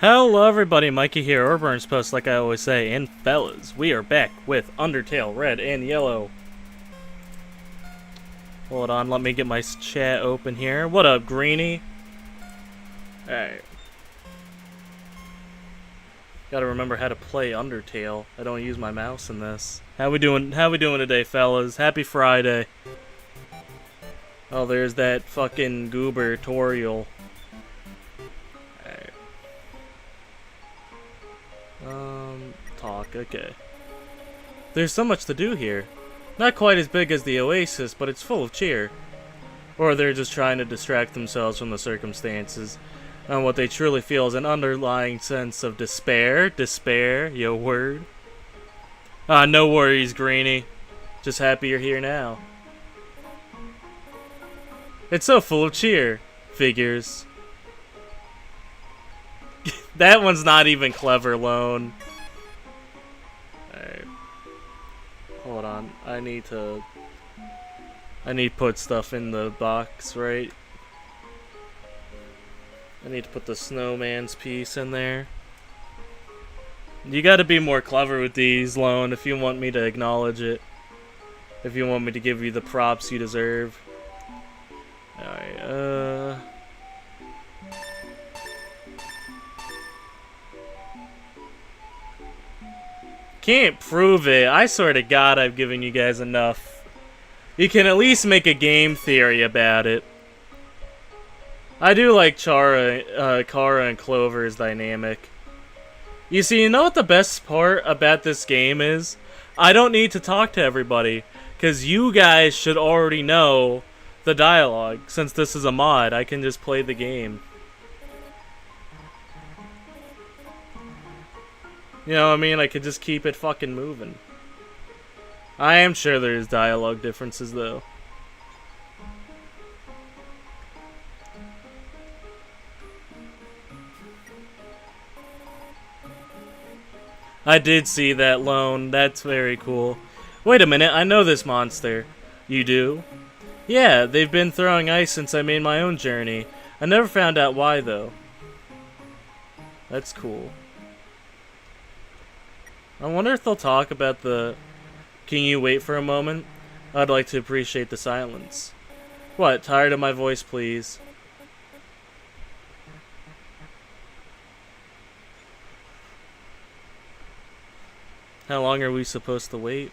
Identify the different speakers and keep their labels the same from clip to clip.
Speaker 1: Hello everybody, Mikey here, or Burns Post like I always say, and fellas, we are back with Undertale Red and Yellow. Hold on, let me get my chat open here. What up, Greenie? Alright. Gotta remember how to play Undertale. I don't use my mouse in this. How we doing today, fellas? Happy Friday. Oh, there's that fucking goober tutorial. Talk, okay. There's so much to do here. Not quite as big as the Oasis, but it's full of cheer. Or they're just trying to distract themselves from the circumstances. And what they truly feel is an underlying sense of despair. Despair, yo word. No worries, Greenie. Just happy you're here now. It's so full of cheer. Figures. That one's not even clever, Lone. Alright. Hold on. I need to put stuff in the box, right? I need to put the snowman's piece in there. You gotta be more clever with these, Lone, if you want me to acknowledge it. If you want me to give you the props you deserve. Alright, Can't prove it. I swear to God I've given you guys enough. You can at least make a game theory about it. I do like Kara and Clover's dynamic. You see, you know what the best part about this game is? I don't need to talk to everybody, because you guys should already know the dialogue. Since this is a mod, I can just play the game. You know what I mean? I could just keep it fucking moving. I am sure there's dialogue differences, though. I did see that, Lone. That's very cool. Wait a minute, I know this monster. You do? Yeah, they've been throwing ice since I made my own journey. I never found out why, though. That's cool. I wonder if they'll talk about the... Can you wait for a moment? I'd like to appreciate the silence. What, tired of my voice, please? How long are we supposed to wait?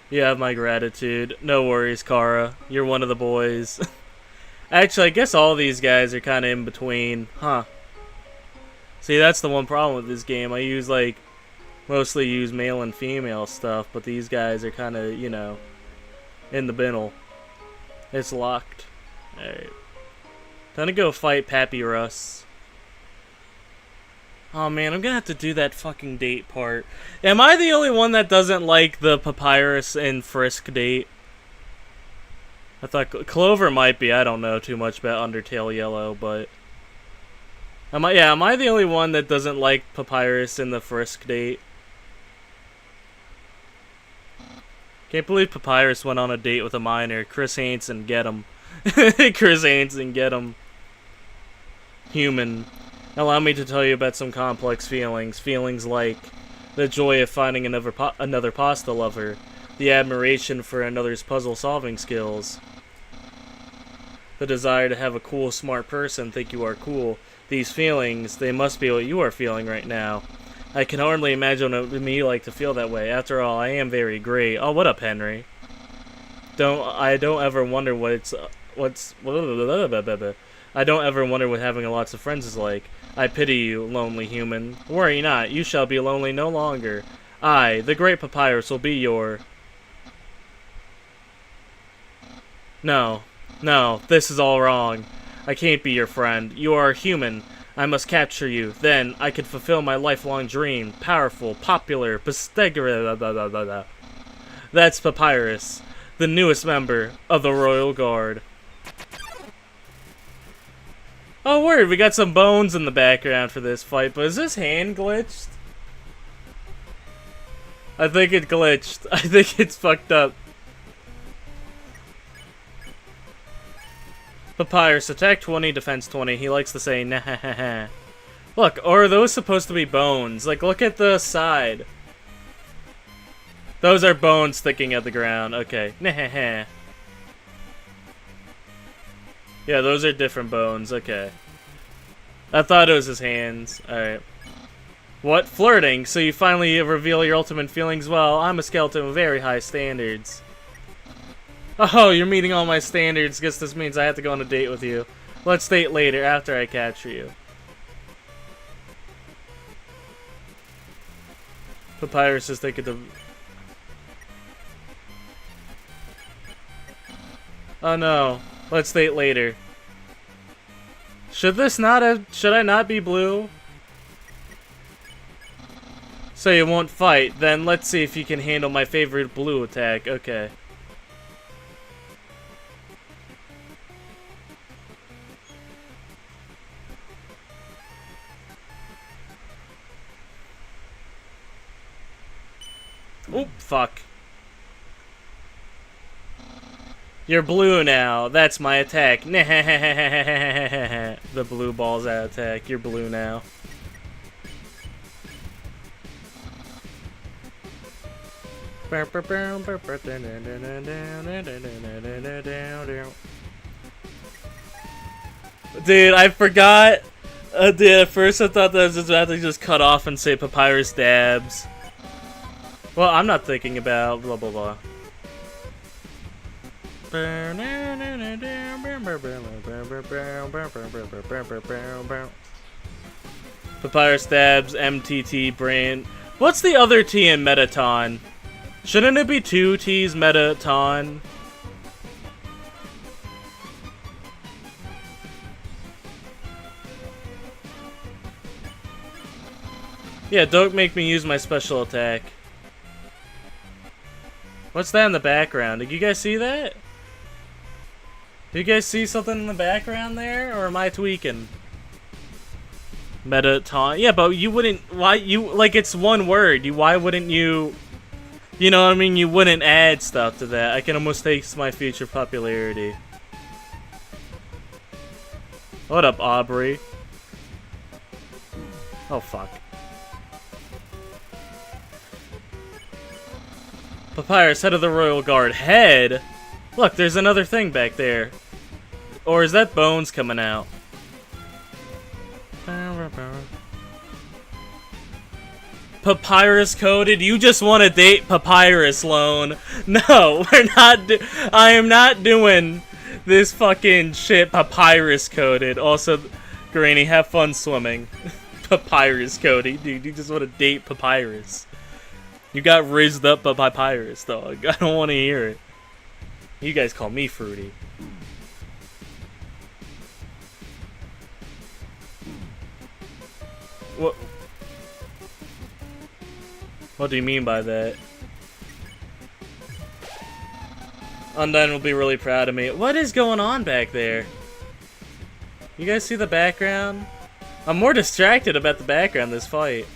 Speaker 1: You have my gratitude. No worries, Kara. You're one of the boys. Actually, I guess all these guys are kind of in between. Huh. See, that's the one problem with this game. I mostly use male and female stuff, but these guys are kind of, you know, in the middle. It's locked. Alright. Time to go fight Pappy Russ. Oh man, I'm gonna have to do that fucking date part. Am I the only one that doesn't like the Papyrus and Frisk date? I thought Clover might be. I don't know too much about Undertale Yellow, but... Am I the only one that doesn't like Papyrus and the Frisk date? Can't believe Papyrus went on a date with a minor. Chris Hansen, get him. Chris Hansen, get him. Human. Allow me to tell you about some complex feelings. Feelings like the joy of finding another pasta lover, the admiration for another's puzzle-solving skills, the desire to have a cool, smart person think you are cool. These feelings, they must be what you are feeling right now. I can hardly imagine what it would be like to feel that way. After all, I am very great. Oh, what up, Henry? I don't ever wonder I don't ever wonder what having lots of friends is like. I pity you, lonely human. Worry not, you shall be lonely no longer. I, the great Papyrus, will be your... No, this is all wrong. I can't be your friend. You are a human. I must capture you. Then, I can fulfill my lifelong dream. Powerful, popular, Pastegre... That's Papyrus, the newest member of the Royal Guard. Oh, word, we got some bones in the background for this fight, but is this hand glitched? I think it glitched. I think it's fucked up. Papyrus, attack 20, defense 20. He likes to say, nah ha ha ha. Look, or are those supposed to be bones? Like, look at the side. Those are bones sticking at the ground. Okay. Nah ha ha. Yeah, those are different bones. Okay. I thought it was his hands. Alright. What? Flirting? So you finally reveal your ultimate feelings? Well, I'm a skeleton with very high standards. Oh, you're meeting all my standards. Guess this means I have to go on a date with you. Let's date later, after I capture you. Papyrus is thinking of... Oh no. Let's date later. Should this not have... Should I not be blue? So you won't fight. Then let's see if you can handle my favorite blue attack. Okay. Oop, fuck. You're blue now. That's my attack. The blue ball's out attack. You're blue now. Dude, I forgot. Dude, at first I thought that I was just about to just cut off and say Papyrus dabs. Well, I'm not thinking about blah blah blah. Papyrus dabs, MTT, brand. What's the other T in Metaton? Shouldn't it be 2 T's, Metaton? Yeah, don't make me use my special attack. What's that in the background? Did you guys see that? Did you guys see something in the background there? Or am I tweaking? Metaton. Yeah, but you wouldn't... Why you... Like, it's one word. Why wouldn't you... You know what I mean? You wouldn't add stuff to that. I can almost taste my future popularity. What up, Aubrey? Oh, fuck. Papyrus, head of the Royal Guard. Head? Look, there's another thing back there. Or is that bones coming out? Papyrus coded? You just want to date Papyrus, Lone. No, we're not I am not doing this fucking shit Papyrus coded. Also, Granny, have fun swimming. Papyrus coded. Dude, you just want to date Papyrus. You got rizzed up by Papyrus, dog. I don't want to hear it. You guys call me fruity. What do you mean by that? Undone will be really proud of me. What is going on back there? You guys see the background? I'm more distracted about the background this fight.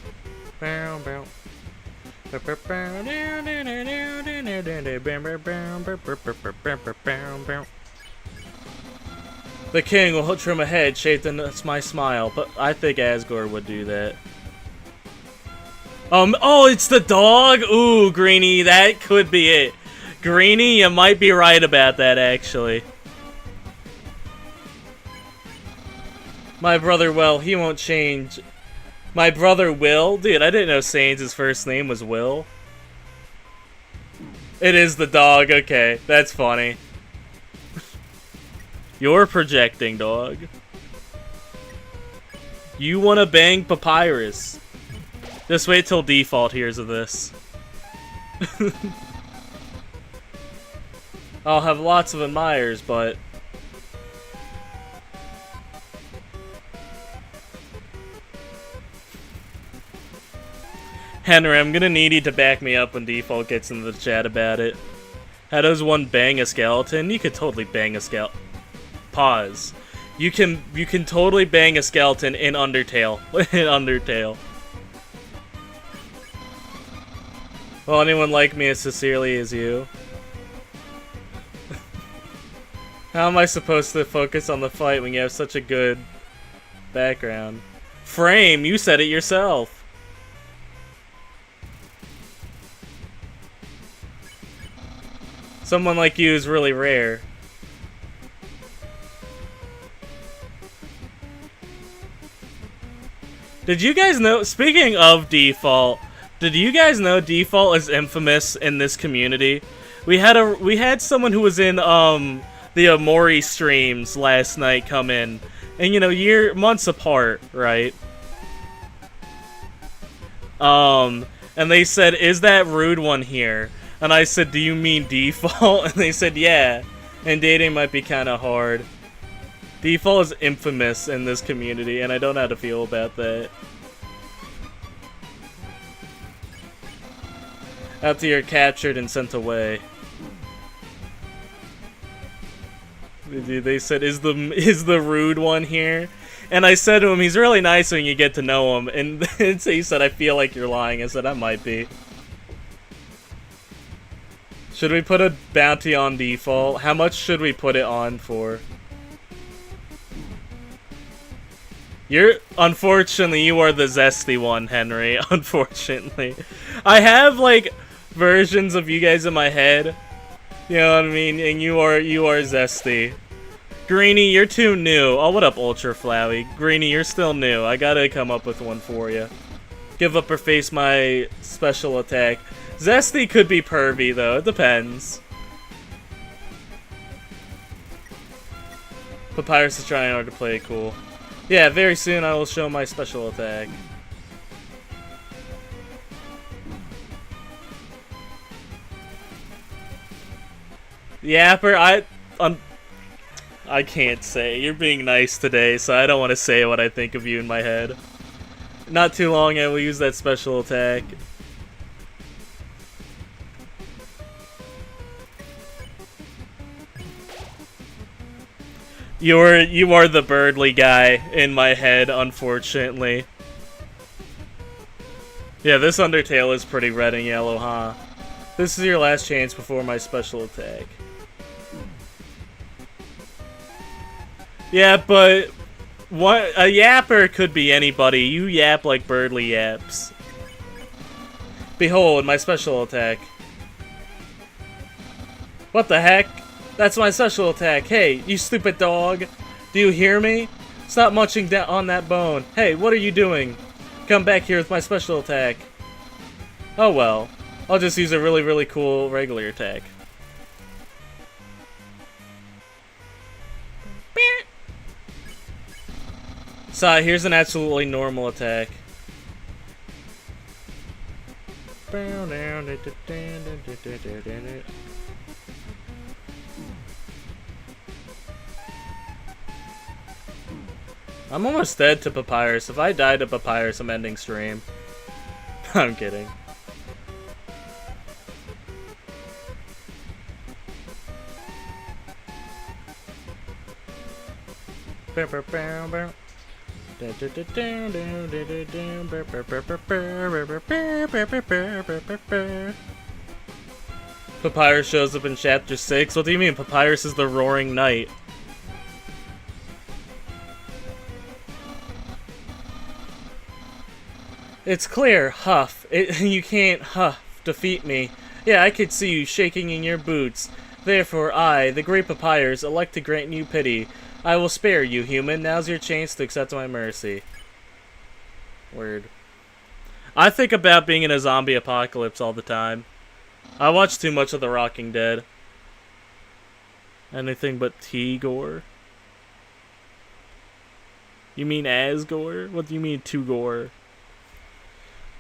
Speaker 1: The king will trim a head shaped in my smile, but I think Asgore would do that. Oh, it's the dog? Ooh, Greenie, that could be it. Greenie, you might be right about that, actually. My brother, well, he won't change. My brother Will? Dude, I didn't know Sains' first name was Will. It is the dog, okay. That's funny. You're projecting, dog. You wanna bang Papyrus. Just wait till Default hears of this. I'll have lots of admirers, but... Henry, I'm gonna need you to back me up when Default gets into the chat about it. How does one bang a skeleton? You could totally bang a skeleton. Pause. You can totally bang a skeleton in Undertale. In Undertale. Will anyone like me as sincerely as you? How am I supposed to focus on the fight when you have such a good background? Frame, you said it yourself. Someone like you is really rare. Did you guys know, speaking of default, did you guys know default is infamous in this community? We had someone who was in the Amori streams last night come in. And you know, months apart, right? And they said, "Is that rude one here?" And I said, "Do you mean default?" And they said, "Yeah." And dating might be kind of hard. Default is infamous in this community, and I don't know how to feel about that. After you're captured and sent away. They said, is the rude one here? And I said to him, he's really nice when you get to know him. And he said, I feel like you're lying. I said, I might be. Should we put a bounty on default? How much should we put it on for? Unfortunately, you are the zesty one, Henry. Unfortunately. I have, like, versions of you guys in my head. You know what I mean? And you are zesty. Greenie, you're too new. Oh, what up, Ultra Flowey? Greenie, you're still new. I gotta come up with one for you. Give up or face my special attack. Zesty could be pervy, though. It depends. Papyrus is trying hard to play it cool. Yeah, very soon I will show my special attack. Yapper, I can't say. You're being nice today, so I don't want to say what I think of you in my head. Not too long, I will use that special attack. You are the Birdly guy in my head, unfortunately. Yeah, this Undertale is pretty red and yellow, huh? This is your last chance before my special attack. Yeah, but a yapper could be anybody. You yap like Birdly yaps. Behold, my special attack. What the heck? That's my special attack. Hey, you stupid dog. Do you hear me? Stop munching down on that bone. Hey, what are you doing? Come back here with my special attack. Oh well. I'll just use a really, really cool regular attack. So, here's an absolutely normal attack. I'm almost dead to Papyrus. If I die to Papyrus, I'm ending stream. I'm kidding. Papyrus shows up in chapter 6. What do you mean? Papyrus is the roaring knight. It's clear, huff. You can't, huff, defeat me. Yeah, I could see you shaking in your boots. Therefore, I, the great Papyrus, elect to grant you pity. I will spare you, human. Now's your chance to accept my mercy. Word. I think about being in a zombie apocalypse all the time. I watch too much of The Walking Dead. Anything but T-gore? You mean Asgore? What do you mean to-gore?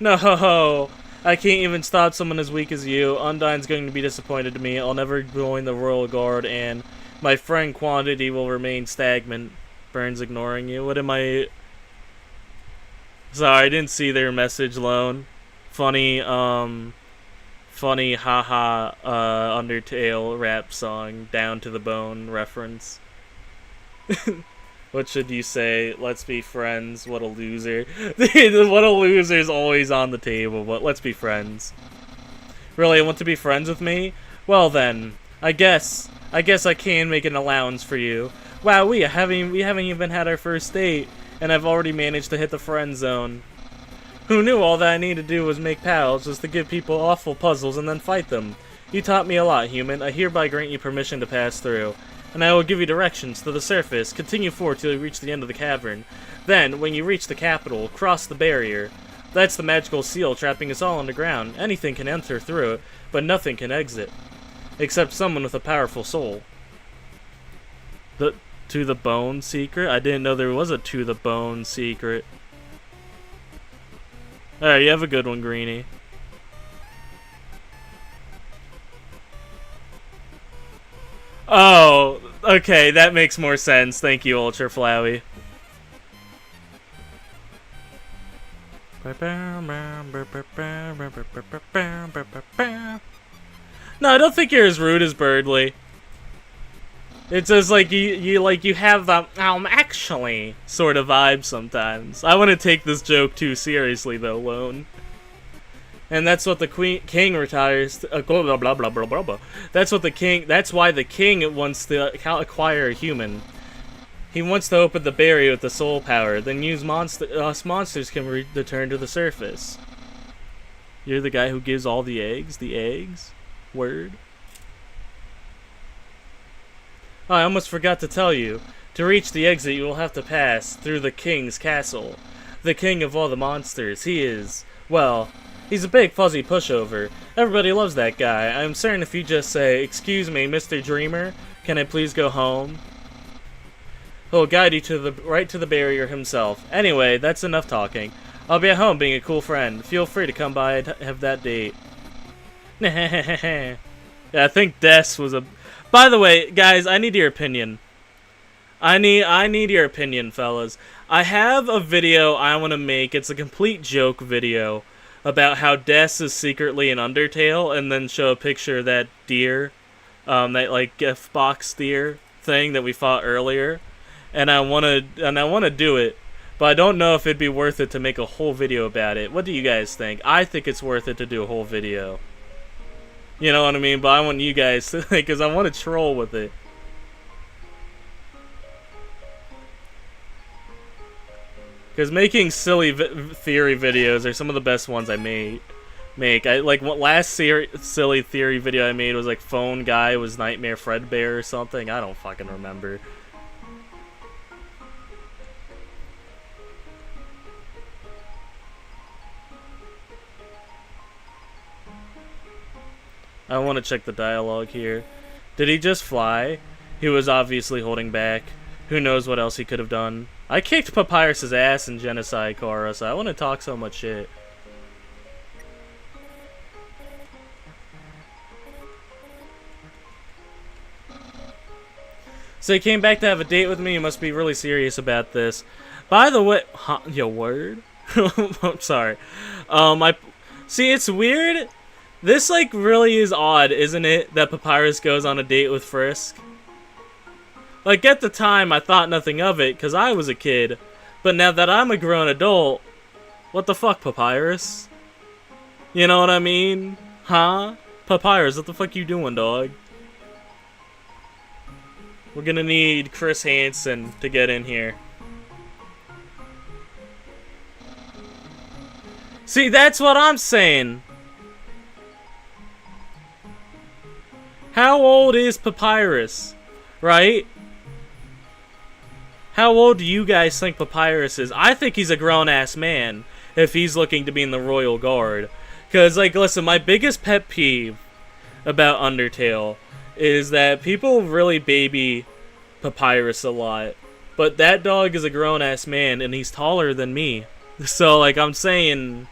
Speaker 1: No, I can't even stop someone as weak as you. Undyne's going to be disappointed in me. I'll never join the Royal Guard, and my friend Quantity will remain stagnant. Burns ignoring you. What am I... Sorry, I didn't see their message, Lone. Funny, haha, Undertale rap song, Down to the Bone reference. What should you say? Let's be friends. What a loser. What a loser is always on the table, but let's be friends. Really, want to be friends with me? Well then, I guess I guess I can make an allowance for you. Wow, we haven't even had our first date, and I've already managed to hit the friend zone. Who knew all that I needed to do was make pals, was to give people awful puzzles and then fight them. You taught me a lot, human. I hereby grant you permission to pass through. And I will give you directions to the surface. Continue forward till you reach the end of the cavern. Then, when you reach the capital, cross the barrier. That's the magical seal trapping us all underground. Anything can enter through it, but nothing can exit. Except someone with a powerful soul. The To the Bone secret? I didn't know there was a To the Bone secret. Alright, you have a good one, Greenie. Oh, okay, that makes more sense. Thank you, Ultra Flowey. No, I don't think you're as rude as Birdly. It's just like you have the actually sort of vibe sometimes. I want to take this joke too seriously though, Lone. And that's what the king retires. Blah, blah, blah, blah, blah, blah. That's what the king. That's why the king wants to acquire a human. He wants to open the barrier with the soul power. Then use us monsters can return to the surface. You're the guy who gives all the eggs. The eggs. Word. Oh, I almost forgot to tell you. To reach the exit, you will have to pass through the king's castle. The king of all the monsters. He is, well, he's a big fuzzy pushover. Everybody loves that guy. I'm certain if you just say, "Excuse me, Mr. Dreamer, can I please go home?" He'll guide you to right to the barrier himself. Anyway, that's enough talking. I'll be at home being a cool friend. Feel free to come by and have that date. Yeah, I think Des was a... By the way, guys, I need your opinion. I need your opinion, fellas. I have a video I want to make. It's a complete joke video about how Des is secretly an Undertale, and then show a picture of that deer, that like gift box deer thing that we fought earlier. And I wanna do it, but I don't know if it'd be worth it to make a whole video about it. What do you guys think? I think it's worth it to do a whole video. You know what I mean? But I want you guys to, because I want to troll with it. Because making silly theory videos are some of the best ones I make. I like what last silly theory video I made was like phone guy was Nightmare Fredbear or something. I don't fucking remember. I want to check the dialogue here. Did he just fly? He was obviously holding back. Who knows what else he could have done. I kicked Papyrus's ass in Genocide Korra, so I want to talk so much shit. So he came back to have a date with me. He must be really serious about this. By the way, huh, yo, word? I'm sorry. See, it's weird. This, like, really is odd, isn't it? That Papyrus goes on a date with Frisk. Like, at the time, I thought nothing of it, because I was a kid. But now that I'm a grown adult, what the fuck, Papyrus? You know what I mean? Huh? Papyrus, what the fuck you doing, dog? We're gonna need Chris Hansen to get in here. See, that's what I'm saying. How old is Papyrus? Right? How old do you guys think Papyrus is? I think he's a grown-ass man if he's looking to be in the Royal Guard. Because, like, listen, my biggest pet peeve about Undertale is that people really baby Papyrus a lot. But that dog is a grown-ass man, and he's taller than me. So, like, I'm saying...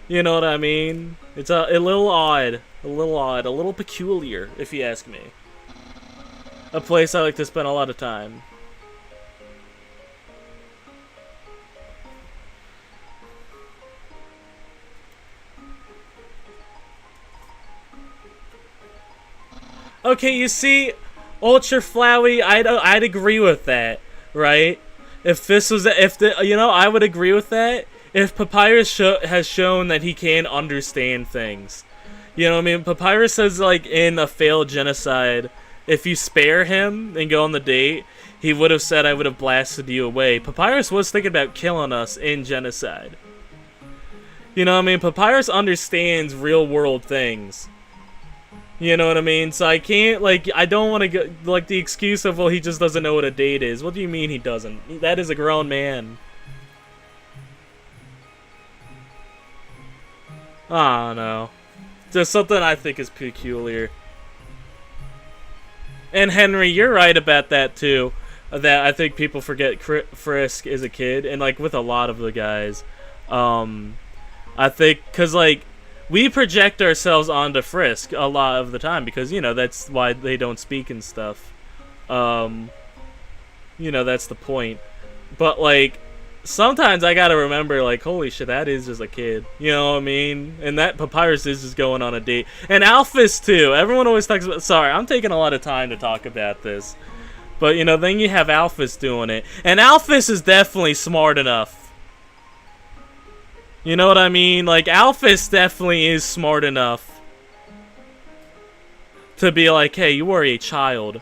Speaker 1: You know what I mean? It's a little odd. A little peculiar, if you ask me. A place I like to spend a lot of time. Okay, you see, Ultra Flowey, I'd agree with that, right? If this was, I would agree with that if Papyrus has shown that he can understand things. You know what I mean? Papyrus says, like, in a failed genocide if you spare him and go on the date, he would have said I would have blasted you away. Papyrus was thinking about killing us in genocide. You know what I mean? Papyrus understands real world things. You know what I mean? So I can't, like, I don't want to go, like, the excuse of, well, he just doesn't know what a date is. What do you mean he doesn't? That is a grown man. I don't know. Just something I think is peculiar. And Henry, you're right about that, too. That I think people forget Frisk is a kid, and, like, with a lot of the guys. I think, because, like, we project ourselves onto Frisk a lot of the time because, you know, that's why they don't speak and stuff. You know, that's the point. But, like, sometimes I gotta remember, like, holy shit, that is just a kid. You know what I mean? And that Papyrus is just going on a date. And Alphys, too. Everyone always talks about... Sorry, I'm taking a lot of time to talk about this. But, you know, then you have Alphys doing it. And Alphys is definitely smart enough. You know what I mean? Like, Alphys definitely is smart enough to be like, hey, you are a child.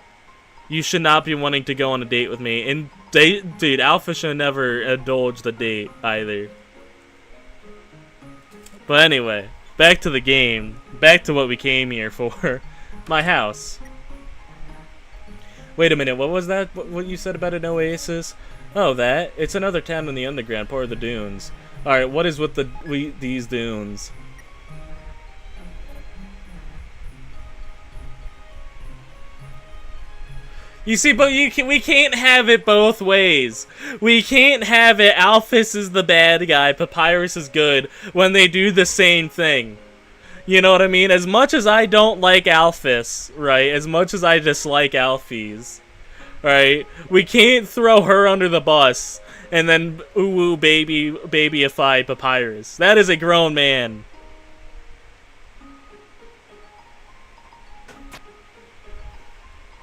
Speaker 1: You should not be wanting to go on a date with me. And, dude, Alphys should never indulge the date, either. But anyway, back to the game. Back to what we came here for. My house. Wait a minute, what was that? What you said about an oasis? Oh, that? It's another town in the underground, part of the dunes. Alright, what is with these dunes? You see, but we can't have it both ways. We can't have it Alphys is the bad guy, Papyrus is good, when they do the same thing. You know what I mean? As much as I don't like Alphys, right? As much as I dislike Alphys, right? We can't throw her under the bus and then ooh babyify Papyrus. That is a grown man.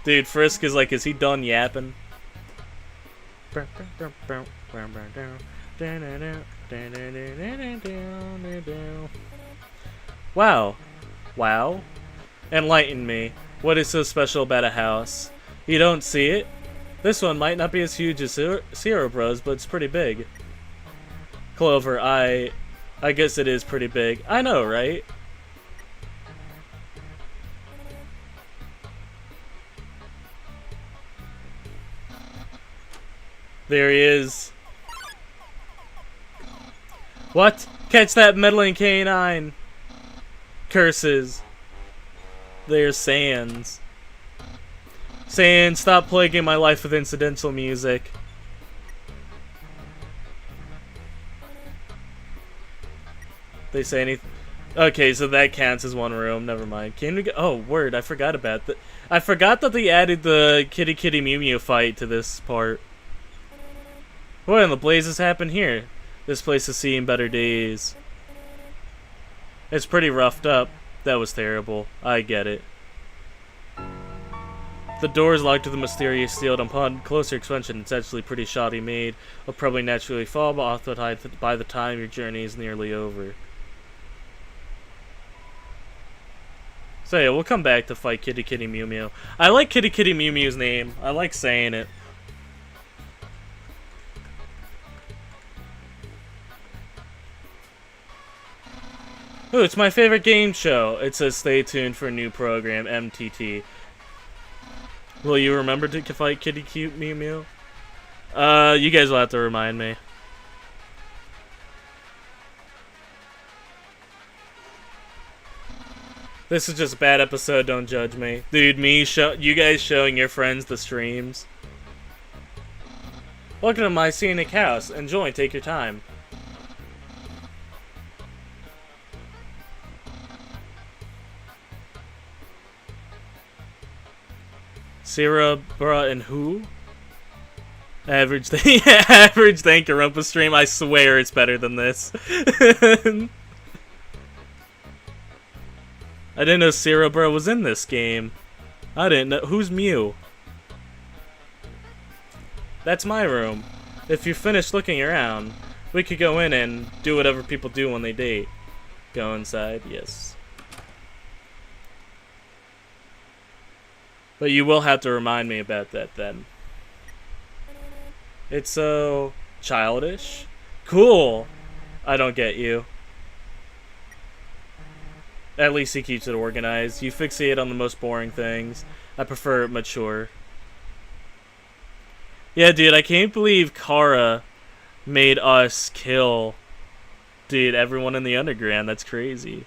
Speaker 1: Dude, Frisk is like, is he done yapping? Wow. Wow. Enlighten me. What is so special about a house? You don't see it? This one might not be as huge as Sierra Bros, but it's pretty big. Clover, I guess it is pretty big. I know, right? There he is. What? Catch that meddling canine! Curses. There's Sans. Sans, stop plaguing my life with incidental music. They say anything? Okay, so that counts as one room. Never mind. Can we go? Oh, word! I forgot about that. I forgot that they added the Kitty Kitty Mew Mew fight to this part. What in the blazes happened here? This place has seen better days. It's pretty roughed up. That was terrible. I get it. The door is locked with a mysterious seal, and upon closer inspection, it's actually pretty shoddy made. Will probably naturally fall off by the time your journey is nearly over. So yeah, we'll come back to fight Kitty Kitty Mew Mew. I like Kitty Kitty Mew Mew's name. I like saying it. Ooh, it's my favorite game show. It says stay tuned for a new program, MTT. Will you remember to fight Kitty Cute Mew Mew? You guys will have to remind me. This is just a bad episode, don't judge me. Dude, you guys showing your friends the streams. Welcome to my scenic house. Enjoy, take your time. Sierra, bruh, and who? Average average Danganronpa stream. I swear it's better than this. I didn't know Sierra, bruh, was in this game. I didn't know. Who's Mew? That's my room. If you finish looking around, we could go in and do whatever people do when they date. Go inside, yes. But you will have to remind me about that then. It's so childish. Cool. I don't get you. At least he keeps it organized. You fixate on the most boring things. I prefer it mature. Yeah, dude, I can't believe Kara made us kill, dude, everyone in the underground. That's crazy.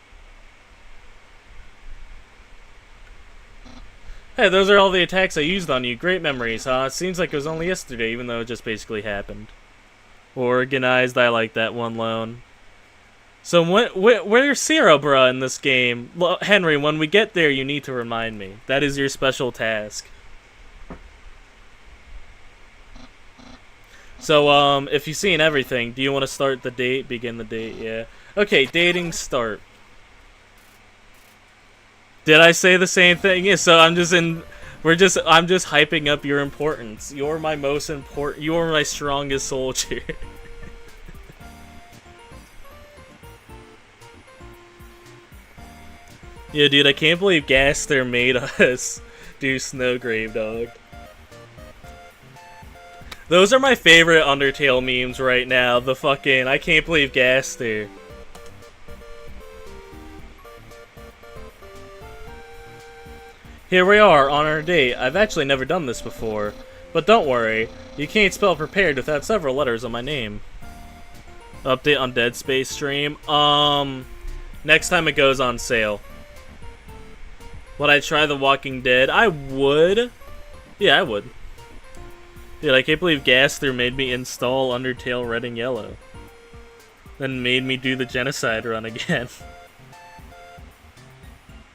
Speaker 1: Hey, those are all the attacks I used on you. Great memories, huh? It seems like it was only yesterday, even though it just basically happened. Organized, I like that one loan. So where's Cerebra in this game? Henry, when we get there, you need to remind me. That is your special task. So, if you've seen everything, do you want to start the date? Begin the date, yeah. Okay, dating start. Did I say the same thing? Yeah, so I'm just hyping up your importance. You're my most important, you're my strongest soldier. Yeah, dude, I can't believe Gaster made us do Snowgrave, dog. Those are my favorite Undertale memes right now. The fucking, I can't believe Gaster. Here we are, on our date. I've actually never done this before. But don't worry, you can't spell prepared without several letters on my name. Update on Dead Space stream. Next time it goes on sale. Would I try The Walking Dead? I would. Yeah, I would. Dude, I can't believe Gaster made me install Undertale Red and Yellow. Then made me do the genocide run again.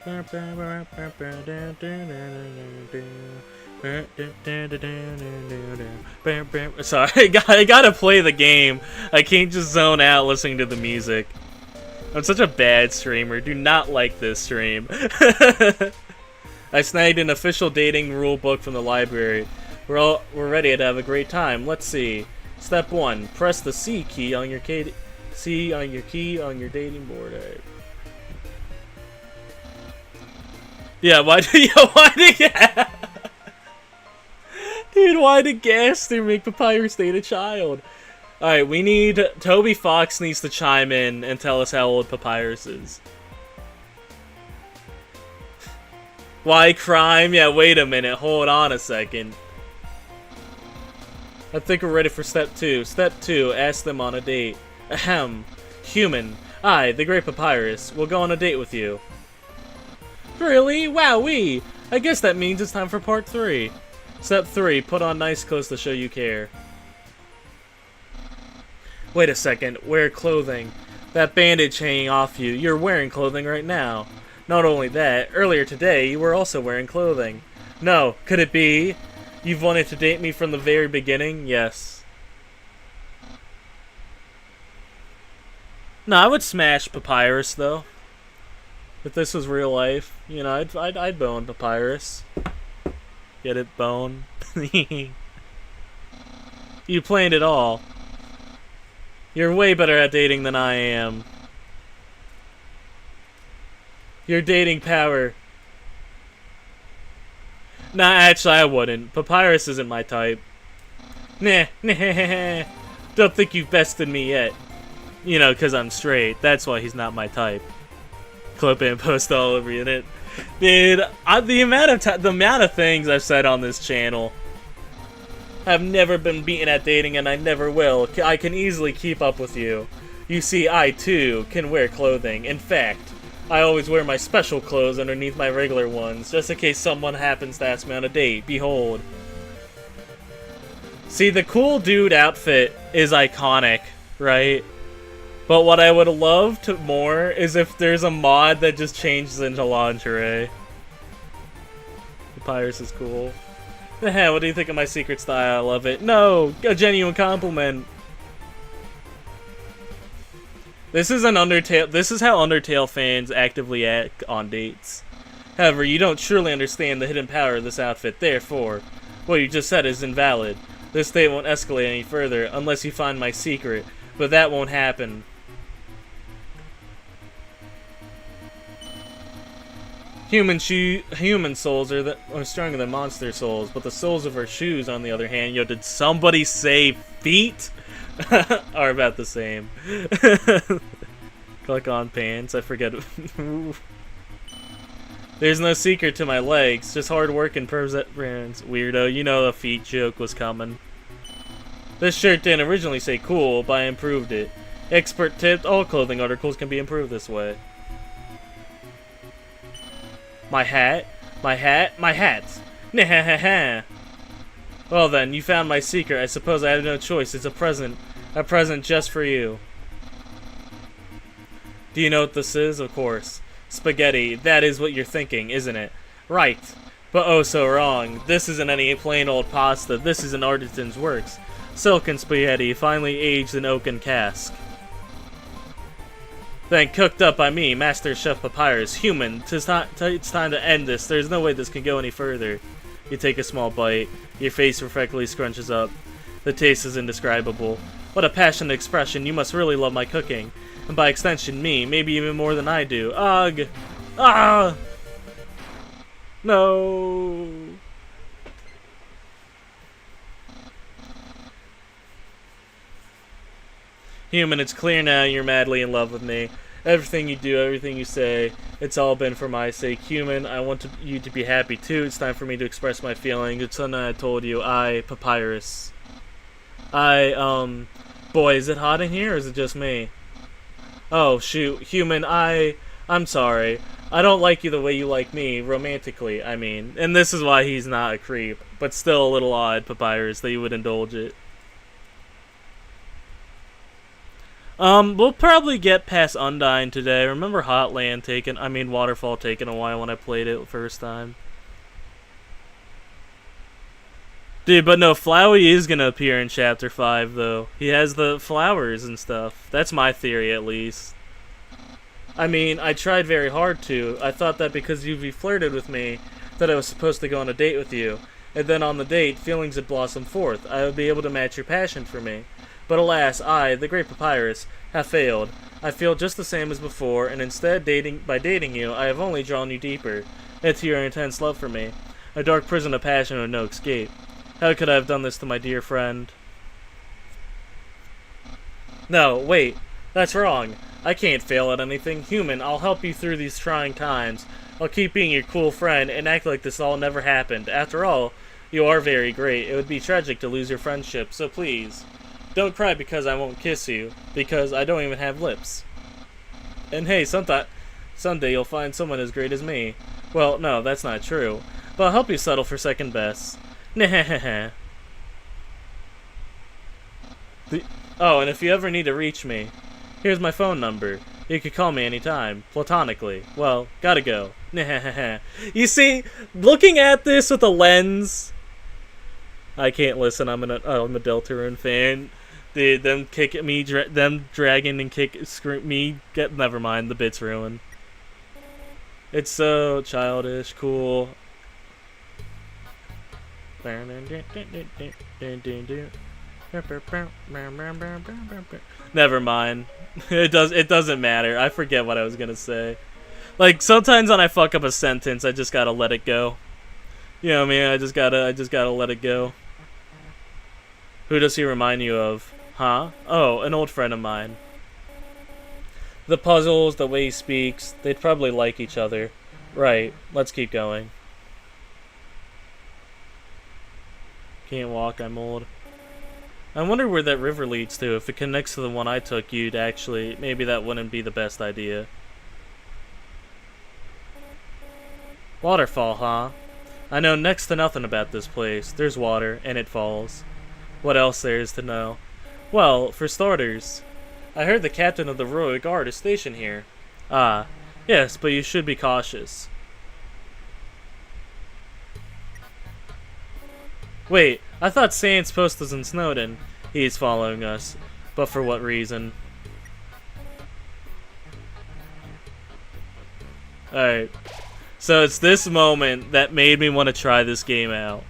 Speaker 1: Sorry, I gotta play the game. I can't just zone out listening to the music. I'm such a bad streamer. Do not like this stream. I snagged an official dating rule book from the library. We're ready to have a great time. Let's see. Step 1: press the C key on your dating board. Right. Yeah, why did dude? Why did Gaster make Papyrus date a child? All right, we need Toby Fox needs to chime in and tell us how old Papyrus is. Why crime? Yeah, wait a minute. Hold on a second. I think we're ready for step 2. Step 2, ask them on a date. Ahem. Human. I, the great Papyrus, will go on a date with you. Really? Wowee! I guess that means it's time for part 3. Step 3, put on nice clothes to show you care. Wait a second, wear clothing. That bandage hanging off you, you're wearing clothing right now. Not only that, earlier today you were also wearing clothing. No, could it be? You've wanted to date me from the very beginning? Yes. No, I would smash Papyrus though. If this was real life, you know, I'd bone Papyrus. Get it, bone? You planned it all. You're way better at dating than I am. Your dating power. Nah, actually I wouldn't. Papyrus isn't my type. Nah. Don't think you've bested me yet. You know, because I'm straight. That's why he's not my type. Clip and post all over it. Dude, the amount of things I've said on this channel. I've never been beaten at dating and I never will. I can easily keep up with you. You see, I too can wear clothing. In fact, I always wear my special clothes underneath my regular ones, just in case someone happens to ask me on a date. Behold. See, the cool dude outfit is iconic, right? But what I would love to more is if there's a mod that just changes into lingerie. Papyrus is cool. What do you think of my secret style? I love it. No! A genuine compliment! This is an Undertale. This is how Undertale fans actively act on dates. However, you don't truly understand the hidden power of this outfit. Therefore, what you just said is invalid. This date won't escalate any further unless you find my secret, but that won't happen. Human souls are stronger than monster souls, but the soles of our shoes, on the other hand, yo, did somebody say feet? Are about the same. Click on pants. I forget. There's no secret to my legs, just hard work and perseverance. Weirdo, you know a feet joke was coming. This shirt didn't originally say cool, but I improved it. Expert tip: all clothing articles can be improved this way. My hat? My hat? My hat! Nah. Well then, you found my secret. I suppose I have no choice. It's a present. A present just for you. Do you know what this is? Of course. Spaghetti. That is what you're thinking, isn't it? Right. But oh so wrong. This isn't any plain old pasta. This is an artisan's works. Silken spaghetti, finely aged in oaken cask. Then cooked up by me, Master Chef Papyrus. Human, it's time to end this. There's no way this can go any further. You take a small bite. Your face perfectly scrunches up. The taste is indescribable. What a passionate expression. You must really love my cooking. And by extension, me. Maybe even more than I do. Ugh! Ah! No! Human, it's clear now you're madly in love with me. Everything you do, everything you say, it's all been for my sake. Human, I want you to be happy too. It's time for me to express my feelings. It's something I told you. Papyrus. Boy, is it hot in here or is it just me? Oh, shoot. Human, I'm sorry. I don't like you the way you like me, romantically, I mean. And this is why he's not a creep. But still a little odd, Papyrus, that you would indulge it. We'll probably get past Undyne today. Remember Waterfall taking a while when I played it the first time. Dude, but no, Flowey is gonna appear in Chapter 5, though. He has the flowers and stuff. That's my theory, at least. I mean, I tried very hard to. I thought that because Yuvi flirted with me, that I was supposed to go on a date with you. And then on the date, feelings had blossomed forth. I would be able to match your passion for me. But alas, I, the great Papyrus, have failed. I feel just the same as before, and instead, by dating you, I have only drawn you deeper into your intense love for me. A dark prison of passion with no escape. How could I have done this to my dear friend? No, wait. That's wrong. I can't fail at anything. Human, I'll help you through these trying times. I'll keep being your cool friend and act like this all never happened. After all, you are very great. It would be tragic to lose your friendship, so please, don't cry because I won't kiss you, because I don't even have lips. And hey, someday you'll find someone as great as me. Well, no, that's not true. But I'll help you settle for second best. Nah. Oh, and if you ever need to reach me, here's my phone number. You could call me anytime, platonically. Well, gotta go. Nah. You see, looking at this with a lens, I can't listen. I'm a Deltarune fan. Dude, them kick at me, them dragging and scream me. Never mind. The bit's ruined. It's so childish, cool. Never mind. It doesn't matter. I forget what I was gonna say. Like sometimes when I fuck up a sentence, I just gotta let it go. You know what I mean? I just gotta let it go. Who does he remind you of? Huh? Oh, an old friend of mine. The puzzles, the way he speaks, they'd probably like each other. Right, let's keep going. Can't walk, I'm old. I wonder where that river leads to. If it connects to the one I took, maybe that wouldn't be the best idea. Waterfall, huh? I know next to nothing about this place. There's water, and it falls. What else there is to know? Well, for starters, I heard the captain of the Royal Guard is stationed here. Ah, yes, but you should be cautious. Wait, I thought Sans Post was in Snowden. He's following us. But for what reason? Alright. So it's this moment that made me want to try this game out.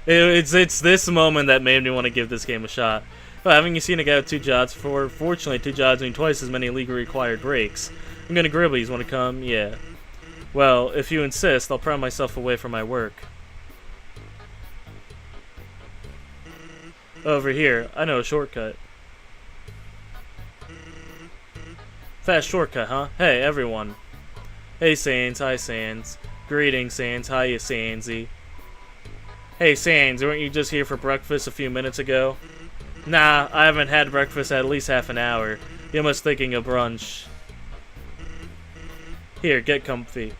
Speaker 1: It's this moment that made me want to give this game a shot. Well, haven't you seen a guy with 2 jobs before? Fortunately, 2 jobs mean twice as many legally required breaks. I'm gonna Gribblies. Wanna come? Yeah. Well, if you insist, I'll pry myself away from my work. Over here, I know a shortcut. Fast shortcut, huh? Hey, everyone. Hey, Sans. Hi, Sans. Greetings, Sans. Hiya, Sansy. Hey, Sans, weren't you just here for breakfast a few minutes ago? Nah, I haven't had breakfast at least half an hour. You must thinking of brunch. Here, get comfy.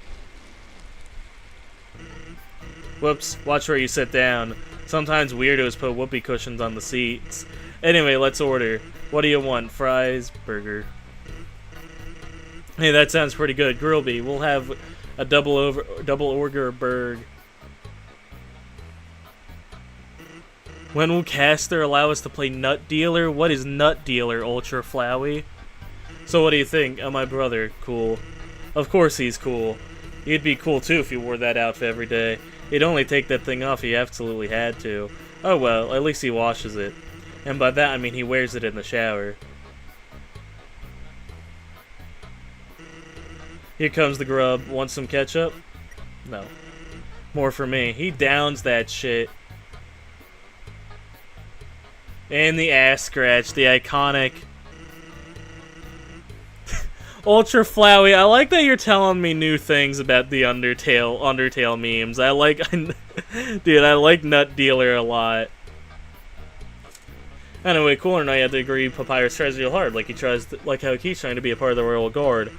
Speaker 1: Whoops, watch where you sit down. Sometimes weirdos put whoopee cushions on the seats. Anyway, let's order. What do you want? Fries? Burger? Hey, that sounds pretty good. Grillby, we'll have a double order burg. When will Caster allow us to play Nut Dealer? What is Nut Dealer, Ultra Flowey? So what do you think? Oh, my brother. Cool. Of course he's cool. You'd be cool too if you wore that outfit every day. He'd only take that thing off if he absolutely had to. Oh well, at least he washes it. And by that I mean he wears it in the shower. Here comes the grub. Want some ketchup? No. More for me. He downs that shit. And the ass scratch, the iconic Ultra Flowey. I like that you're telling me new things about the Undertale memes. I like dude, I like Nut Dealer a lot. Anyway, Cooler and I had to agree Papyrus tries real hard, like how he keeps trying to be a part of the Royal Guard.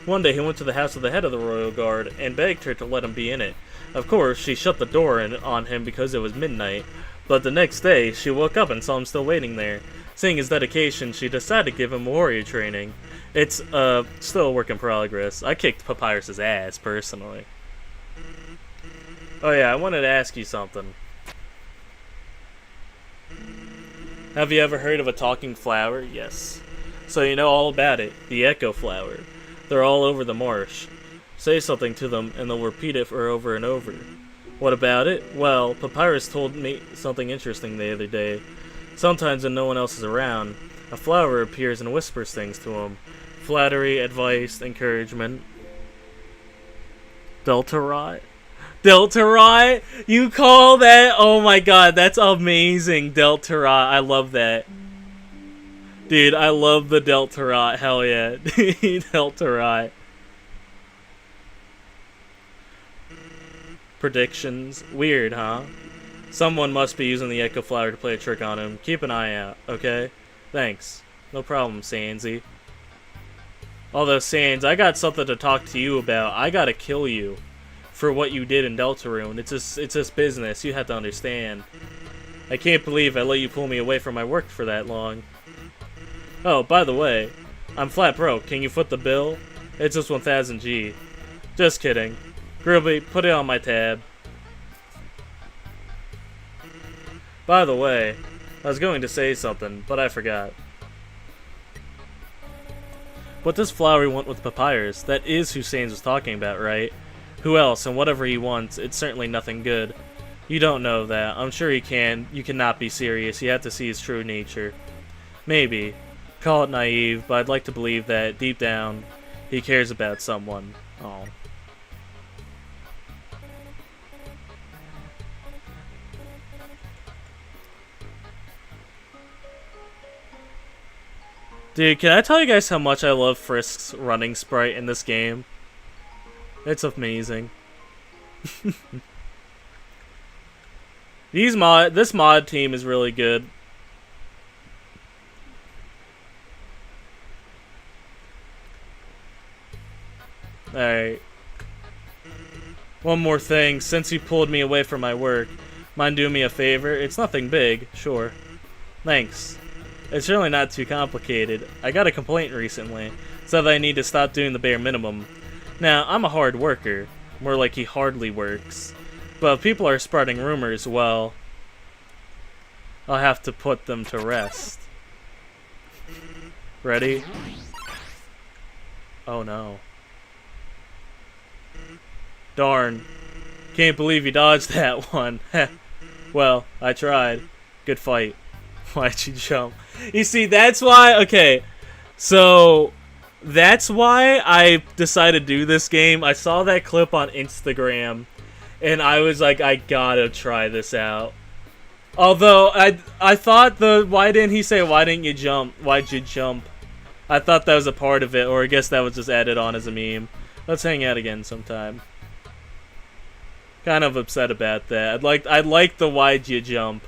Speaker 1: One day he went to the house of the head of the Royal Guard and begged her to let him be in it. Of course, she shut the door on him because it was midnight. But the next day, she woke up and saw him still waiting there. Seeing his dedication, she decided to give him warrior training. It's, still a work in progress. I kicked Papyrus's ass, personally. Oh yeah, I wanted to ask you something. Have you ever heard of a talking flower? Yes. So you know all about it. The echo flower. They're all over the marsh. Say something to them, and they'll repeat it for over and over. What about it? Well, Papyrus told me something interesting the other day. Sometimes when no one else is around, a flower appears and whispers things to him. Flattery, advice, encouragement. Delta Rot? Delta Rot? You call that? Oh my god, that's amazing. Delta Rot, I love that. Dude, I love the Delta Rot, hell yeah. Delta Rot. Predictions. Weird, huh? Someone must be using the Echo Flower to play a trick on him. Keep an eye out, okay? Thanks. No problem, Sansy. Although, Sans, I got something to talk to you about. I gotta kill you for what you did in Deltarune. It's just business. You have to understand. I can't believe I let you pull me away from my work for that long. Oh, by the way, I'm flat broke. Can you foot the bill? It's just 1000 G. Just kidding. Grillby, put it on my tab. By the way, I was going to say something, but I forgot. What does Flowery want with Papyrus? That is who Sans was talking about, right? Who else, and whatever he wants, it's certainly nothing good. You don't know that. I'm sure he can. You cannot be serious. You have to see his true nature. Maybe. Call it naive, but I'd like to believe that, deep down, he cares about someone. Oh. Dude, can I tell you guys how much I love Frisk's running sprite in this game? It's amazing. This mod team is really good. Alright. One more thing, since you pulled me away from my work, mind doing me a favor? It's nothing big, sure. Thanks. It's really not too complicated. I got a complaint recently, so that I need to stop doing the bare minimum. Now, I'm a hard worker. More like he hardly works. But if people are spreading rumors, well, I'll have to put them to rest. Ready? Oh no. Darn. Can't believe you dodged that one. Well, I tried. Good fight. Why'd you jump? You see, that's why... Okay, so... That's why I decided to do this game. I saw that clip on Instagram, and I was like, I gotta try this out. Although, I thought why didn't he say, why didn't you jump? Why'd you jump? I thought that was a part of it, or I guess that was just added on as a meme. Let's hang out again sometime. Kind of upset about that. I'd like the why'd you jump.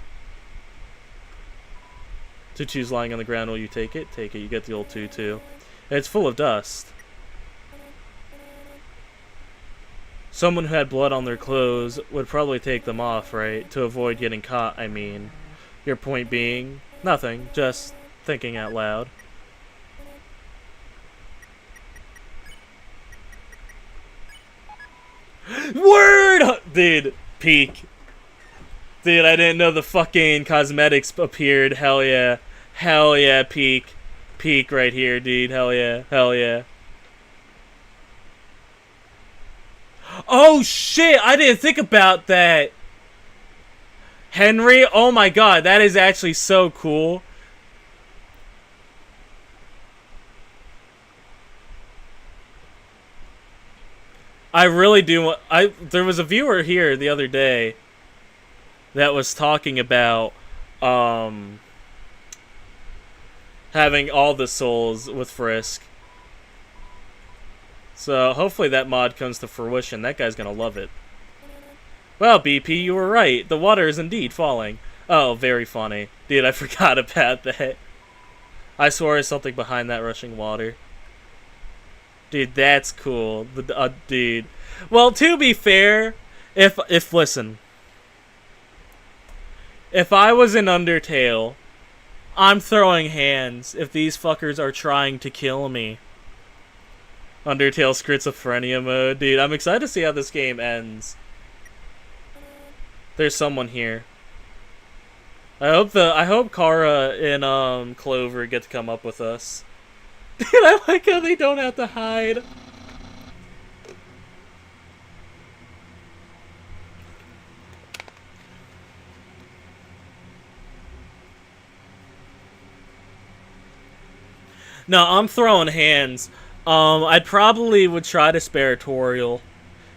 Speaker 1: Tutu's lying on the ground. Will you take it? Take it. You get the old tutu. It's full of dust. Someone who had blood on their clothes would probably take them off, right? To avoid getting caught, I mean. Your point being? Nothing. Just thinking out loud. Word! Dude, peak. Dude, I didn't know the fucking cosmetics appeared. Hell yeah. Hell yeah, peak. Peak right here, dude. Hell yeah. Hell yeah. Oh shit, I didn't think about that. Henry, oh my god, that is actually so cool. I really do. There was a viewer here the other day that was talking about having all the souls with Frisk. So hopefully that mod comes to fruition. That guy's gonna love it. Well, BP, you were right. The water is indeed falling. Oh, very funny. Dude, I forgot about that. I swore there's something behind that rushing water. Dude, that's cool. Dude. Well, to be fair, listen. If I was in Undertale, I'm throwing hands if these fuckers are trying to kill me. Undertale schizophrenia mode. Dude, I'm excited to see how this game ends. There's someone here. I hope Kara and Clover get to come up with us. Dude, I like how they don't have to hide. No, I'm throwing hands. I probably would try to spare Toriel,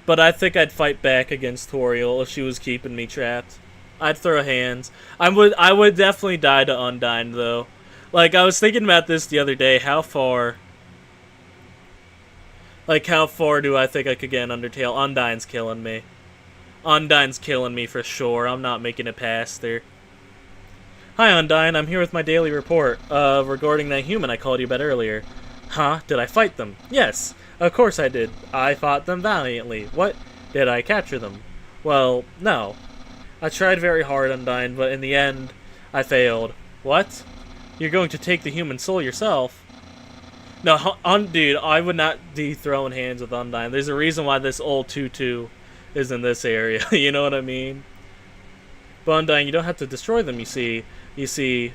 Speaker 1: but I think I'd fight back against Toriel if she was keeping me trapped. I'd throw hands. I would definitely die to Undyne though. Like, I was thinking about this the other day. How far do I think I could get in Undertale? Undyne's killing me. Undyne's killing me for sure. I'm not making it past her. Hi, Undyne. I'm here with my daily report regarding that human I called you about earlier. Huh? Did I fight them? Yes. Of course I did. I fought them valiantly. What? Did I capture them? Well, no. I tried very hard, Undyne, but in the end, I failed. What? You're going to take the human soul yourself? No, dude, I would not be throwing hands with Undyne. There's a reason why this old tutu is in this area. You know what I mean? But Undyne, you don't have to destroy them, you see. You see...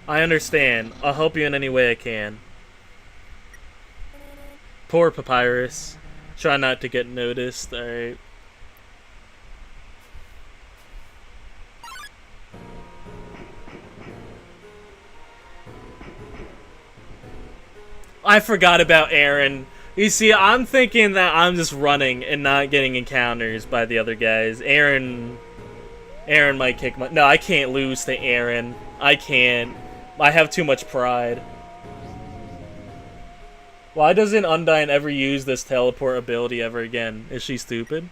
Speaker 1: I understand. I'll help you in any way I can. Poor Papyrus. Try not to get noticed, alright. I forgot about Aaron. You see, I'm thinking that I'm just running and not getting encounters by the other guys. Aaron might kick my... No, I can't lose to Aaron. I can't. I have too much pride. Why doesn't Undyne ever use this teleport ability ever again? Is she stupid?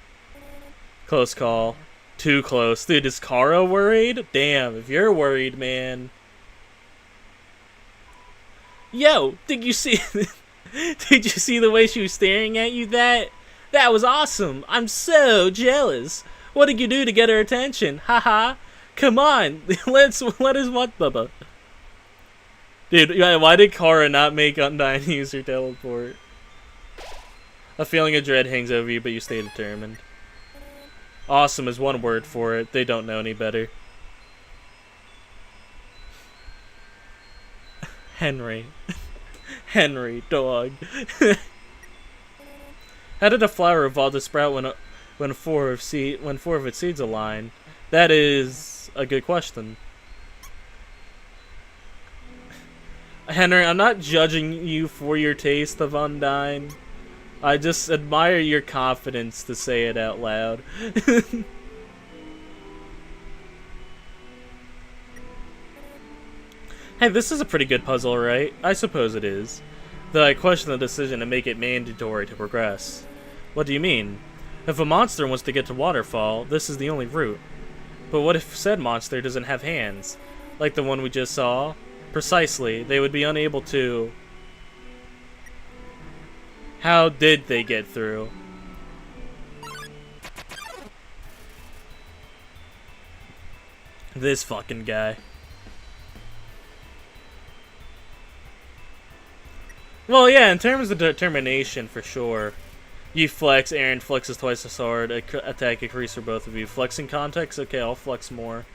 Speaker 1: Close call. Too close. Dude, is Kara worried? Damn, if you're worried, man. Yo, did you see... Did you see the way she was staring at you? That was awesome. I'm so jealous. What did you do to get her attention? Haha. Come on. let us what, Bubba? Dude, why did Kara not make Undyne use her teleport? A feeling of dread hangs over you, but you stay determined. Awesome is one word for it. They don't know any better. Henry. Henry, dog. How did a flower evolve to sprout when four of its seeds align? That is a good question. Henry, I'm not judging you for your taste of Undyne. I just admire your confidence to say it out loud. Hey, this is a pretty good puzzle, right? I suppose it is. Though I question the decision to make it mandatory to progress. What do you mean? If a monster wants to get to Waterfall, this is the only route. But what if said monster doesn't have hands? Like the one we just saw? Precisely, they would be unable to... How did they get through? This fucking guy. Well, yeah, in terms of determination, for sure. You flex, Aaron flexes twice as hard, attack increase for both of you. Flexing context? Okay, I'll flex more.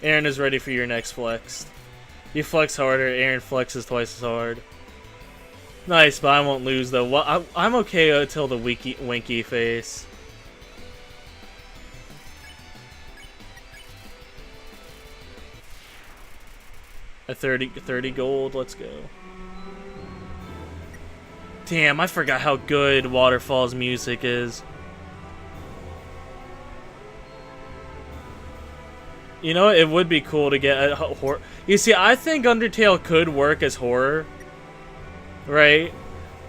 Speaker 1: Aaron is ready for your next flex. You flex harder, Aaron flexes twice as hard. Nice, but I won't lose though. Well, I'm okay until the winky face. A 30 gold, let's go. Damn, I forgot how good Waterfall's music is. You know, it would be cool to get a horror. You see, I think Undertale could work as horror. Right?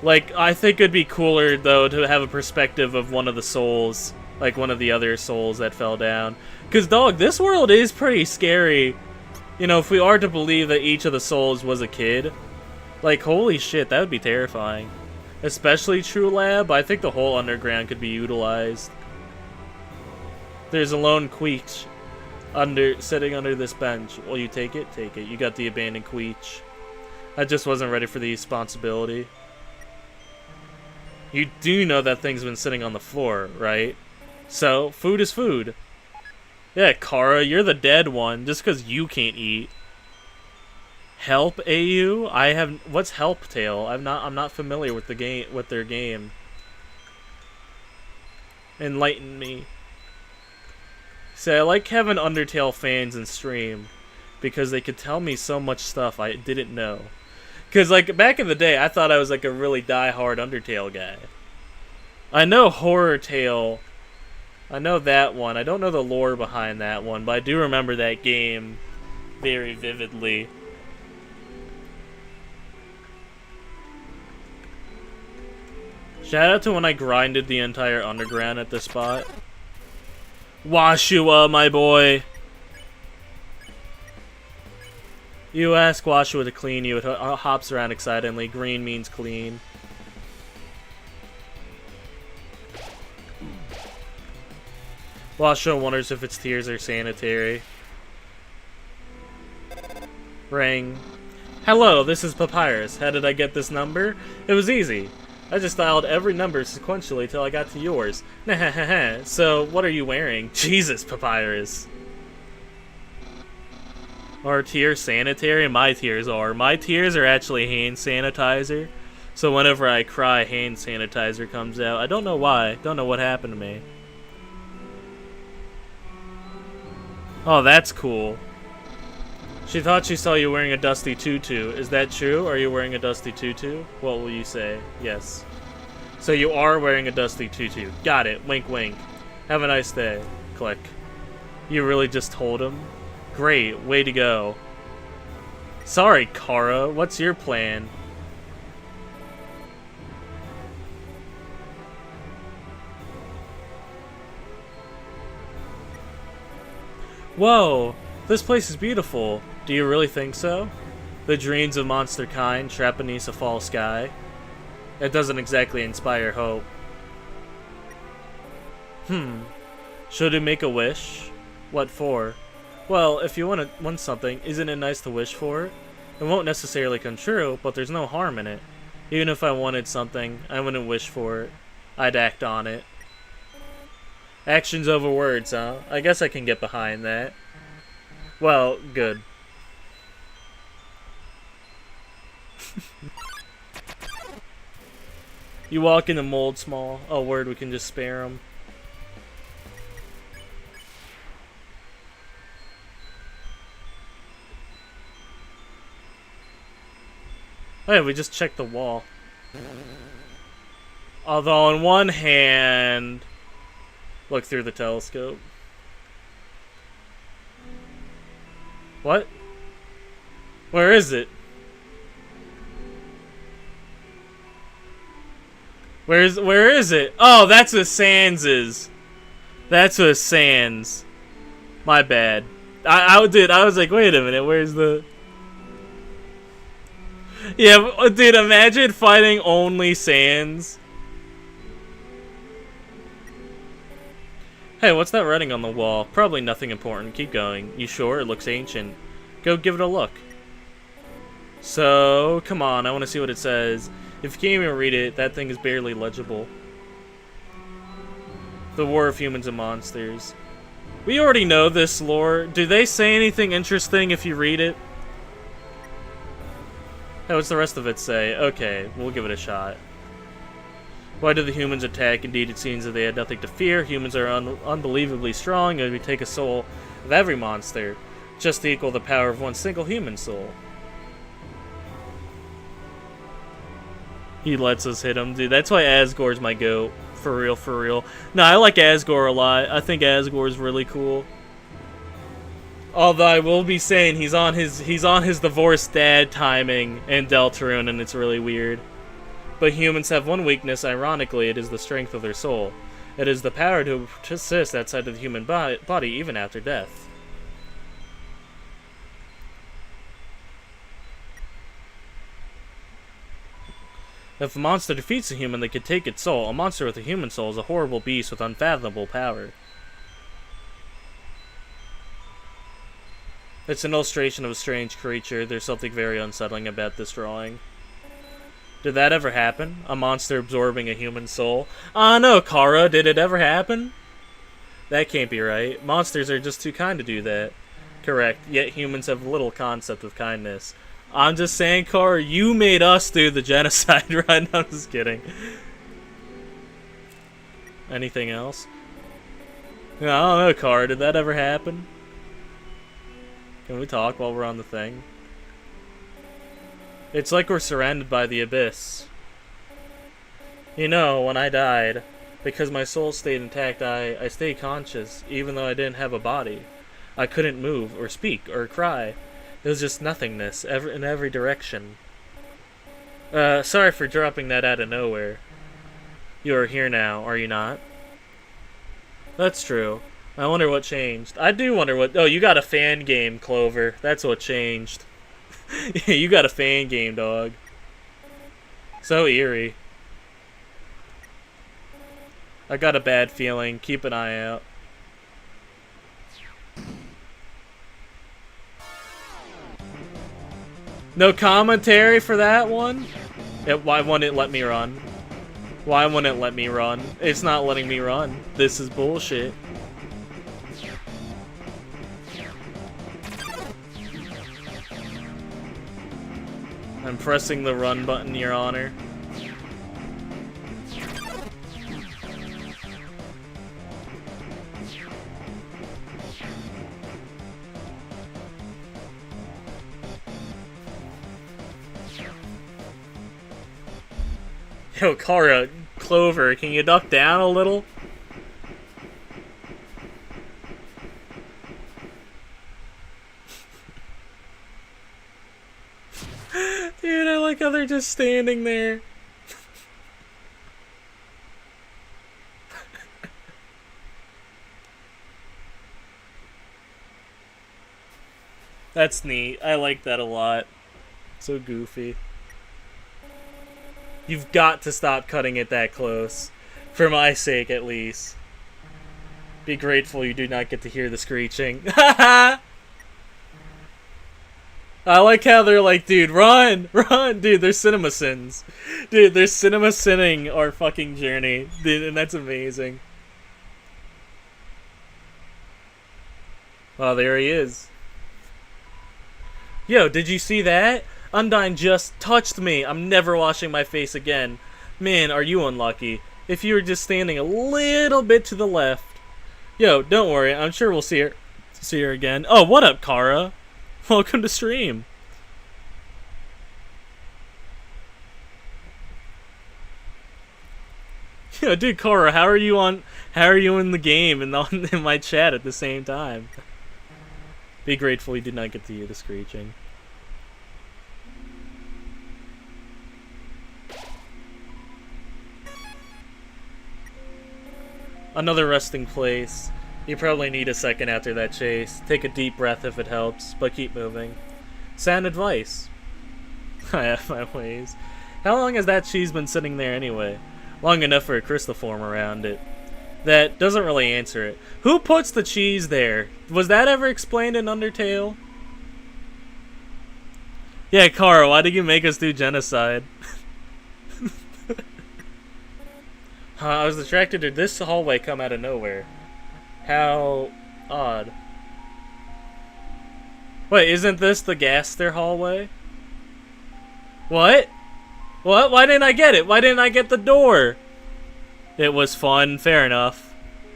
Speaker 1: Like, I think it'd be cooler, though, to have a perspective of one of the souls. Like, one of the other souls that fell down. Because, dog, this world is pretty scary. You know, if we are to believe that each of the souls was a kid. Like, holy shit, that would be terrifying. Especially True Lab, I think the whole underground could be utilized. There's a lone Queech sitting under this bench. Will you take it? Take it. You got the abandoned Queech. I just wasn't ready for the responsibility. You do know that thing's been sitting on the floor, right? So, food is food. Yeah, Kara, you're the dead one, just because you can't eat. Help AU? What's Help Tale? I'm not familiar with the game, with their game. Enlighten me. See, I like having Undertale fans in stream because they could tell me so much stuff I didn't know. Because, like, back in the day, I thought I was, like, a really die-hard Undertale guy. I know Horror Tale. I know that one. I don't know the lore behind that one, but I do remember that game very vividly. Shout out to when I grinded the entire underground at this spot. Washua, my boy. You ask Washua to clean you, it hops around excitedly. Green means clean. Washua wonders if its tears are sanitary. Ring. Hello, this is Papyrus. How did I get this number? It was easy. I just dialed every number sequentially till I got to yours. So, what are you wearing? Jesus, Papyrus. Are tears sanitary? My tears are. My tears are actually hand sanitizer. So whenever I cry, hand sanitizer comes out. I don't know why. Don't know what happened to me. Oh, that's cool. She thought she saw you wearing a dusty tutu. Is that true? Are you wearing a dusty tutu? What will you say? Yes. So you are wearing a dusty tutu. Got it. Wink, wink. Have a nice day. Click. You really just told him? Great. Way to go. Sorry, Kara. What's your plan? Whoa. This place is beautiful. Do you really think so? The dreams of monster kind trapped beneath a fall sky. It doesn't exactly inspire hope. Should we make a wish? What for? Well, if you want something, isn't it nice to wish for it? It won't necessarily come true, but there's no harm in it. Even if I wanted something, I wouldn't wish for it. I'd act on it. Actions over words, huh? I guess I can get behind that. Well, good. You walk in the mold small. Oh, word, we can just spare them. Oh yeah, we just checked the wall. Although on one hand, look through the telescope. What? Where is it? Where is it? Oh, that's what Sans is. That's what Sans. My bad. I was like, wait a minute, where's the... Yeah, dude, imagine fighting only Sans. Hey, what's that writing on the wall? Probably nothing important. Keep going. You sure? It looks ancient. Go give it a look. So, come on, I want to see what it says. If you can't even read it, that thing is barely legible. The War of Humans and Monsters. We already know this lore. Do they say anything interesting if you read it? Hey, what's the rest of it say? Okay, we'll give it a shot. Why did the humans attack? Indeed, it seems that they had nothing to fear. Humans are unbelievably strong, and we take a soul of every monster, just to equal the power of one single human soul. He lets us hit him, dude. That's why Asgore's my goat. For real, for real. No, I like Asgore a lot. I think Asgore's really cool. Although I will be saying he's on his divorced dad timing in Deltarune, and it's really weird. But humans have one weakness, ironically, it is the strength of their soul. It is the power to persist outside of the human body even after death. If a monster defeats a human, they could take its soul. A monster with a human soul is a horrible beast with unfathomable power. It's an illustration of a strange creature. There's something very unsettling about this drawing. Did that ever happen? A monster absorbing a human soul? No, Kara, did it ever happen? That can't be right. Monsters are just too kind to do that. Correct, yet humans have little concept of kindness. I'm just saying, Kara, you made us do the genocide, right? I'm just kidding. Anything else? I don't know, Kara, did that ever happen? Can we talk while we're on the thing? It's like we're surrounded by the abyss. You know, when I died, because my soul stayed intact, I stayed conscious, even though I didn't have a body. I couldn't move, or speak, or cry. It was just nothingness, in every direction. Sorry for dropping that out of nowhere. You are here now, are you not? That's true. I wonder what changed. I do wonder what... Oh, you got a fan game, Clover. That's what changed. You got a fan game, dog. So eerie. I got a bad feeling. Keep an eye out. No commentary for that one? Why won't it let me run? Why won't it let me run? It's not letting me run. This is bullshit. I'm pressing the run button, Your Honor. Yo, Kara, Clover, can you duck down a little? Dude, I like how they're just standing there. That's neat. I like that a lot. So goofy. You've got to stop cutting it that close. For my sake, at least. Be grateful you do not get to hear the screeching. I like how they're like, dude, run! Run! Dude, they're cinema sins. Dude, they're cinema sinning our fucking journey. Dude, and that's amazing. Oh, there he is. Yo, did you see that? Undyne just touched me. I'm never washing my face again. Man, are you unlucky. If you were just standing a little bit to the left. Yo, don't worry. I'm sure we'll see her again. Oh, what up, Kara? Welcome to stream. Dude, Cora, how are you on? How are you in the game and on in my chat at the same time? Be grateful you did not get to hear the screeching. Another resting place. You probably need a second after that chase. Take a deep breath if it helps, but keep moving. Sound advice. I have my ways. How long has that cheese been sitting there anyway? Long enough for a crystal form around it. That doesn't really answer it. Who puts the cheese there? Was that ever explained in Undertale? Yeah, Kara, why did you make us do genocide? I was distracted. Did this hallway come out of nowhere? How odd. Wait, isn't this the Gaster hallway? What? What? Why didn't I get it? Why didn't I get the door? It was fun, fair enough.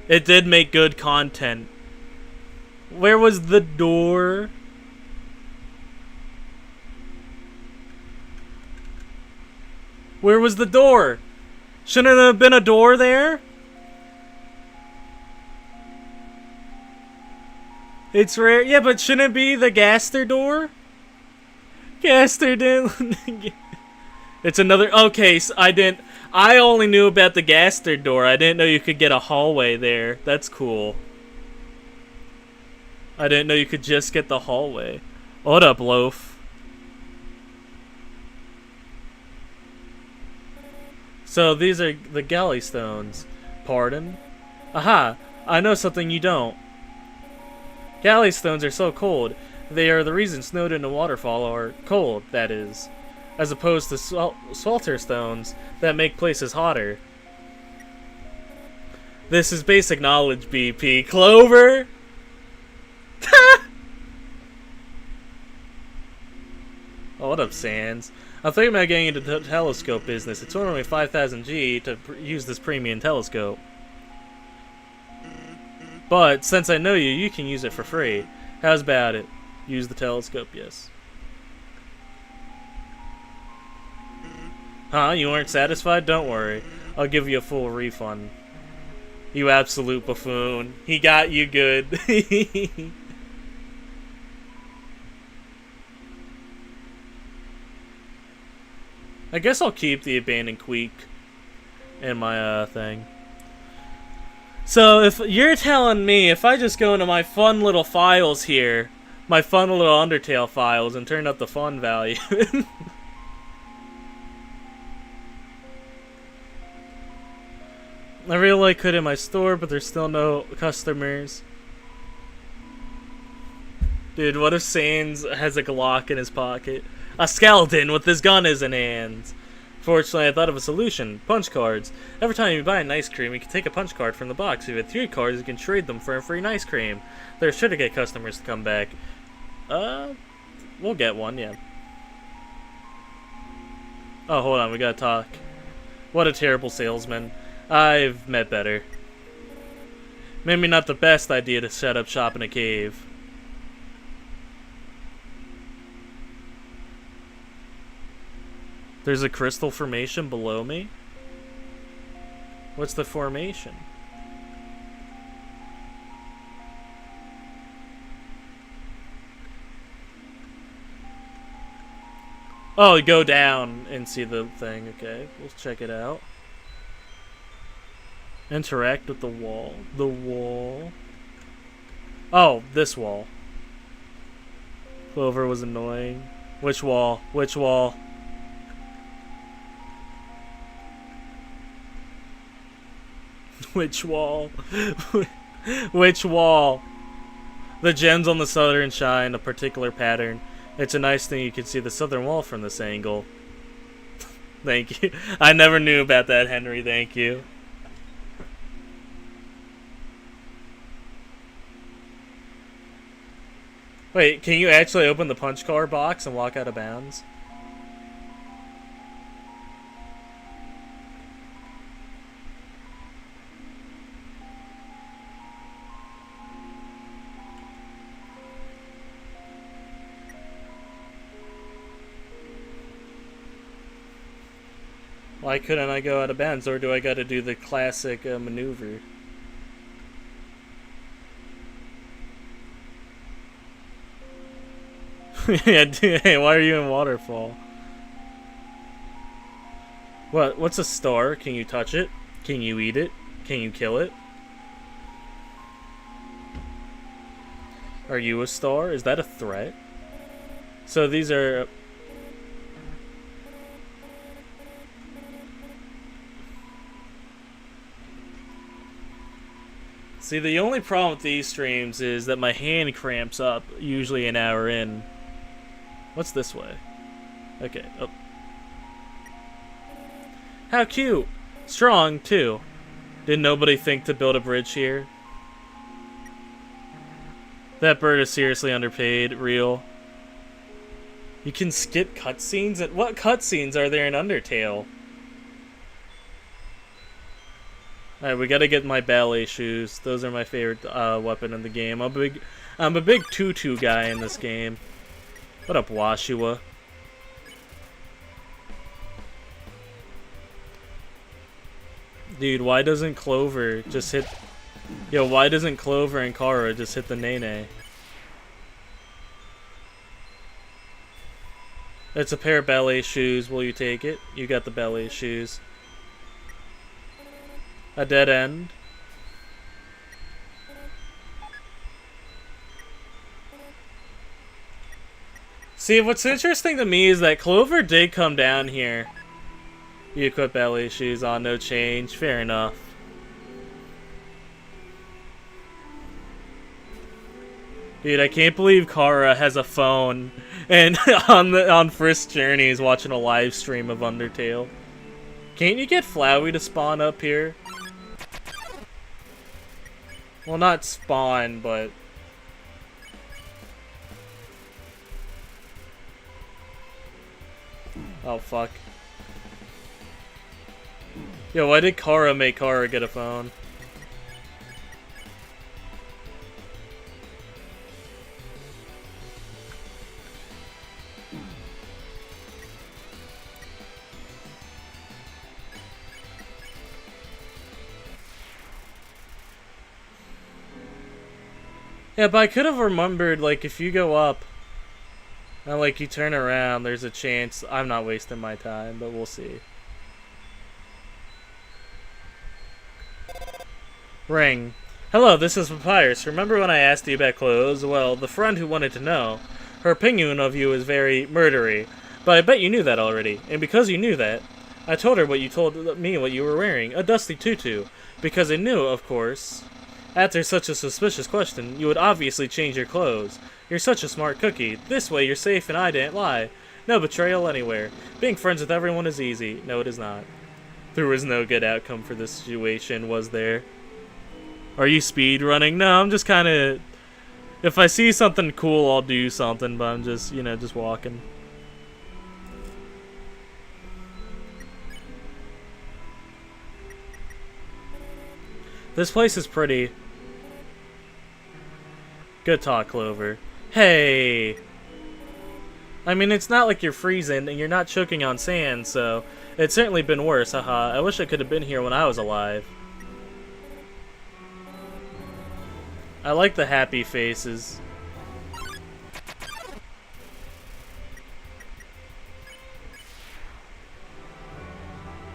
Speaker 1: It did make good content. Where was the door? Where was the door? Shouldn't there have been a door there? It's rare. Yeah, but shouldn't it be the Gaster door? Gaster didn't. It's another. Okay, so I only knew about the Gaster door. I didn't know you could get a hallway there. That's cool. I didn't know you could just get the hallway. What up, Loaf? So these are the galley stones. Pardon? Aha! I know something you don't. Galley stones are so cold. They are the reason Snowdon and Waterfall are cold, that is. As opposed to swelter stones that make places hotter. This is basic knowledge, BP. Clover! Oh, what up, Sans? I'm thinking about getting into the telescope business. It's only 5,000 G to use this premium telescope. But, since I know you, you can use it for free. How's about it? Use the telescope, yes. Huh? You weren't satisfied? Don't worry. I'll give you a full refund. You absolute buffoon. He got you good. I guess I'll keep the abandoned Queek in my thing. So if you're telling me if I just go into my fun little files here, my fun little Undertale files, and turn up the fun value. I really could in my store, but there's still no customers. Dude, what if Sans has a Glock in his pocket? A skeleton with his gun in his hand. Fortunately, I thought of a solution. Punch cards. Every time you buy an ice cream, you can take a punch card from the box. If you have 3 cards, you can trade them for a free ice cream. They're sure to get customers to come back. We'll get one, yeah. Oh, hold on, we gotta talk. What a terrible salesman. I've met better. Maybe not the best idea to set up shop in a cave. There's a crystal formation below me? What's the formation? Oh, go down and see the thing. Okay, we'll check it out. Interact with the wall. The wall. Oh, this wall. Clover was annoying. Which wall? Which wall? Which wall? Which wall? The gems on the southern shine a particular pattern. It's a nice thing you can see the southern wall from this angle. Thank you. I never knew about that, Henry. Thank you. Wait, can you actually open the punch card box and walk out of bounds? Why couldn't I go out of bounds, or do I gotta do the classic maneuver? Yeah, hey, why are you in waterfall? What's a star? Can you touch it? Can you eat it? Can you kill it? Are you a star? Is that a threat? So these are... See, the only problem with these streams is that my hand cramps up, usually an hour in. What's this way? Okay. Oh. How cute! Strong, too. Did nobody think to build a bridge here? That bird is seriously underpaid. Real. You can skip cutscenes? What cutscenes are there in Undertale? Alright, we gotta get my ballet shoes. Those are my favorite weapon in the game. I'm a big tutu guy in this game. What up, Washua? Dude, why doesn't Clover just hit... Yo, why doesn't Clover and Kara just hit the Nene? It's a pair of ballet shoes. Will you take it? You got the ballet shoes. A dead end. See, what's interesting to me is that Clover did come down here. You equip ballet shoes on, no change. Fair enough. Dude, I can't believe Kara has a phone and on Frisk Journey is watching a live stream of Undertale. Can't you get Flowey to spawn up here? Well, not spawn, but... Oh, fuck. Yo, why did Kara make Kara get a phone? Yeah, but I could have remembered, like, if you go up and, like, you turn around, there's a chance. I'm not wasting my time, but we'll see. Ring. Hello, this is Papyrus. Remember when I asked you about clothes? Well, the friend who wanted to know. Her opinion of you is very murdery. But I bet you knew that already. And because you knew that, I told her what you told me what you were wearing. A dusty tutu. Because I knew, of course. After such a suspicious question, you would obviously change your clothes. You're such a smart cookie. This way you're safe and I didn't lie. No betrayal anywhere. Being friends with everyone is easy. No, it is not. There was no good outcome for this situation, was there? Are you speed running? No, I'm just kind of... If I see something cool, I'll do something, but I'm just, you know, just walking. This place is pretty. Good talk, Clover. Hey! I mean, it's not like you're freezing and you're not choking on sand, so it's certainly been worse, haha. I wish I could have been here when I was alive. I like the happy faces.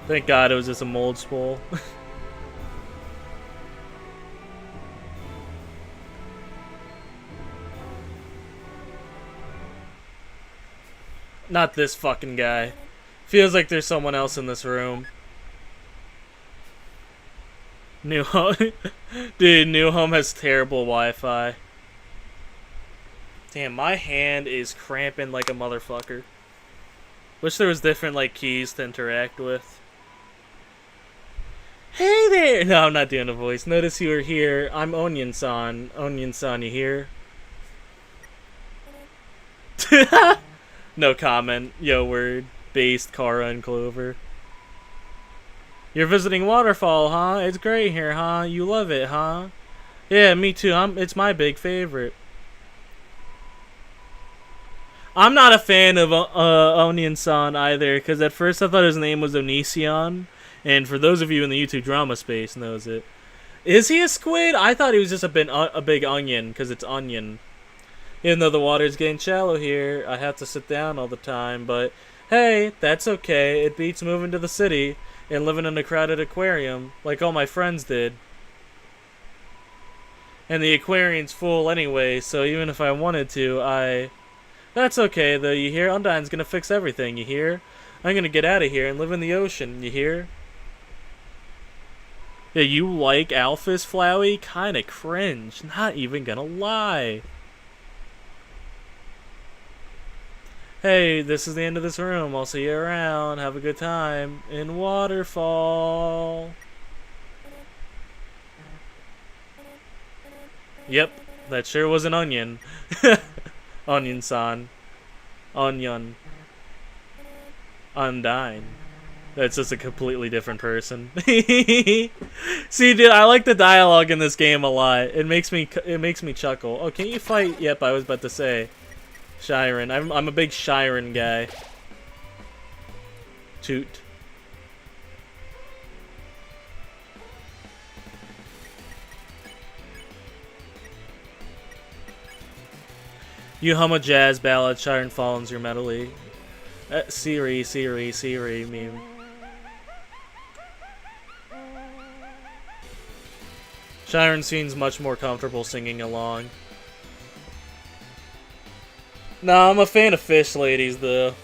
Speaker 1: Thank God it was just a mold spool. Not this fucking guy. Feels like there's someone else in this room. New Home. Dude, New Home has terrible Wi-Fi. Damn, my hand is cramping like a motherfucker. Wish there was different, like, keys to interact with. Hey there! No, I'm not doing a voice. Notice you are here. I'm Onion-san. Onion-san, you here? No comment. Yo, word. Based Kara and Clover. You're visiting Waterfall, huh? It's great here, huh? You love it, huh? Yeah, me too. It's my big favorite. I'm not a fan of Onion-san either, because at first I thought his name was Onision, and for those of you in the YouTube drama space knows it. Is he a squid? I thought he was just a big onion, because it's onion. Even though the water's getting shallow here, I have to sit down all the time, but hey, that's okay. It beats moving to the city and living in a crowded aquarium, like all my friends did. And the aquarium's full anyway, so even if I wanted to, That's okay, though, you hear? Undyne's gonna fix everything, you hear? I'm gonna get out of here and live in the ocean, you hear? Yeah, you like Alphys, Flowey? Kinda cringe. Not even gonna lie. Hey, this is the end of this room. I'll see you around. Have a good time. In Waterfall. Yep, that sure was an onion. Onion-san. Onion. Undyne. That's just a completely different person. See, dude, I like the dialogue in this game a lot. It makes me chuckle. Oh, can't you fight? Yep, I was about to say. Shiren. I'm a big Shiren guy. Toot. You hum a jazz ballad, Shiren follows your melody. Siri, meme. Shiren seems much more comfortable singing along. Nah, I'm a fan of fish ladies, though.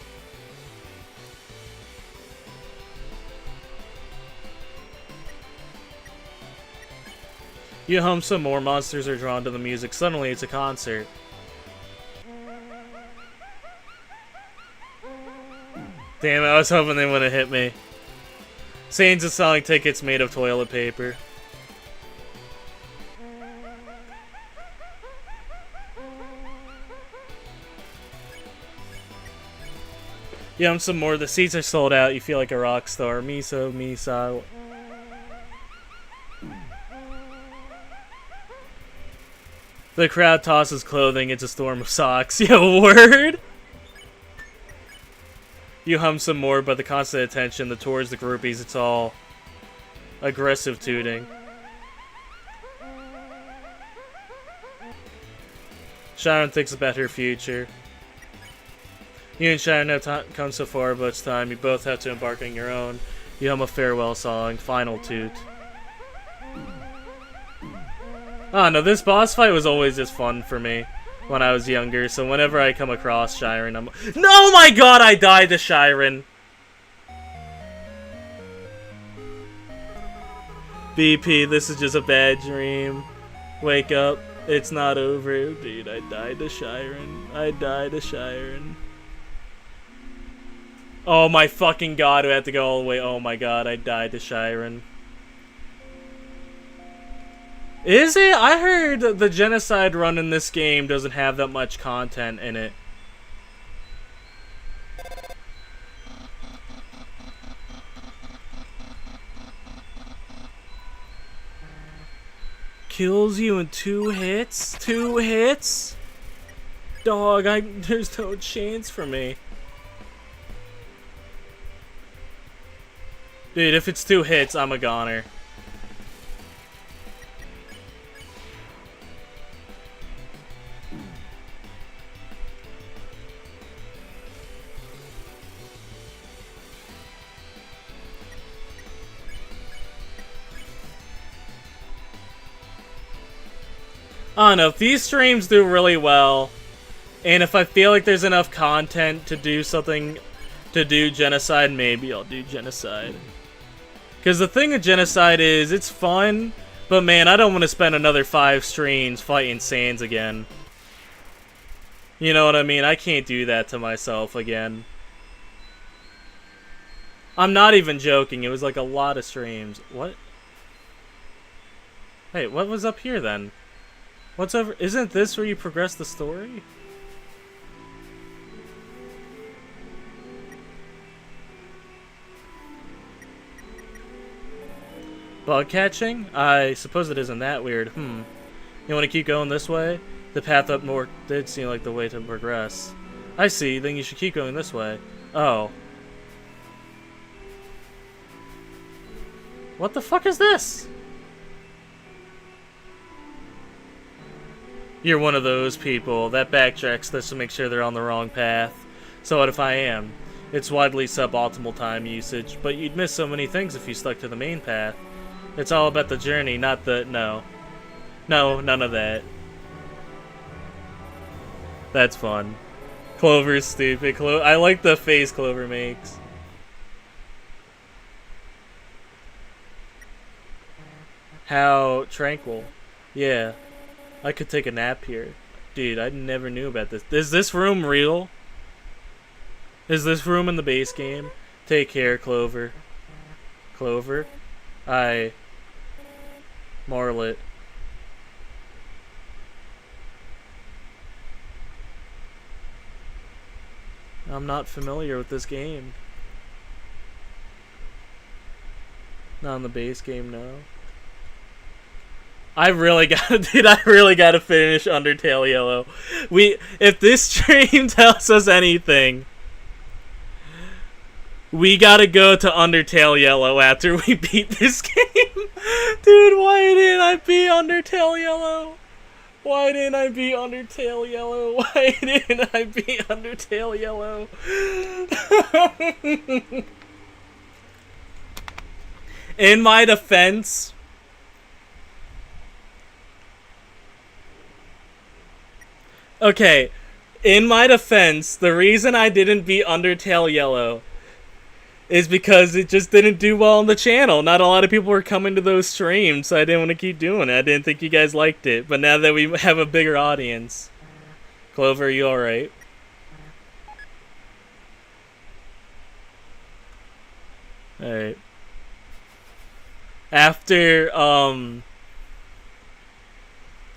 Speaker 1: You hum some more, monsters are drawn to the music. Suddenly, it's a concert. Damn it, I was hoping they wouldn't hit me. Saints is selling tickets made of toilet paper. Yeah, some more. The seats are sold out. You feel like a rock star. Misa. The crowd tosses clothing. It's a storm of socks. Yo, word! You hum some more, but the constant attention, the tours, the groupies, it's all aggressive tooting. Sharon thinks about her future. You and Sharon have come so far, but it's time. You both have to embark on your own. You hum a farewell song, final toot. Oh no, this boss fight was always just fun for me when I was younger, so whenever I come across Shiren, I'm... No, my god, I died to Shiren! BP, this is just a bad dream. Wake up. It's not over. Dude, I died to Shiren. Oh my fucking god, we have to go all the way. Oh my god, I died to Shiren. Is it? I heard the genocide run in this game doesn't have that much content in it. Kills you in 2 hits? 2 hits? Dog, there's no chance for me. Dude, if it's 2 hits, I'm a goner. I don't know, if these streams do really well, and if I feel like there's enough content to do something, to do genocide, maybe I'll do genocide. Because the thing with genocide is, it's fun, but man, I don't want to spend another 5 streams fighting Sans again. You know what I mean? I can't do that to myself again. I'm not even joking, it was like a lot of streams. What? Hey, what was up here then? What's over? Isn't this where you progress the story? Bug catching? I suppose it isn't that weird. You want to keep going this way? The path up north did seem like the way to progress. I see, then you should keep going this way. Oh. What the fuck is this? You're one of those people that backtracks this to make sure they're on the wrong path. So what if I am? It's widely suboptimal time usage, but you'd miss so many things if you stuck to the main path. It's all about the journey, not the... No. No, none of that. That's fun. Clover's stupid. I like the face Clover makes. How tranquil. Yeah. I could take a nap here. Dude, I never knew about this. Is this room real? Is this room in the base game? Take care, Clover. Clover? Marlet. I'm not familiar with this game. Not in the base game, no. I really gotta finish Undertale Yellow. If this stream tells us anything, we gotta go to Undertale Yellow after we beat this game. Dude, why didn't I beat Undertale Yellow? Why didn't I beat Undertale Yellow? Why didn't I beat Undertale Yellow? In my defense... Okay, in my defense, the reason I didn't beat Undertale Yellow is because it just didn't do well on the channel. Not a lot of people were coming to those streams, so I didn't want to keep doing it. I didn't think you guys liked it, but now that we have a bigger audience. Clover, are you alright? Alright.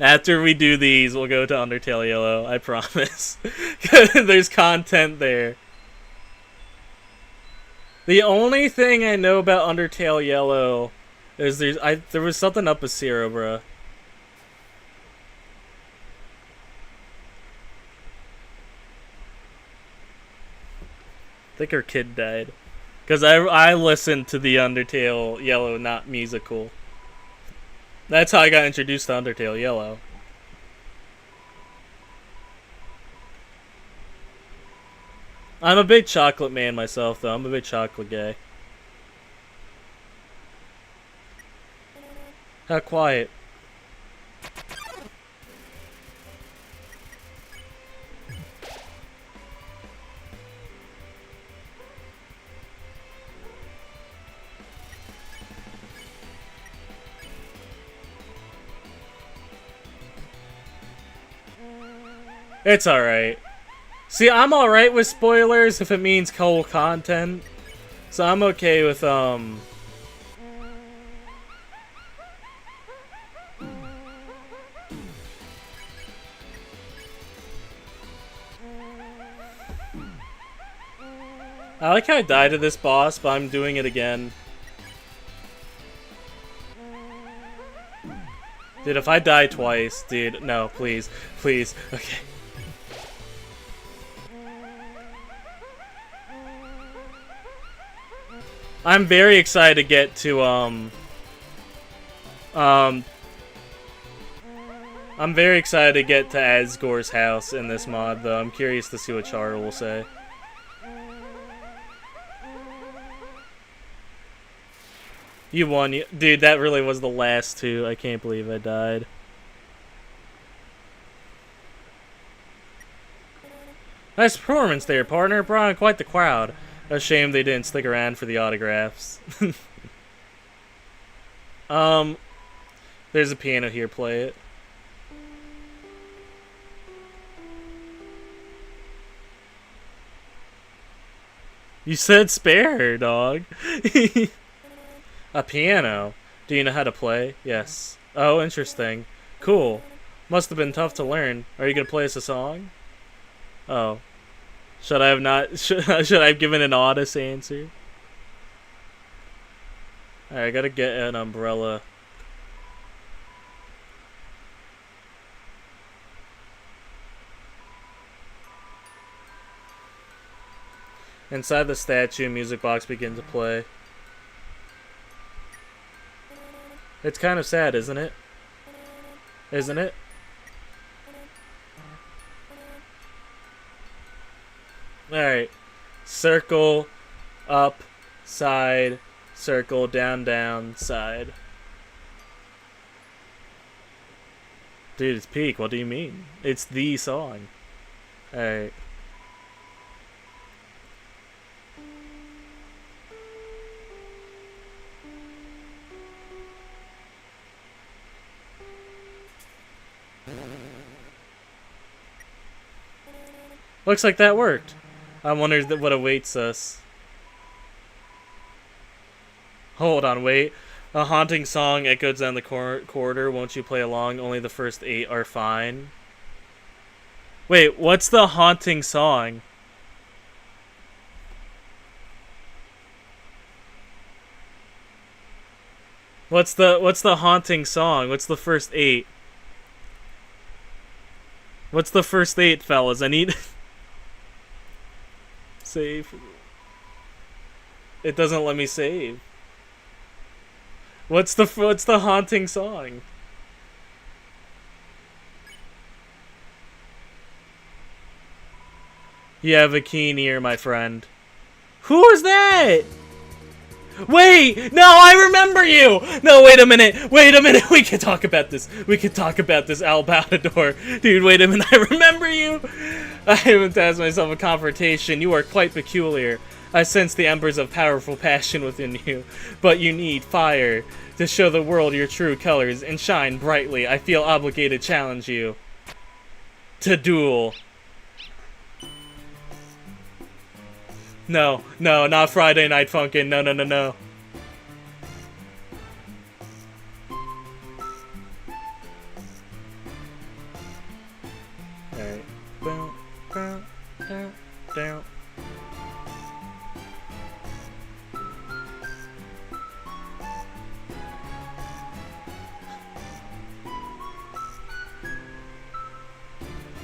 Speaker 1: After we do these, we'll go to Undertale Yellow, I promise. There's content there. The only thing I know about Undertale Yellow is there was something up with Cerebra. I think her kid died. Because I listened to the Undertale Yellow not musical. That's how I got introduced to Undertale Yellow. I'm a big chocolate man myself, though. I'm a big chocolate guy. How quiet. It's alright. See, I'm alright with spoilers if it means whole content. So I'm okay with, I like how I died to this boss, but I'm doing it again. Dude, if I die twice, dude, no, please, please, okay. I'm very excited to get to, I'm very excited to get to Asgore's house in this mod, though. I'm curious to see what Chara will say. You won, dude, that really was the last two. I can't believe I died. Nice performance there, partner. Brought on quite the crowd. A shame they didn't stick around for the autographs. There's a piano here, play it. You said spare, dog. A piano. Do you know how to play? Yes. Oh, interesting. Cool. Must have been tough to learn. Are you gonna play us a song? Oh. Should I have not? Should I have given an honest answer? Alright, I gotta get an umbrella. Inside the statue, music box begins to play. It's kind of sad, isn't it? Isn't it? Alright. Circle, up, side, circle, down, down, side. Dude, it's peak. What do you mean? It's the song. Alright. Looks like that worked. I wonder what awaits us. Hold on, wait. A haunting song echoes down the corridor. Won't you play along? Only the first 8 are fine. Wait, what's the haunting song? What's the haunting song? What's the first 8? What's the first 8, fellas? I need save. It doesn't let me save. What's the haunting song? You have a keen ear, my friend. Who is that? Wait! No, I remember you! No, wait a minute! Wait a minute! We can talk about this. We can talk about this, Al Batador. Dude, wait a minute. I remember you! I haven't asked myself a confrontation. You are quite peculiar. I sense the embers of powerful passion within you. But you need fire to show the world your true colors and shine brightly. I feel obligated to challenge you to duel. No, no, not Friday Night Funkin'. No, no, no, no. Alright. Boom, boom, down, down.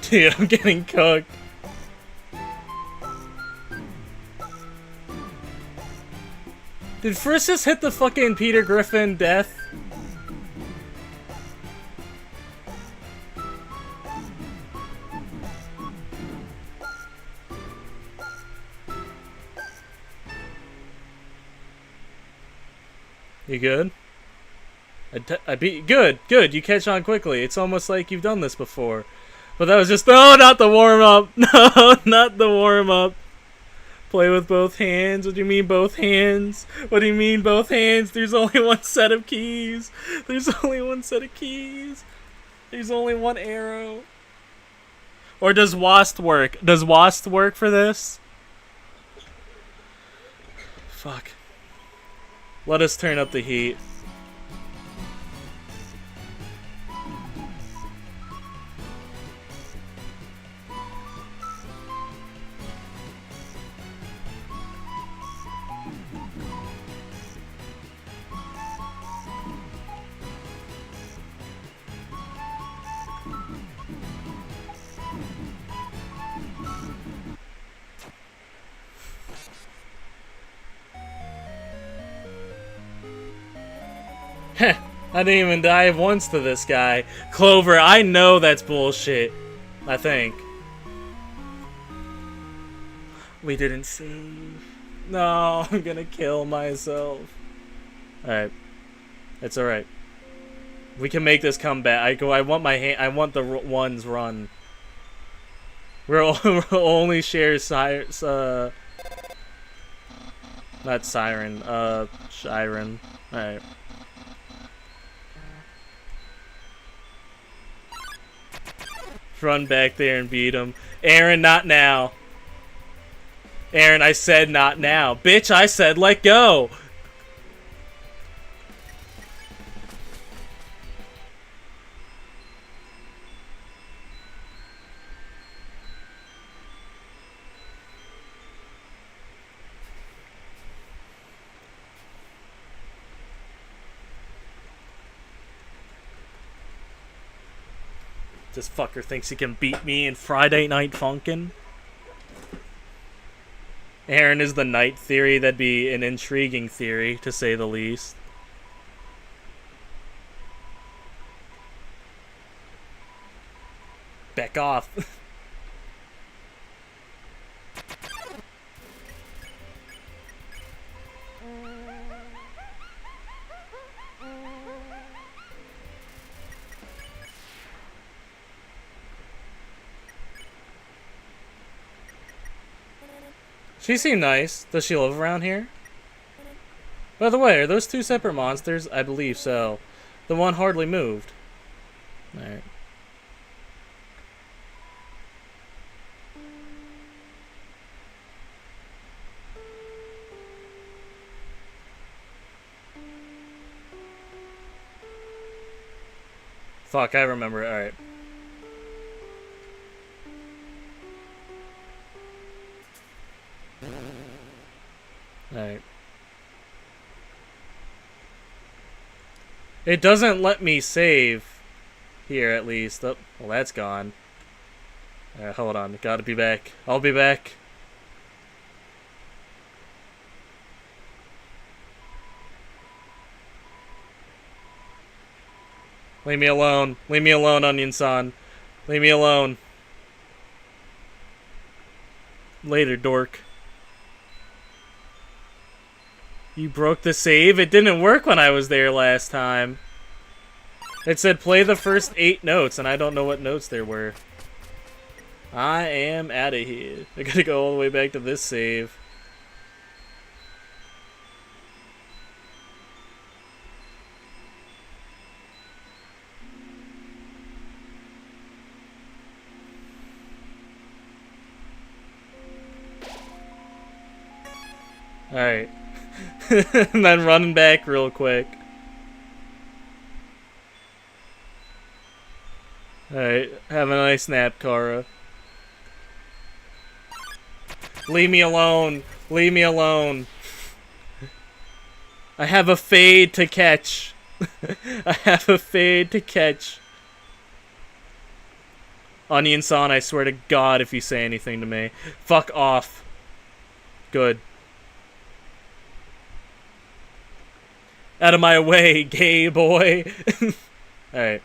Speaker 1: Dude, I'm getting cooked. Did Frisk just hit the fucking Peter Griffin death? You good? I beat. Good, good. You catch on quickly. It's almost like you've done this before. But that was just. No, not the warm up. No, not the warm up. Play with both hands? What do you mean both hands? What do you mean both hands? There's only one set of keys. There's only one set of keys. There's only one arrow. Or does WASD work? Does WASD work for this? Fuck. Let us turn up the heat. Heh, I didn't even dive once to this guy. Clover, I know that's bullshit. I think. We didn't save. No, I'm gonna kill myself. Alright. It's alright. We can make this comeback. I want my hand. I want the ones run. We'll only share not Siren, Shiren. Alright. Run back there and beat him. Aaron, not now. Aaron, I said not now. Bitch, I said let go. This fucker thinks he can beat me in Friday Night Funkin'. Aaron is the knight theory. That'd be an intriguing theory, to say the least. Back off. She seemed nice. Does she live around here? By the way, are those two separate monsters? I believe so. The one hardly moved. Alright. Fuck, I remember it. Alright. Alright. It doesn't let me save here, at least. Oh, well, that's gone. Alright, hold on. Gotta be back. I'll be back. Leave me alone. Leave me alone, Onion-san. Leave me alone. Later, dork. You broke the save? It didn't work when I was there last time. It said play the first 8 notes, and I don't know what notes there were. I am out of here. I gotta go all the way back to this save. Alright. And then running back real quick. Alright, have a nice nap, Kara. Leave me alone. Leave me alone. I have a fade to catch. I have a fade to catch. Onion-san, I swear to God if you say anything to me. Fuck off. Good. Out of my way, gay boy. Alright.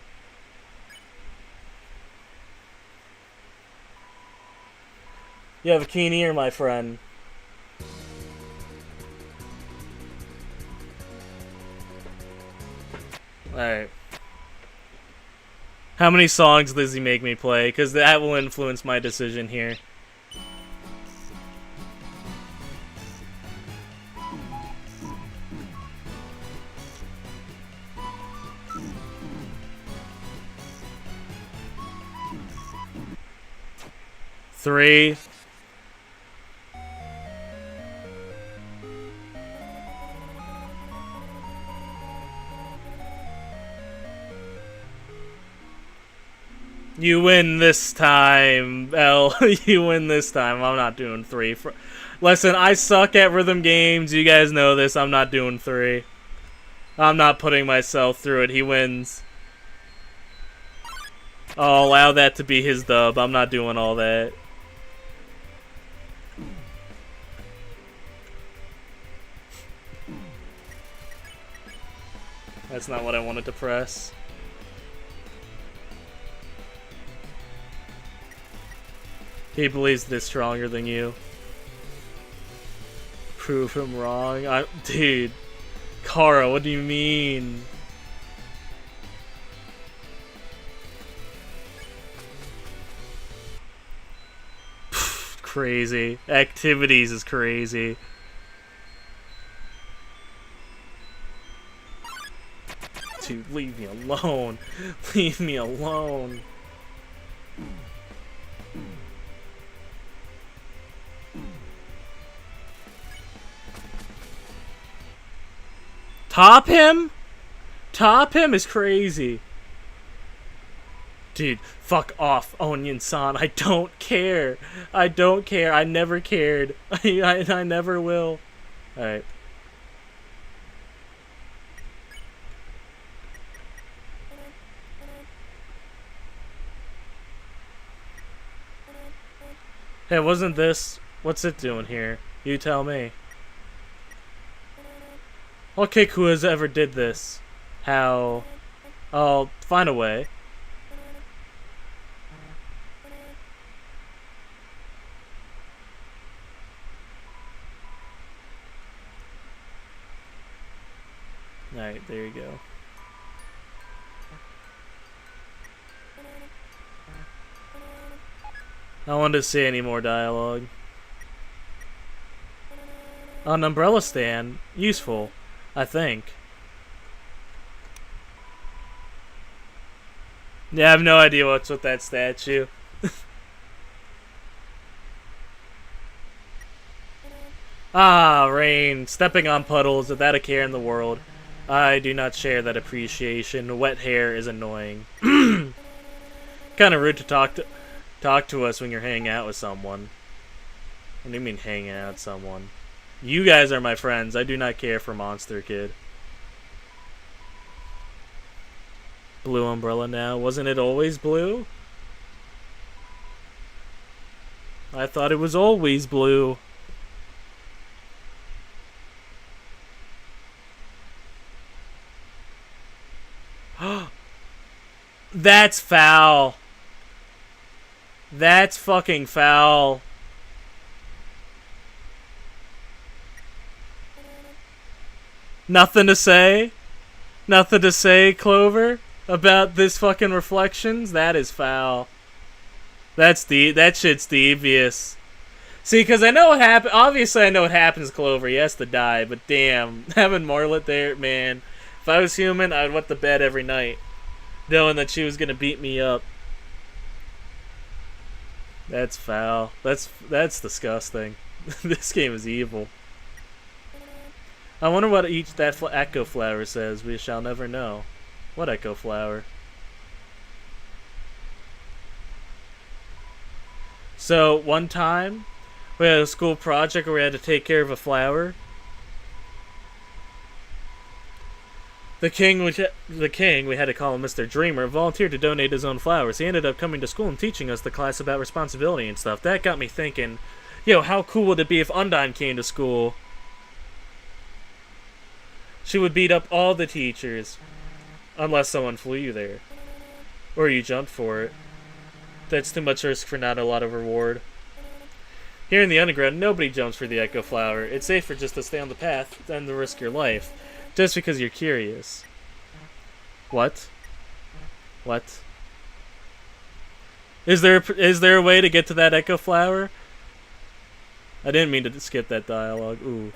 Speaker 1: You have a keen ear, my friend. Alright. How many songs does he make me play? Because that will influence my decision here. Three. You win this time, L. You win this time. I'm not doing 3. Listen, I suck at rhythm games. You guys know this. I'm not doing 3. I'm not putting myself through it. He wins. I'll allow that to be his dub. I'm not doing all that. That's not what I wanted to press. He believes this stronger than you. Prove him wrong. Dude. Kara, what do you mean? Crazy. Activities is crazy. Dude, leave me alone. Leave me alone. Top him? Top him is crazy. Dude, fuck off, Onion-san. I don't care. I don't care. I never cared. I never will. Alright. Hey, wasn't this... What's it doing here? You tell me. I'll kick who has ever did this. How? I'll find a way. Alright, there you go. I don't want to see any more dialogue. An umbrella stand. Useful, I think. Yeah, I have no idea what's with that statue. Ah, rain. Stepping on puddles without a care in the world. I do not share that appreciation. Wet hair is annoying. Kind of rude to talk to us when you're hanging out with someone. What do you mean hanging out with someone? You guys are my friends. I do not care for Monster Kid. Blue umbrella now. Wasn't it always blue? I thought it was always blue. That's foul. That's fucking foul. Nothing to say? Nothing to say, Clover, about this fucking reflections? That is foul. That shit's devious. See, because I know what happened. Obviously, I know what happens, Clover. He has to die, but damn. Having Marlet there, man. If I was human, I'd went to bed every night, knowing that she was going to beat me up. That's foul. That's disgusting. This game is evil. I wonder what that echo flower says. We shall never know. What echo flower? So, one time, we had a school project where we had to take care of a flower. The king, we had to call him Mr. Dreamer, volunteered to donate his own flowers. He ended up coming to school and teaching us the class about responsibility and stuff. That got me thinking, yo, how cool would it be if Undyne came to school? She would beat up all the teachers. Unless someone flew you there. Or you jumped for it. That's too much risk for not a lot of reward. Here in the underground, nobody jumps for the Echo Flower. It's safer just to stay on the path than to risk your life. Just because you're curious. What? What? Is there a way to get to that Echo Flower? I didn't mean to skip that dialogue. Ooh.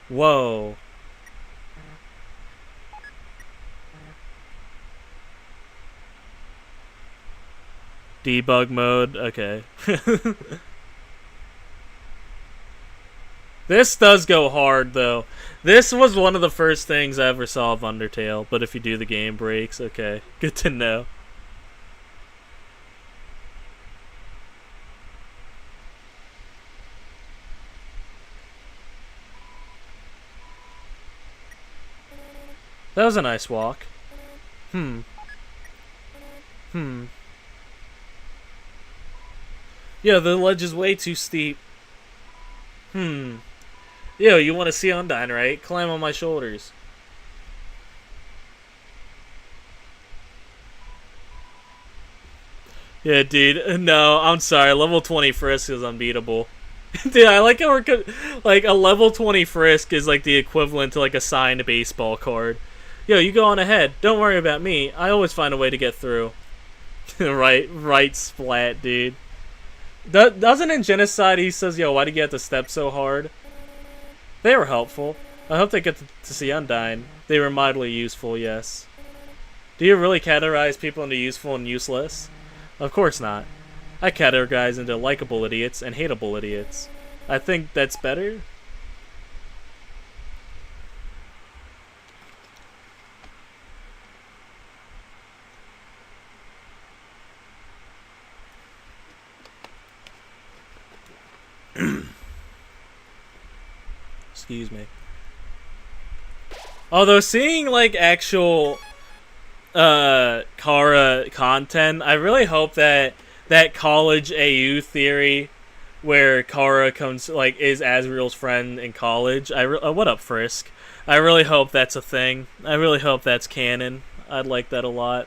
Speaker 1: Whoa. Debug mode. Okay. This does go hard, though. This was one of the first things I ever saw of Undertale, but if you do, the game breaks. Okay, good to know. That was a nice walk. Yo, the ledge is way too steep. Yo, you want to see Undyne, right? Climb on my shoulders. Yeah, dude. No, I'm sorry. Level 20 Frisk is unbeatable. Dude, I like how we're... Like, a level 20 Frisk is like the equivalent to like a signed baseball card. Yo, you go on ahead. Don't worry about me. I always find a way to get through. right splat, dude. Doesn't in Genocide he says, yo, why did you have to step so hard? They were helpful. I hope they get to see Undyne. They were mildly useful, yes. Do you really categorize people into useful and useless? Of course not. I categorize into likable idiots and hateable idiots. I think that's better. Excuse me. Although seeing like actual Kara content, I really hope that college AU theory where Kara comes like is Asriel's friend in college. What up, Frisk? I really hope that's a thing. I really hope that's canon. I'd like that a lot.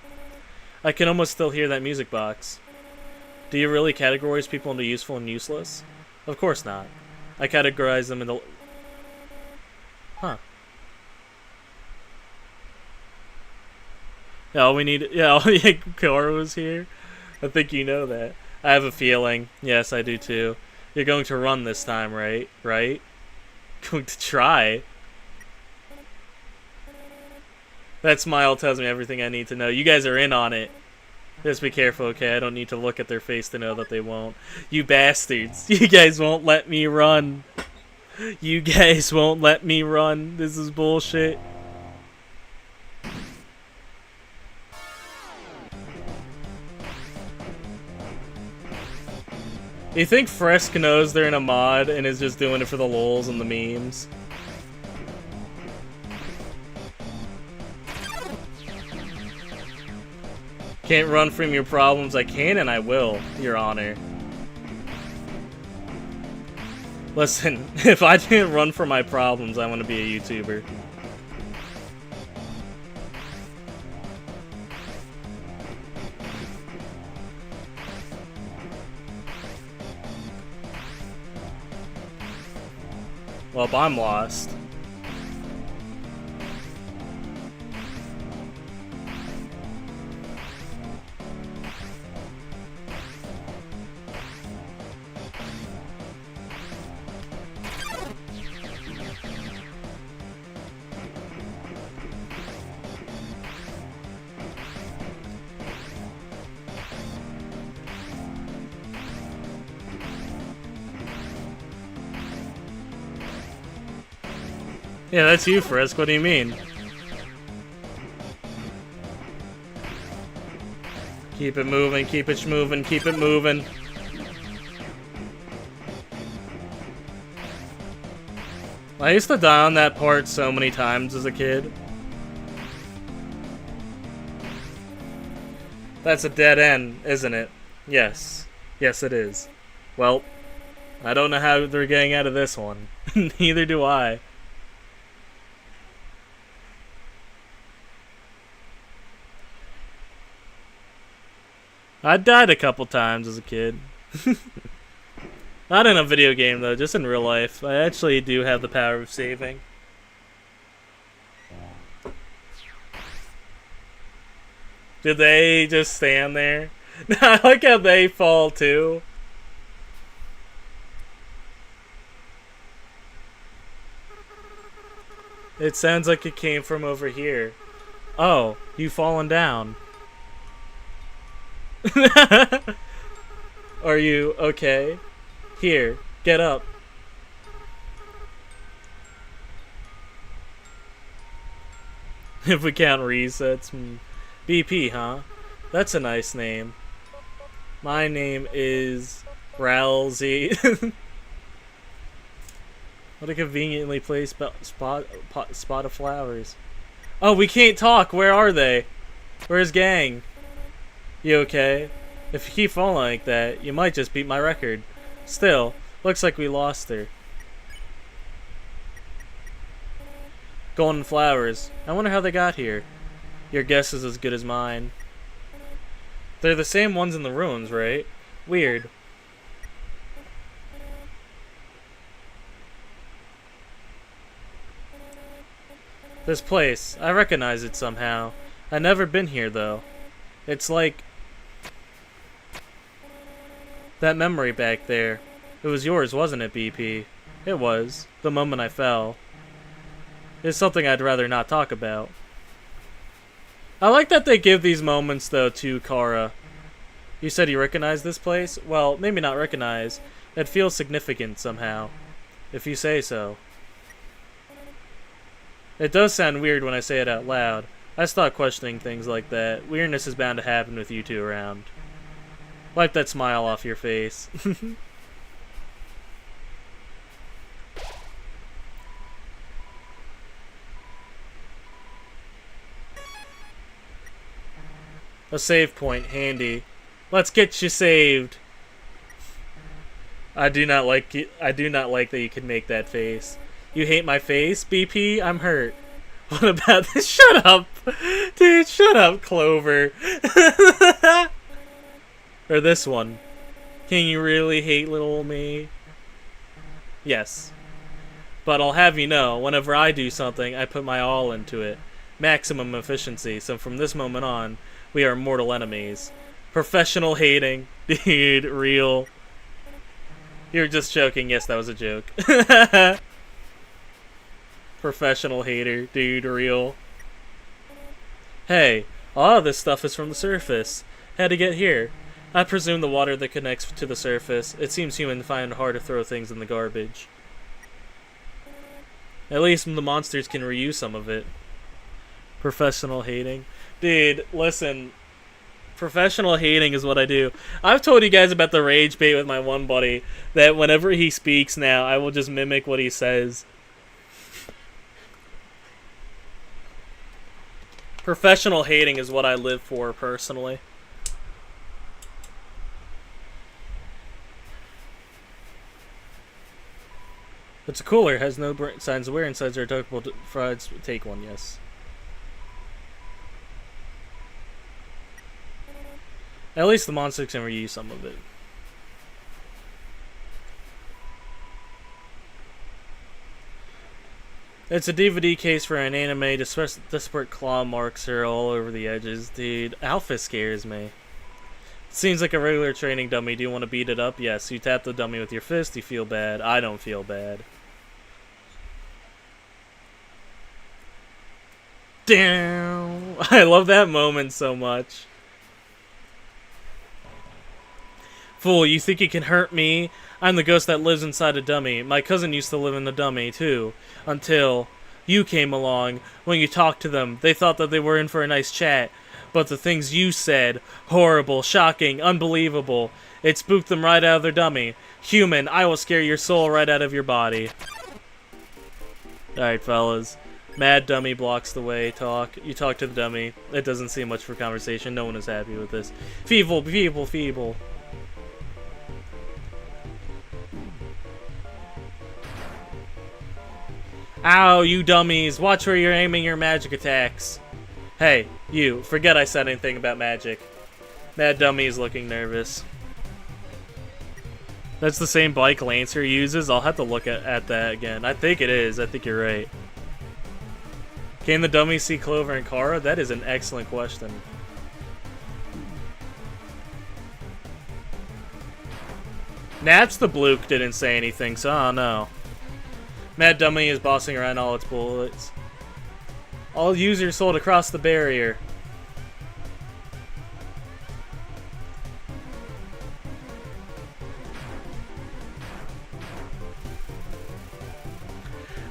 Speaker 1: I can almost still hear that music box. Do you really categorize people into useful and useless? Of course not. I categorize them into... Huh. Yeah, all we need... Yeah, Kara was here. I think you know that. I have a feeling. Yes, I do too. You're going to run this time, right? Right? Going to try. That smile tells me everything I need to know. You guys are in on it. Just be careful, okay? I don't need to look at their face to know that they won't. You bastards. You guys won't let me run. You guys won't let me run. This is bullshit. You think Frisk knows they're in a mod and is just doing it for the lols and the memes? Can't run from your problems. I can and I will, Your Honor. Listen, if I didn't run from my problems, I want to be a YouTuber. Well, I'm lost. Yeah, that's you, Frisk. What do you mean? Keep it moving, keep it moving, keep it moving. I used to die on that part so many times as a kid. That's a dead end, isn't it? Yes. Yes, it is. Well, I don't know how they're getting out of this one. Neither do I. I died a couple times as a kid. Not in a video game, though, just in real life. I actually do have the power of saving. Did they just stand there? I like how they fall, too. It sounds like it came from over here. Oh, you've fallen down. Are you okay? Here, get up. If we count resets. BP, huh? That's a nice name. My name is Ralsei. What a conveniently placed spot of flowers. Oh, we can't talk. Where are they? Where's gang? You okay? If you keep falling like that, you might just beat my record. Still, looks like we lost her. Golden flowers. I wonder how they got here. Your guess is as good as mine. They're the same ones in the ruins, right? Weird. This place. I recognize it somehow. I've never been here, though. It's like... that memory back there. It was yours, wasn't it, BP? It was. The moment I fell. It's something I'd rather not talk about. I like that they give these moments, though, to Kara. You said you recognize this place? Well, maybe not recognize. It feels significant somehow. If you say so. It does sound weird when I say it out loud. I start questioning things like that. Weirdness is bound to happen with you two around. Wipe that smile off your face. A save point, handy. Let's get you saved. I do not like that you can make that face. You hate my face, BP? I'm hurt. What about this? Shut up, dude. Shut up, Clover. Or this one. Can you really hate little me? Yes. But I'll have you know, whenever I do something, I put my all into it. Maximum efficiency. So from this moment on, we are mortal enemies. Professional hating. Dude, real. You're just joking. Yes, that was a joke. Professional hater. Dude, real. Hey, a lot of this stuff is from the surface. How'd to get here? I presume the water that connects to the surface. It seems human find it hard to throw things in the garbage. At least the monsters can reuse some of it. Professional hating. Dude, listen. Professional hating is what I do. I've told you guys about the rage bait with my one buddy, that whenever he speaks now, I will just mimic what he says. Professional hating is what I live for, personally. It's a cooler, has no signs of wear, insides are deductible frieds. Take one, yes. At least the monsters can reuse some of it. It's a DVD case for an anime. Disparate claw marks are all over the edges. Dude, Alpha scares me. Seems like a regular training dummy. Do you want to beat it up? Yes. You tap the dummy with your fist. You feel bad. I don't feel bad. Damn. I love that moment so much. Fool, you think you can hurt me? I'm the ghost that lives inside a dummy. My cousin used to live in a dummy, too. Until you came along. When you talked to them, they thought that they were in for a nice chat. But the things you said, horrible, shocking, unbelievable. It spooked them right out of their dummy. Human, I will scare your soul right out of your body. Alright, fellas. Mad dummy blocks the way. You talk to the dummy. It doesn't seem much for conversation. No one is happy with this. Feeble, feeble, feeble. Ow, you dummies. Watch where you're aiming your magic attacks. Hey, you. Forget I said anything about magic. Mad dummy is looking nervous. That's the same bike Lancer uses? I'll have to look at that again. I think it is. I think you're right. Can the dummy see Clover and Kara? That is an excellent question. Naps the Blook didn't say anything, so I don't know. Mad Dummy is bossing around all its bullets. All users sold across the barrier.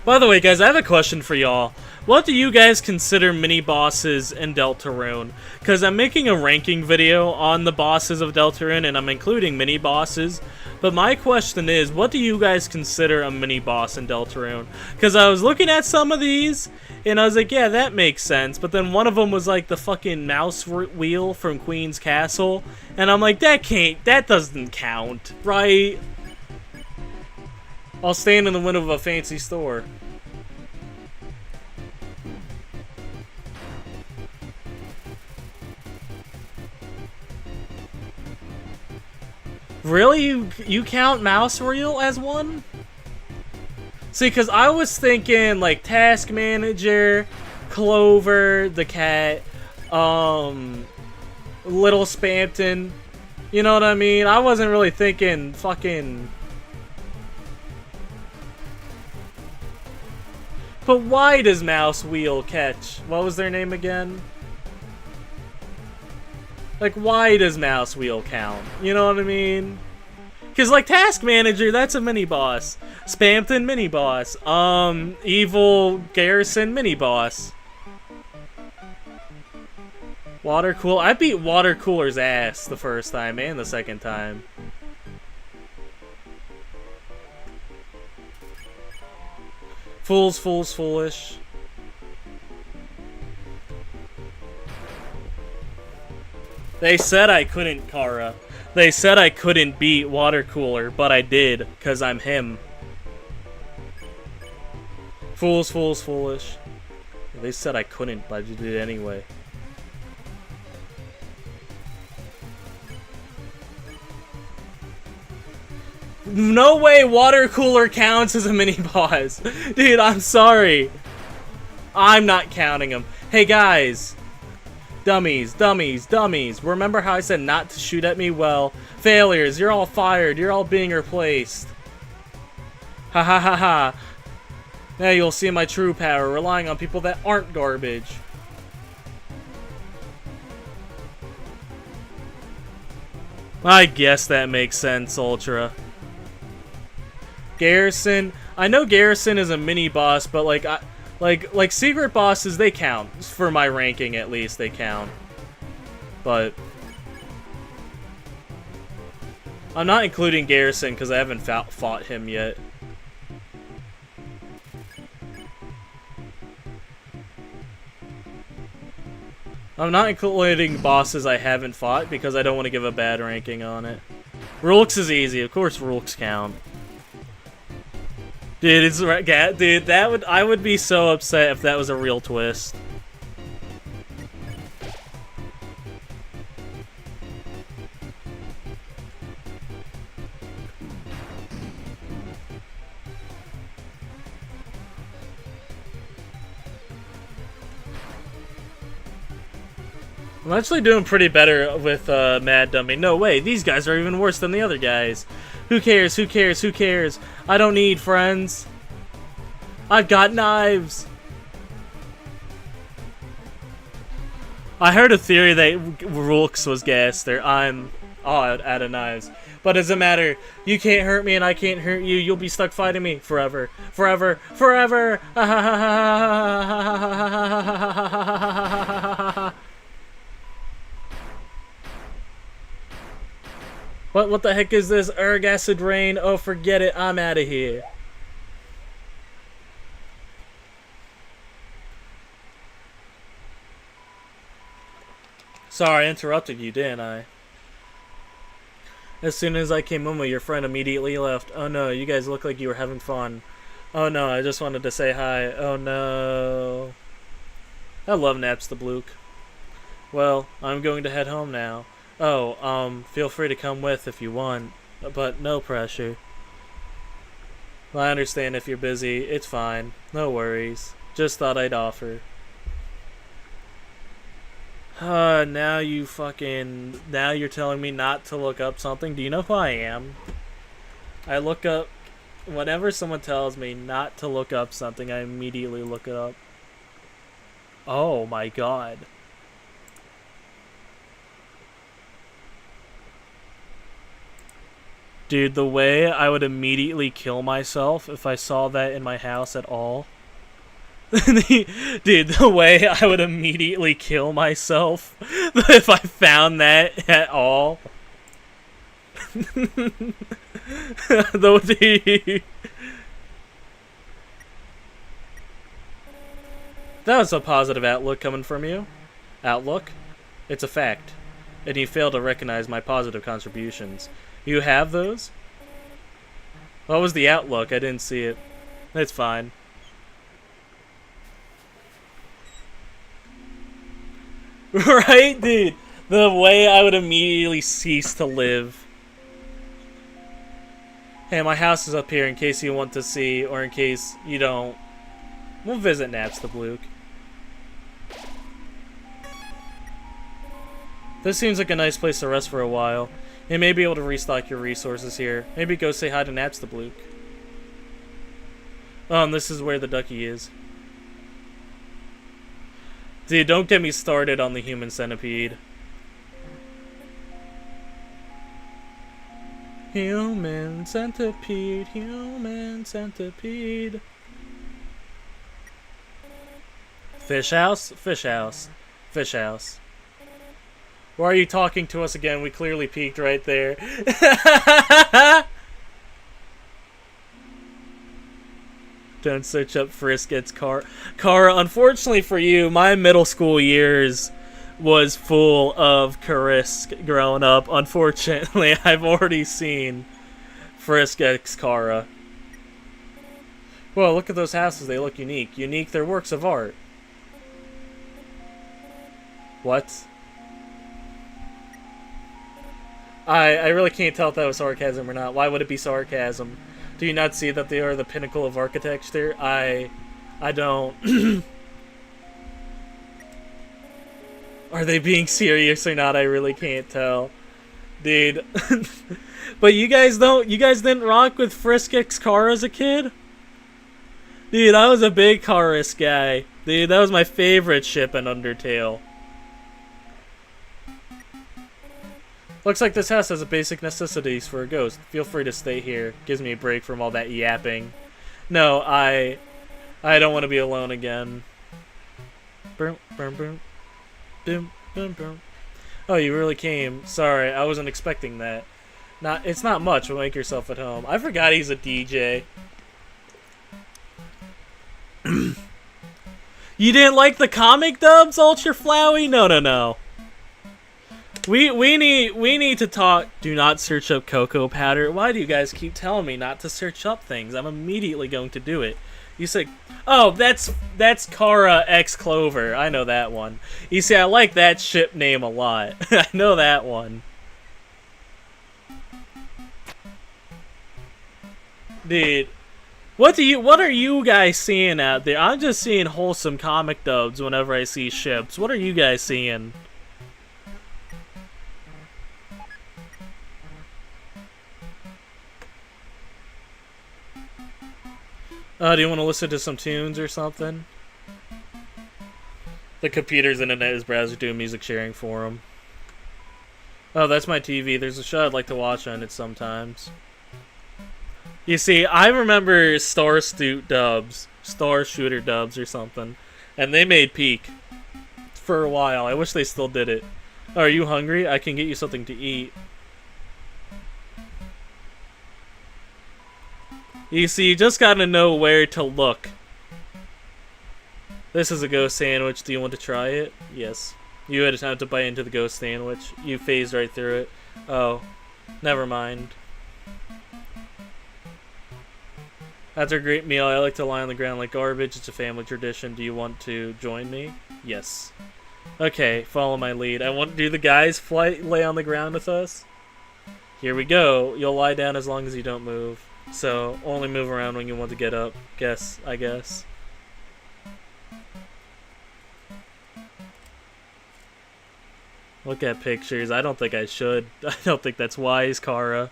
Speaker 1: By the way, guys, I have a question for y'all. What do you guys consider mini-bosses in Deltarune? Because I'm making a ranking video on the bosses of Deltarune, and I'm including mini-bosses. But my question is, what do you guys consider a mini-boss in Deltarune? Because I was looking at some of these, and I was like, yeah, that makes sense. But then one of them was like the fucking mouse wheel from Queen's Castle. And I'm like, that doesn't count, right? I'll stand in the window of a fancy store. Really? You count mouse reel as one? See, because I was thinking, like, Task Manager, Clover, the cat, Little Spamton. You know what I mean? I wasn't really thinking fucking... But why does Mouse Wheel catch? What was their name again? Like, why does Mouse Wheel count? You know what I mean? Because, like, Task Manager, that's a mini-boss. Spamton, mini-boss. Evil Garrison, mini-boss. Water Cooler. I beat Water Cooler's ass the first time and the second time. Fools, fools, foolish. They said I couldn't, Kara. They said I couldn't beat Water Cooler, but I did, because I'm him. Fools, fools, foolish. They said I couldn't, but I did it anyway. No way Water Cooler counts as a mini-boss. Dude, I'm sorry. I'm not counting them. Hey, guys. Dummies, dummies, dummies. Remember how I said not to shoot at me? Well, failures. You're all fired. You're all being replaced. Ha ha ha ha. Now you'll see my true power, relying on people that aren't garbage. I guess that makes sense, Ultra. Garrison. I know Garrison is a mini-boss, but like secret bosses, they count. For my ranking, at least, they count. But I'm not including Garrison because I haven't fought him yet. I'm not including bosses I haven't fought because I don't want to give a bad ranking on it. Rulks is easy. Of course Rulks count. Dude, it's right. Dude, I would be so upset if that was a real twist. I'm actually doing pretty better with Mad Dummy. No way, these guys are even worse than the other guys. Who cares, who cares, who cares? I don't need friends. I've got knives. I heard a theory that Rulks was Gaster. I'm all out of knives. But it doesn't matter. You can't hurt me and I can't hurt you. You'll be stuck fighting me forever. Forever. Forever. What the heck is this? Erg acid rain? Oh, forget it. I'm out of here. Sorry, I interrupted you, didn't I? As soon as I came in, your friend immediately left. Oh no, you guys look like you were having fun. Oh no, I just wanted to say hi. Oh no. I love Naps the Blook. Well, I'm going to head home now. Oh, feel free to come with if you want, but no pressure. Well, I understand if you're busy, it's fine. No worries. Just thought I'd offer. Now you're telling me not to look up something. Do you know who I am? I look up, whenever someone tells me not to look up something, I immediately look it up. Oh my god. Dude, the way I would immediately kill myself if I saw that in my house at all. Dude, the way I would immediately kill myself if I found that at all. That was a positive outlook coming from you. Outlook? It's a fact. And you fail to recognize my positive contributions. You have those? What was the outlook? I didn't see it. It's fine. Right, dude? The way I would immediately cease to live. Hey, my house is up here in case you want to see, or in case you don't. We'll visit Naps the Blook. This seems like a nice place to rest for a while. You may be able to restock your resources here. Maybe go say hi to Naps the Blook. Oh, and this is where the ducky is. Dude, don't get me started on the human centipede. Human centipede, human centipede. Fish house? Fish house. Fish house. Why are you talking to us again? We clearly peaked right there. Don't search up Frisk, it's Kara. Kara, unfortunately for you, my middle school years was full of Karisk growing up. Unfortunately, I've already seen Frisk X Kara. Whoa, look at those houses. They look unique. Unique, they're works of art. What? I really can't tell if that was sarcasm or not. Why would it be sarcasm? Do you not see that they are the pinnacle of architecture? I don't. Are they being serious or not? I really can't tell. Dude. But you guys didn't rock with Frisk X Kara as a kid? Dude, I was a big Karisk guy. Dude, that was my favorite ship in Undertale. Looks like this house has a basic necessities for a ghost. Feel free to stay here. Gives me a break from all that yapping. No, I don't want to be alone again. Boom, boom, boom. Boom, boom, boom. Oh, you really came. Sorry, I wasn't expecting that. It's not much, but make yourself at home. I forgot he's a DJ. You didn't like the comic dubs, Ultra Flowey? No. We need to talk. Do not search up cocoa powder. Why do you guys keep telling me not to search up things? I'm immediately going to do it. You said, oh, that's Kara X Clover. I know that one. You see, I like that ship name a lot. I know that one. Dude, what are you guys seeing out there? I'm just seeing wholesome comic dubs whenever I see ships. What are you guys seeing? Do you want to listen to some tunes or something? The computer's internet is browser doing music sharing for him. Oh, that's my TV. There's a show I'd like to watch on it sometimes. You see, I remember Star Shooter dubs or something, and they made peak for a while. I wish they still did it. Oh, are you hungry? I can get you something to eat. You see, you just gotta know where to look. This is a ghost sandwich. Do you want to try it? Yes. You had time to bite into the ghost sandwich. You phased right through it. Oh, never mind. After a great meal, I like to lie on the ground like garbage. It's a family tradition. Do you want to join me? Yes. Okay, follow my lead. Do the guys lay on the ground with us? Here we go. You'll lie down as long as you don't move. So, only move around when you want to get up. I guess. Look at pictures. I don't think I should. I don't think that's wise, Kara.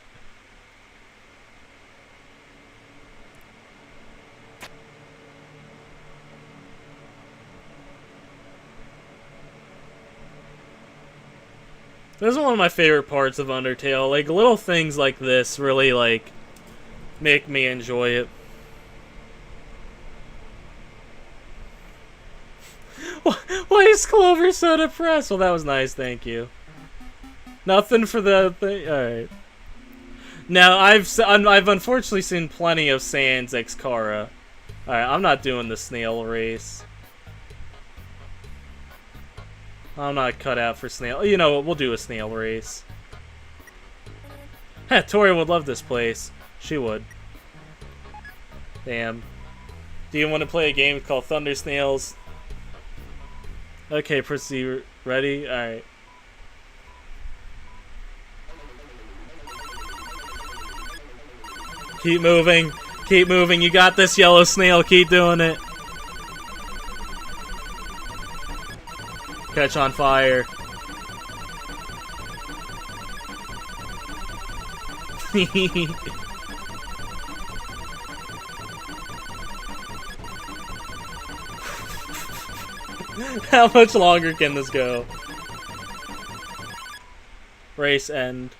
Speaker 1: This is one of my favorite parts of Undertale. Like, little things like this really, like, make me enjoy it. Why is Clover so depressed? Well, that was nice, thank you. Nothing for the thing. Alright. Now, I've unfortunately seen plenty of Sans X Kara. Alright, I'm not doing the snail race. I'm not cut out for snail. You know what? We'll do a snail race. Heh, Tori would love this place. She would. Damn. Do you want to play a game called Thunder Snails? Okay, proceed. Ready? Alright. Keep moving. Keep moving. You got this, yellow snail. Keep doing it. Catch on fire. How much longer can this go? Race end.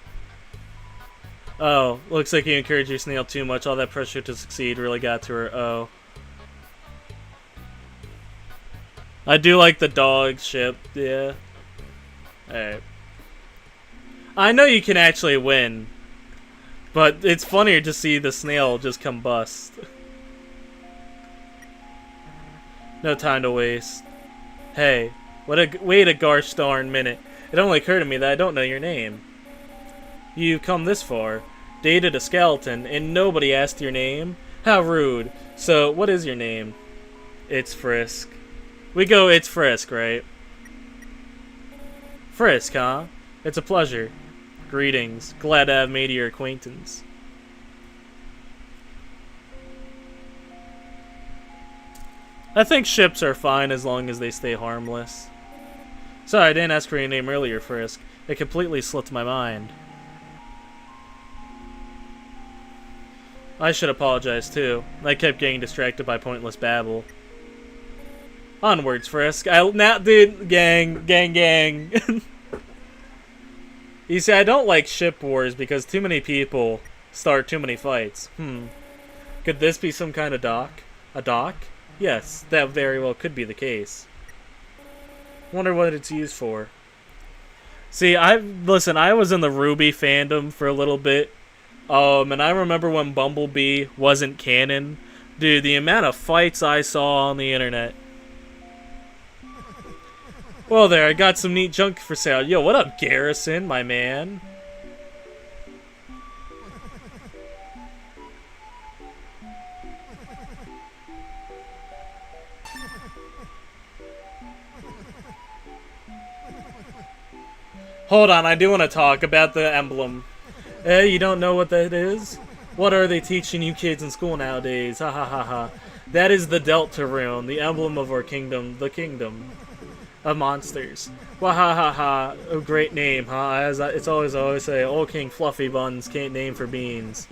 Speaker 1: Oh, looks like you encouraged your snail too much. All that pressure to succeed really got to her. Oh. I do like the dog ship, yeah. Alright. I know you can actually win, but it's funnier to see the snail just combust. No time to waste. Hey, Wait a gosh darn minute. It only occurred to me that I don't know your name. You've come this far, dated a skeleton, and nobody asked your name? How rude. So, what is your name? It's Frisk. We go, it's Frisk, right? Frisk, huh? It's a pleasure. Greetings. Glad to have made your acquaintance. I think ships are fine as long as they stay harmless. Sorry, I didn't ask for your name earlier, Frisk. It completely slipped my mind. I should apologize too. I kept getting distracted by pointless babble. Onwards, Frisk. Dude, gang. You see, I don't like ship wars because too many people start too many fights. Could this be some kind of dock? A dock? Yes, that very well could be the case. Wonder what it's used for. See, listen, I was in the Ruby fandom for a little bit. And I remember when Bumblebee wasn't canon. Dude, the amount of fights I saw on the internet. Well there, I got some neat junk for sale. Yo, what up, Garrison, my man? Hold on, I do want to talk about the emblem. You don't know what that is? What are they teaching you kids in school nowadays? Ha ha ha ha. That is the Delta Rune, the emblem of our kingdom, the kingdom of monsters. Wah ha ha ha. A great name, huh? As it's always say, old King Fluffy Buns can't name for beans.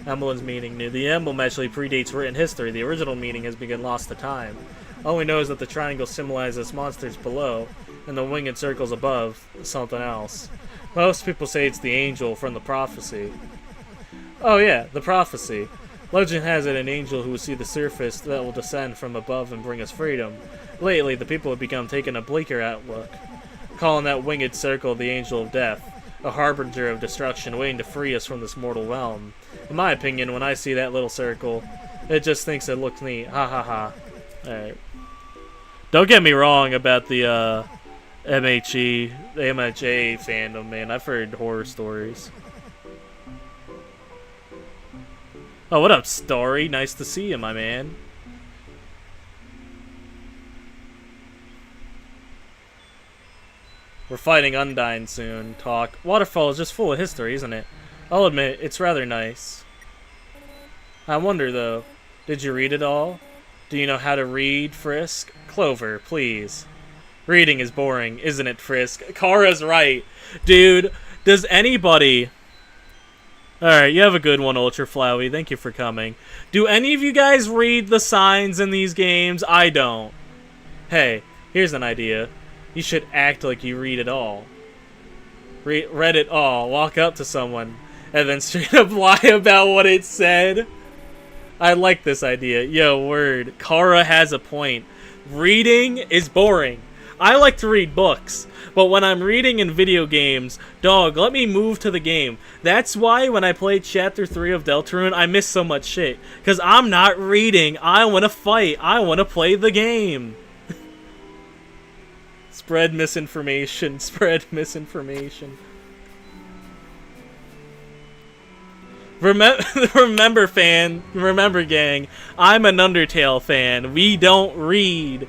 Speaker 1: Emblem's meaning new. The emblem actually predates written history. The original meaning has been lost to time. All we know is that the triangle symbolizes monsters below, and the winged circles above something else. Most people say it's the angel from the prophecy. Oh yeah, the prophecy. Legend has it an angel who will see the surface that will descend from above and bring us freedom. Lately, the people have become taking a bleaker outlook, calling that winged circle the angel of death, a harbinger of destruction waiting to free us from this mortal realm. In my opinion, when I see that little circle, it just thinks it looks neat. Ha ha ha. Alright. Don't get me wrong about the MHA fandom, man. I've heard horror stories. Oh, what up, Starry? Nice to see you, my man. We're fighting Undyne soon. Talk. Waterfall is just full of history, isn't it? I'll admit, it's rather nice. I wonder, though, did you read it all? Do you know how to read, Frisk? Clover, please. Reading is boring, isn't it, Frisk? Kara's right. Dude, does anybody... Alright, you have a good one, Ultra Flowey. Thank you for coming. Do any of you guys read the signs in these games? I don't. Hey, here's an idea. You should act like you read it all. Read it all. Walk up to someone, and then straight up lie about what it said. I like this idea. Yo, word. Kara has a point. Reading is boring. I like to read books, but when I'm reading in video games, dog, let me move to the game. That's why when I played Chapter 3 of Deltarune, I missed so much shit. Because I'm not reading. I want to fight. I want to play the game. Spread misinformation. Spread misinformation. Remember, gang, I'm an Undertale fan. We don't read.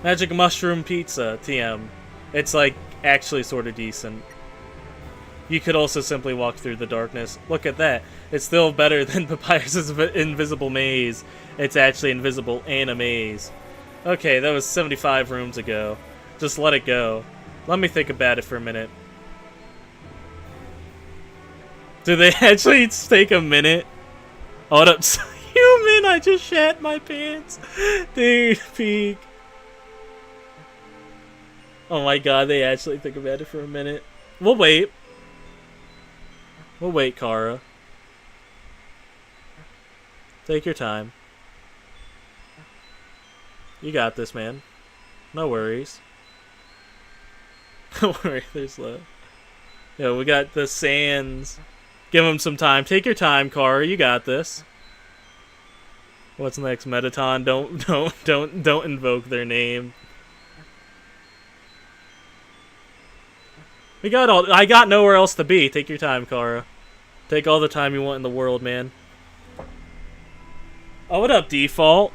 Speaker 1: Magic Mushroom Pizza, TM. It's like actually sort of decent. You could also simply walk through the darkness. Look at that. It's still better than Papyrus's invisible maze. It's actually invisible and a maze. Okay, that was 75 rooms ago. Just let it go. Let me think about it for a minute. Do they actually take a minute? Hold up, human, I just shat my pants. Dude, peak. Oh my god, they actually think about it for a minute. We'll wait. We'll wait, Kara. Take your time. You got this, man. No worries. Don't worry, there's love. Yo, we got the Sans. Give him some time. Take your time, Kara. You got this. What's next, Metaton? Don't invoke their name. I got nowhere else to be. Take your time, Kara. Take all the time you want in the world, man. Oh, what up, Default?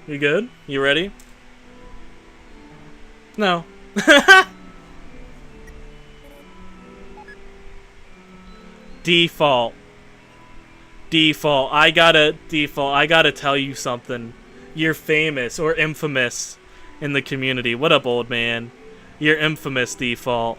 Speaker 1: You good? You ready? No. Default. I gotta tell you something. You're famous or infamous in the community. What up, old man? You're infamous, Default.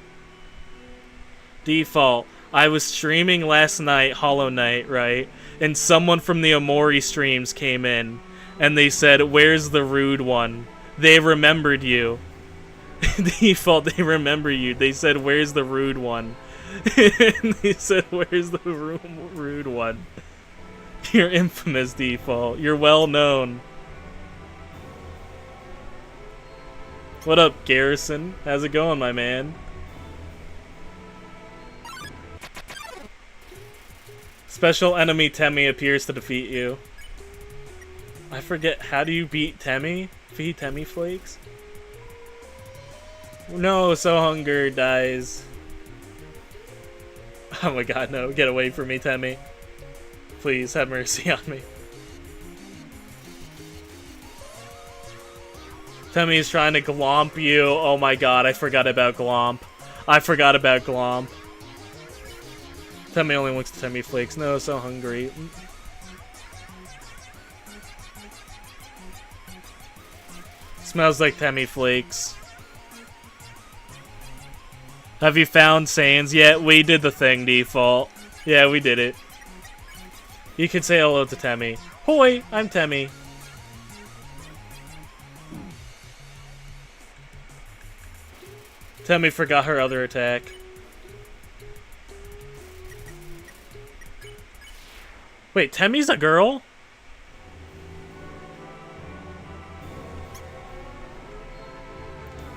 Speaker 1: I was streaming last night, Hollow Knight, right? And someone from the Omori streams came in, and they said, "Where's the rude one?" They remembered you. Default, they remember you. They said, "Where's the rude one?" And they said, "Where's the rude one?" You're infamous, Default. You're well known. What up, Garrison? How's it going, my man? Special enemy Temmie appears to defeat you. I forget, how do you beat Temmie? Feed Temmie flakes? No, so hunger dies. Oh my god, no. Get away from me, Temmie. Please, have mercy on me. Temmie's trying to glomp you. Oh my god, I forgot about glomp. Temmie only wants Temmie flakes. No, so hungry. Smells like Temmie flakes. Have you found Sans yet? We did the thing, Default. Yeah, we did it. You can say hello to Temmie. Hoi, I'm Temmie. Temmie forgot her other attack. Wait, Temmie's a girl?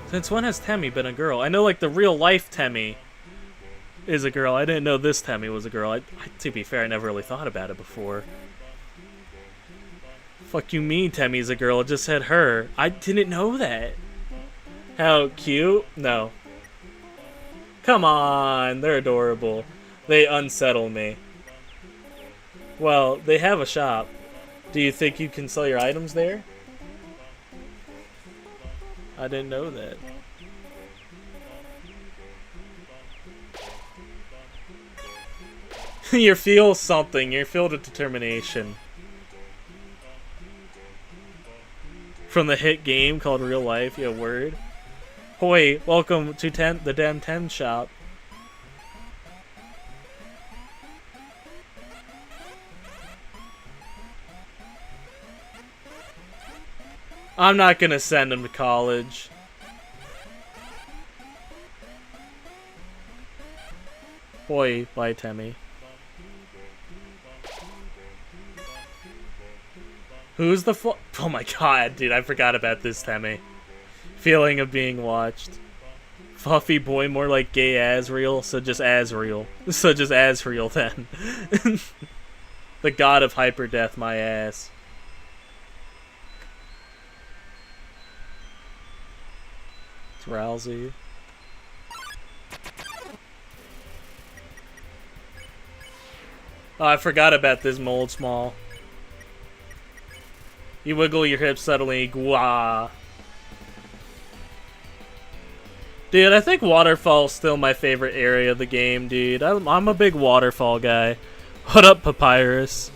Speaker 1: Since when has Temmie been a girl? I know, like, the real life Temmie is a girl. I didn't know this Temmie was a girl. To be fair, I never really thought about it before. Fuck you mean Temmie's a girl? It just said her. I didn't know that. How cute? No. Come on, they're adorable. They unsettle me. Well, they have a shop. Do you think you can sell your items there? I didn't know that. You feel something. You're filled with determination. From the hit game called Real Life. Yeah, word. Hoi, welcome to the Den 10 shop. I'm not gonna send him to college. Hoi, bye, Temmie. Who's the oh my god, dude, I forgot about this, Temmie. Feeling of being watched. Fluffy boy, more like gay Asriel, so just Asriel. So just Asriel then. The god of hyper death, my ass. It's Rousey. Oh, I forgot about this mold small. You wiggle your hips subtly, gwah. Dude, I think Waterfall's still my favorite area of the game, dude. I'm a big Waterfall guy. What up, Papyrus?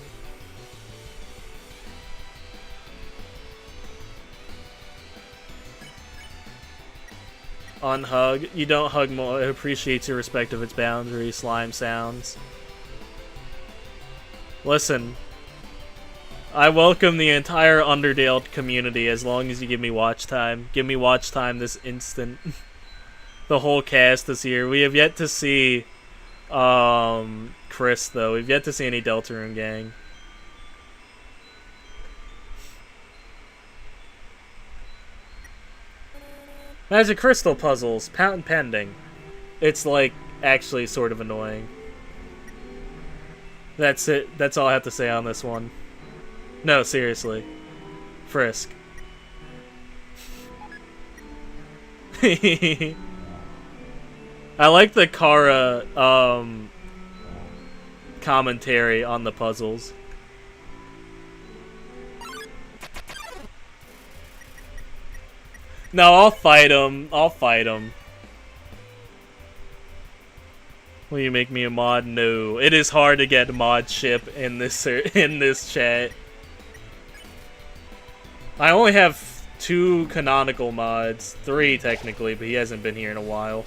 Speaker 1: Unhug. You don't hug more. It appreciates your respect of its boundaries, slime sounds. Listen. I welcome the entire Undertale community as long as you give me watch time. Give me watch time this instant. The whole cast is here. We have yet to see Chris, though. We've yet to see any Deltarune gang. . Magic Crystal puzzles, patent pending. It's like actually sort of annoying. That's it. That's all I have to say on this one. No, seriously. Frisk. I like the Kara commentary on the puzzles. No, I'll fight him. I'll fight him. Will you make me a mod? No. It is hard to get mod ship in this chat. I only have 2 canonical mods. 3 technically, but he hasn't been here in a while.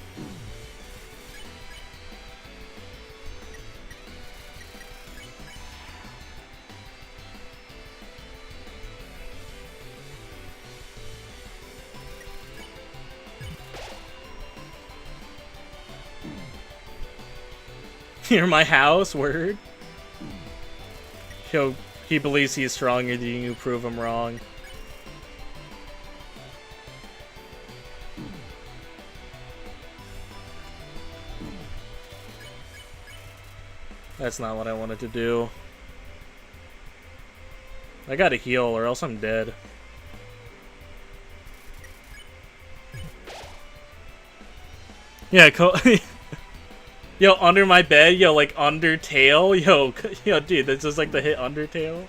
Speaker 1: Near my house? Word. He believes he is stronger than you, prove him wrong. That's not what I wanted to do. I gotta heal or else I'm dead. Yeah, yo, under my bed, yo, like Undertale, yo, dude, that's just like the hit Undertale.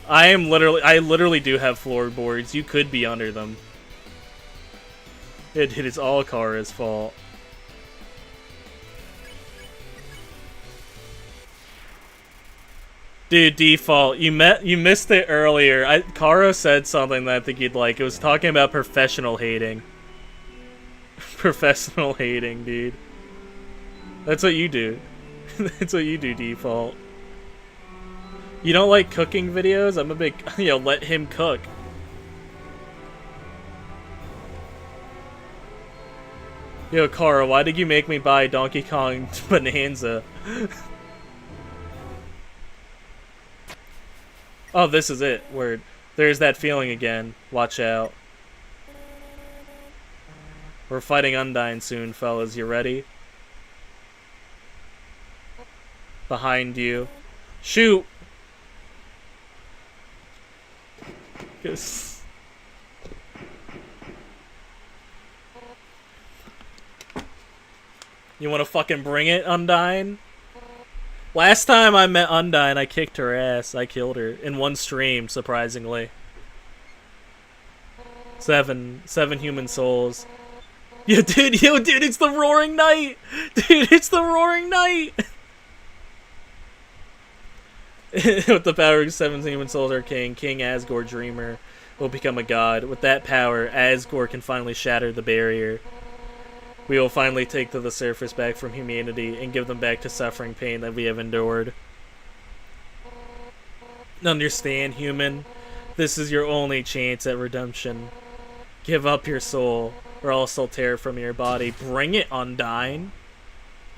Speaker 1: I literally do have floorboards. You could be under them. It is all Kara's fault. Dude, default, you missed it earlier. Kara said something that I think you'd like. It was talking about professional hating. Professional hating, dude. That's what you do. That's what you do, default. You don't like cooking videos? I'm a big, let him cook. Yo, Kara, why did you make me buy Donkey Kong Bonanza? Oh, this is it. Word. There's that feeling again. Watch out. We're fighting Undyne soon, fellas. You ready? Behind you. Shoot! You wanna fucking bring it, Undyne? Last time I met Undyne, I kicked her ass. I killed her. In one stream, surprisingly. 7 human souls. Yo, dude, it's the Roaring Knight! Dude, it's the Roaring Knight! With the power of 7 human souls, our king Asgore Dreamer, will become a god. With that power, Asgore can finally shatter the barrier. We will finally take to the surface back from humanity and give them back to suffering pain that we have endured. Understand, human? This is your only chance at redemption. Give up your soul, or else I'll tear it from your body. Bring it, Undyne.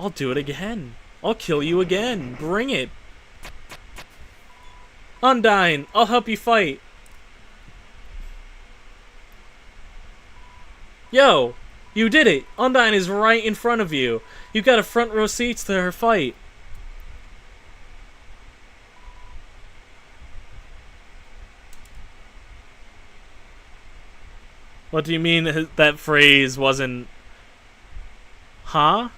Speaker 1: I'll do it again. I'll kill you again. Bring it. Undyne, I'll help you fight. Yo! You did it! Undyne is right in front of you. You got a front row seats to her fight. What do you mean that phrase wasn't... Huh?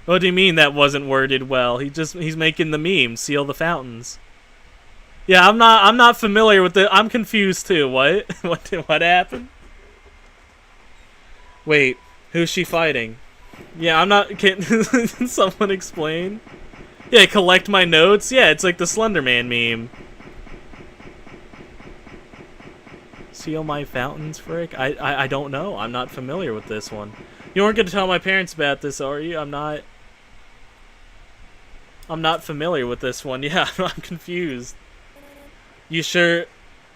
Speaker 1: What do you mean that wasn't worded well? He's making the meme, seal the fountains. Yeah, I'm not familiar with it. I'm confused too. What? What happened? Wait, who's she fighting? Yeah, I'm not... Can someone explain? Yeah, collect my notes? Yeah, it's like the Slenderman meme. Seal my fountains, frick? I don't know. I'm not familiar with this one. You weren't going to tell my parents about this, are you? I'm not familiar with this one. Yeah, I'm confused. You sure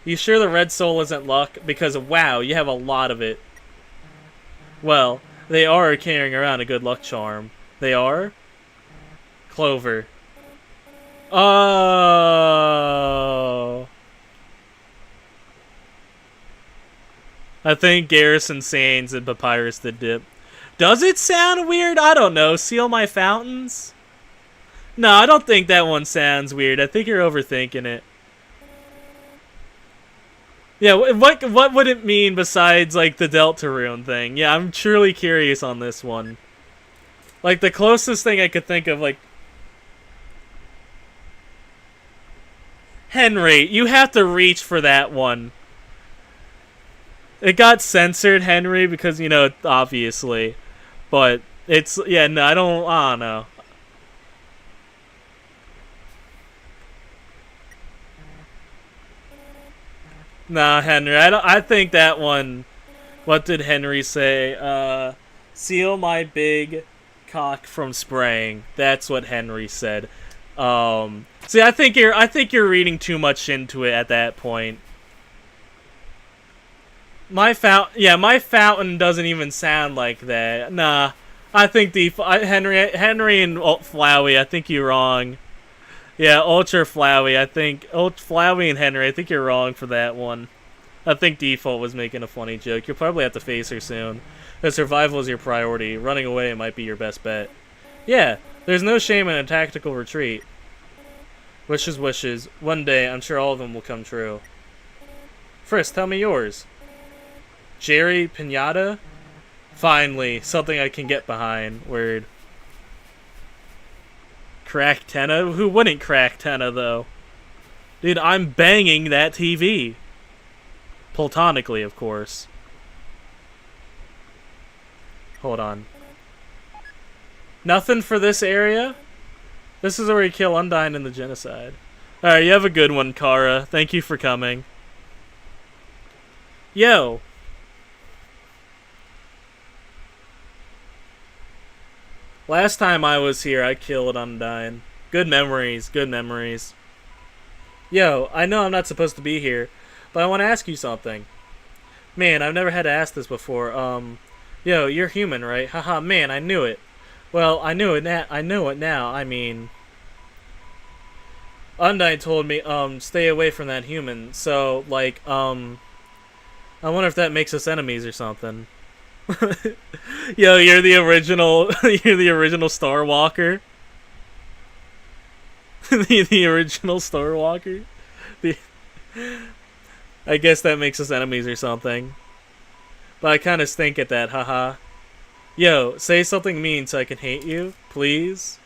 Speaker 1: the red soul isn't luck? Because, wow, you have a lot of it. Well, they are carrying around a good luck charm. They are? Clover. Oh. I think Garrison Sains and Papyrus the Dip. Does it sound weird? I don't know. Seal My Fountains? No, I don't think that one sounds weird. I think you're overthinking it. Yeah, what would it mean besides, like, the Deltarune thing? Yeah, I'm truly curious on this one. Like, the closest thing I could think of, like... Henry, you have to reach for that one. It got censored, Henry, because, you know, obviously. But, it's... Yeah, no, I don't know. Nah, Henry, I think that one... What did Henry say? Seal my big cock from spraying. That's what Henry said. See, I think you're reading too much into it at that point. My fountain doesn't even sound like that. Nah, I think Henry and Flowey, I think you're wrong. Yeah, Ultra Flowey, Flowey and Henry, I think you're wrong for that one. I think Default was making a funny joke. You'll probably have to face her soon. If survival is your priority, running away might be your best bet. Yeah, there's no shame in a tactical retreat. Wishes, wishes. One day, I'm sure all of them will come true. Frisk, tell me yours. Jerry Pinata? Finally, something I can get behind. Word. Crack Tenna? Who wouldn't crack Tenna, though? Dude, I'm banging that TV. Platonically, of course. Hold on. Nothing for this area? This is where you kill Undyne in the genocide. Alright, you have a good one, Kara. Thank you for coming. Yo! Last time I was here, I killed Undyne. Good memories, good memories. Yo, I know I'm not supposed to be here, but I want to ask you something. Man, I've never had to ask this before. Yo, you're human, right? Haha, man, I knew it. Well, I know it now. I mean, Undyne told me, stay away from that human. So, like, I wonder if that makes us enemies or something. Yo, you're the original. You're the original Star Walker. the original Star Walker. I guess that makes us enemies or something. But I kind of stink at that, haha. Yo, say something mean so I can hate you, please.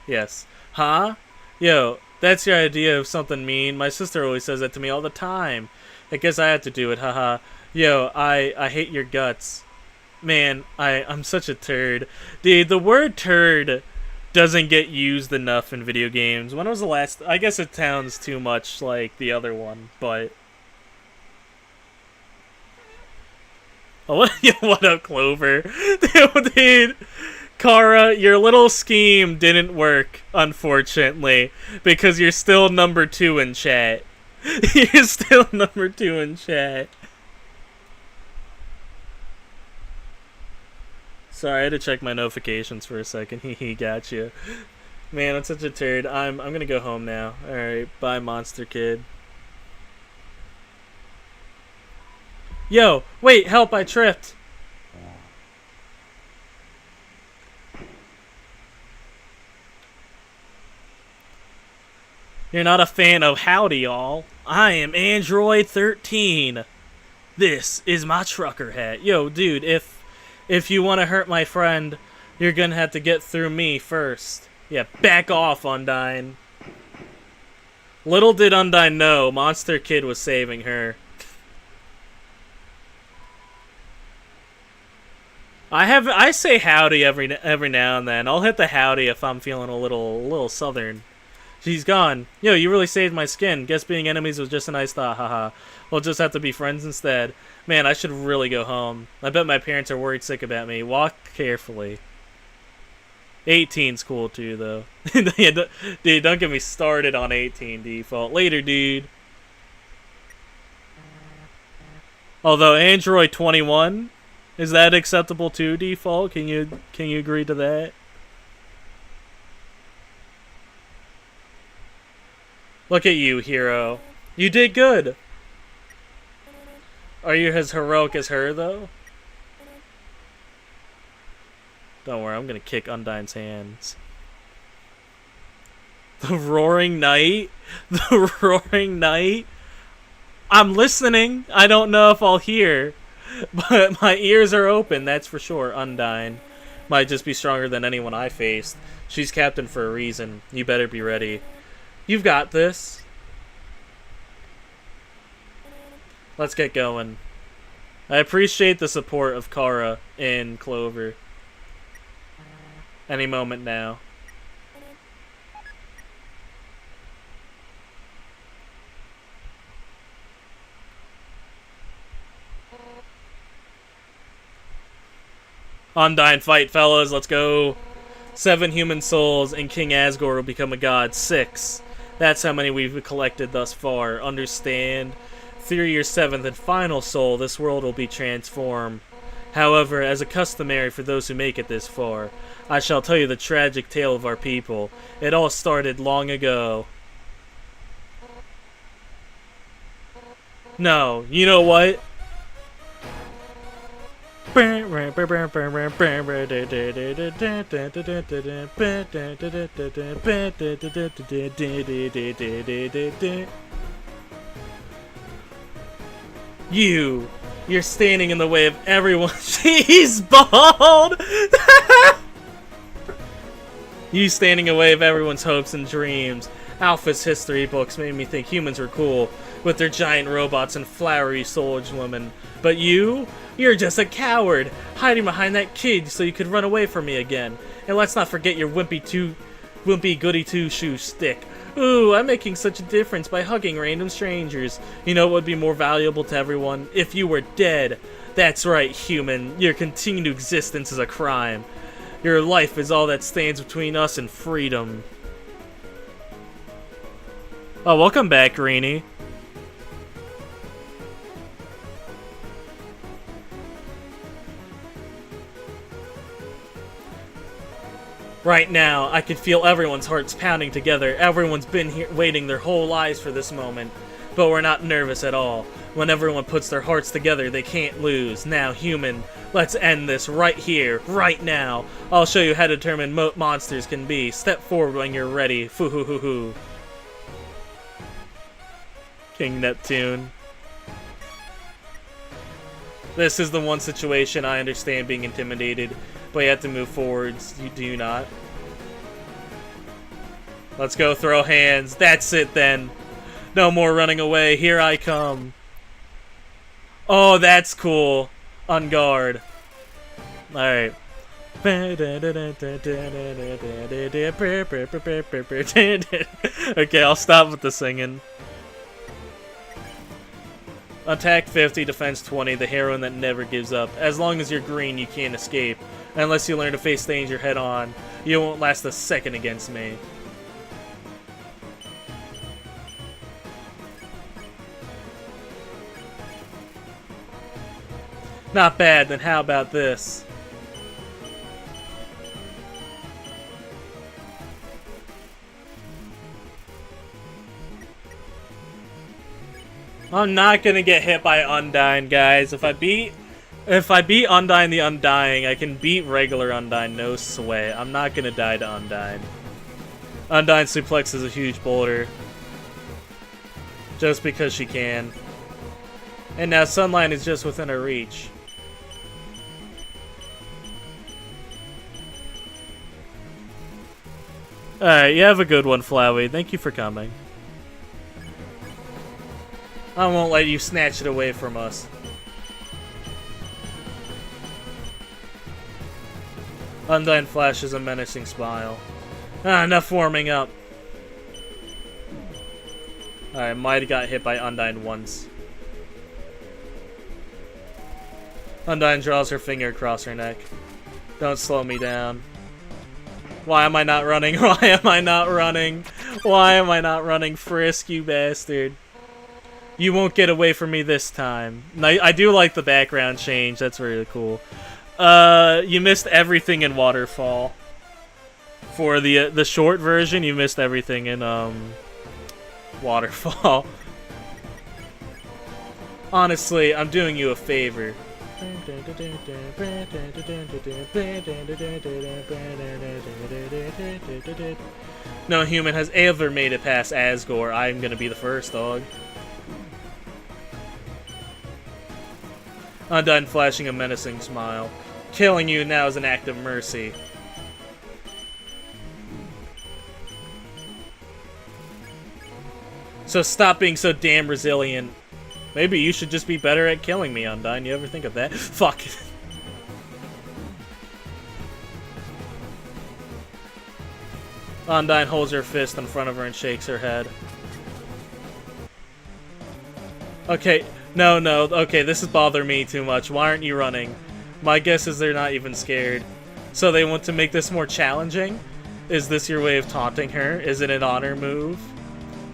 Speaker 1: Yes. Huh? Yo, that's your idea of something mean. My sister always says that to me all the time. I guess I have to do it, haha. Yo, I hate your guts. Man, I'm such a turd. Dude, the word turd doesn't get used enough in video games. When was the last... I guess it sounds too much like the other one, but... Oh, what up, Clover? Dude, Kara, your little scheme didn't work, unfortunately, because you're still number 2 in chat. You're still number 2 in chat. Sorry, I had to check my notifications for a second. He got you. Man, I'm such a turd. I'm gonna go home now. Alright, bye, Monster Kid. Yo, wait, help, I tripped. You're not a fan of howdy, y'all. I am Android 13. This is my trucker hat. Yo, dude, if you want to hurt my friend, you're gonna have to get through me first. Yeah, back off, Undyne. Little did Undyne know, Monster Kid was saving her. I say howdy every now and then. I'll hit the howdy if I'm feeling a little southern. She's gone. Yo, you really saved my skin. Guess being enemies was just a nice thought, haha. We'll just have to be friends instead. Man, I should really go home. I bet my parents are worried sick about me. Walk carefully. 18's cool too, though. Dude, don't get me started on 18 default. Later, dude. Although Android 21, is that acceptable too, default? Can you agree to that? Look at you, hero. You did good. Are you as heroic as her, though? Don't worry, I'm gonna kick Undyne's hands. The Roaring Knight? The Roaring Knight? I'm listening. I don't know if I'll hear. But my ears are open, that's for sure. Undyne might just be stronger than anyone I faced. She's captain for a reason. You better be ready. You've got this. Let's get going. I appreciate the support of Kara and Clover. Any moment now. Undyne fight, fellas. Let's go. 7 human souls and King Asgore will become a god. 6. That's how many we've collected thus far. Understand? Through your 7th and final soul, this world will be transformed. However, as a customary for those who make it this far, I shall tell you the tragic tale of our people. It all started long ago. No, you know what? You're standing in the way of everyone. She's bald! You standing in the way of everyone's hopes and dreams. Alpha's history books made me think humans were cool, with their giant robots and flowery swordswomen. But you're just a coward, hiding behind that kid so you could run away from me again. And let's not forget your wimpy goody two-shoe stick. Ooh, I'm making such a difference by hugging random strangers. You know what would be more valuable to everyone? If you were dead. That's right, human. Your continued existence is a crime. Your life is all that stands between us and freedom. Oh, welcome back, Greenie. Right now, I can feel everyone's hearts pounding together. Everyone's been here waiting their whole lives for this moment. But we're not nervous at all. When everyone puts their hearts together, they can't lose. Now, human, let's end this right here, right now. I'll show you how determined monsters can be. Step forward when you're ready. Foo-hoo-hoo-hoo. King Neptune. This is the one situation I understand being intimidated, but you have to move forwards. Do you not? Let's go throw hands. That's it then. No more running away. Here I come. Oh, that's cool. On guard. Alright. Okay, I'll stop with the singing. Attack 50, defense 20, the heroine that never gives up. As long as you're green, you can't escape. Unless you learn to face danger head on. You won't last a second against me. Not bad, then how about this? I'm not gonna get hit by Undyne, guys. If I beat Undyne the Undying, I can beat regular Undyne, no sweat. I'm not gonna die to Undyne. Undyne suplexes a huge boulder. Just because she can. And now Sunlight is just within her reach. Alright, you have a good one, Flowey. Thank you for coming. I won't let you snatch it away from us. Undyne flashes a menacing smile. Enough warming up. Alright, might have got hit by Undyne once. Undyne draws her finger across her neck. Don't slow me down. Why am I not running? Why am I not running? Why am I not running? Frisk, you bastard. You won't get away from me this time. I do like the background change. That's really cool. You missed everything in Waterfall. For the short version, you missed everything in Waterfall. Honestly, I'm doing you a favor. No human has ever made it past Asgore. I'm gonna be the first, dog. Undyne flashing a menacing smile. Killing you now is an act of mercy. So stop being so damn resilient. Maybe you should just be better at killing me, Undyne. You ever think of that? Fuck. Undyne holds her fist in front of her and shakes her head. Okay, no, okay, this is bothering me too much. Why aren't you running? My guess is they're not even scared. So they want to make this more challenging? Is this your way of taunting her? Is it an honor move?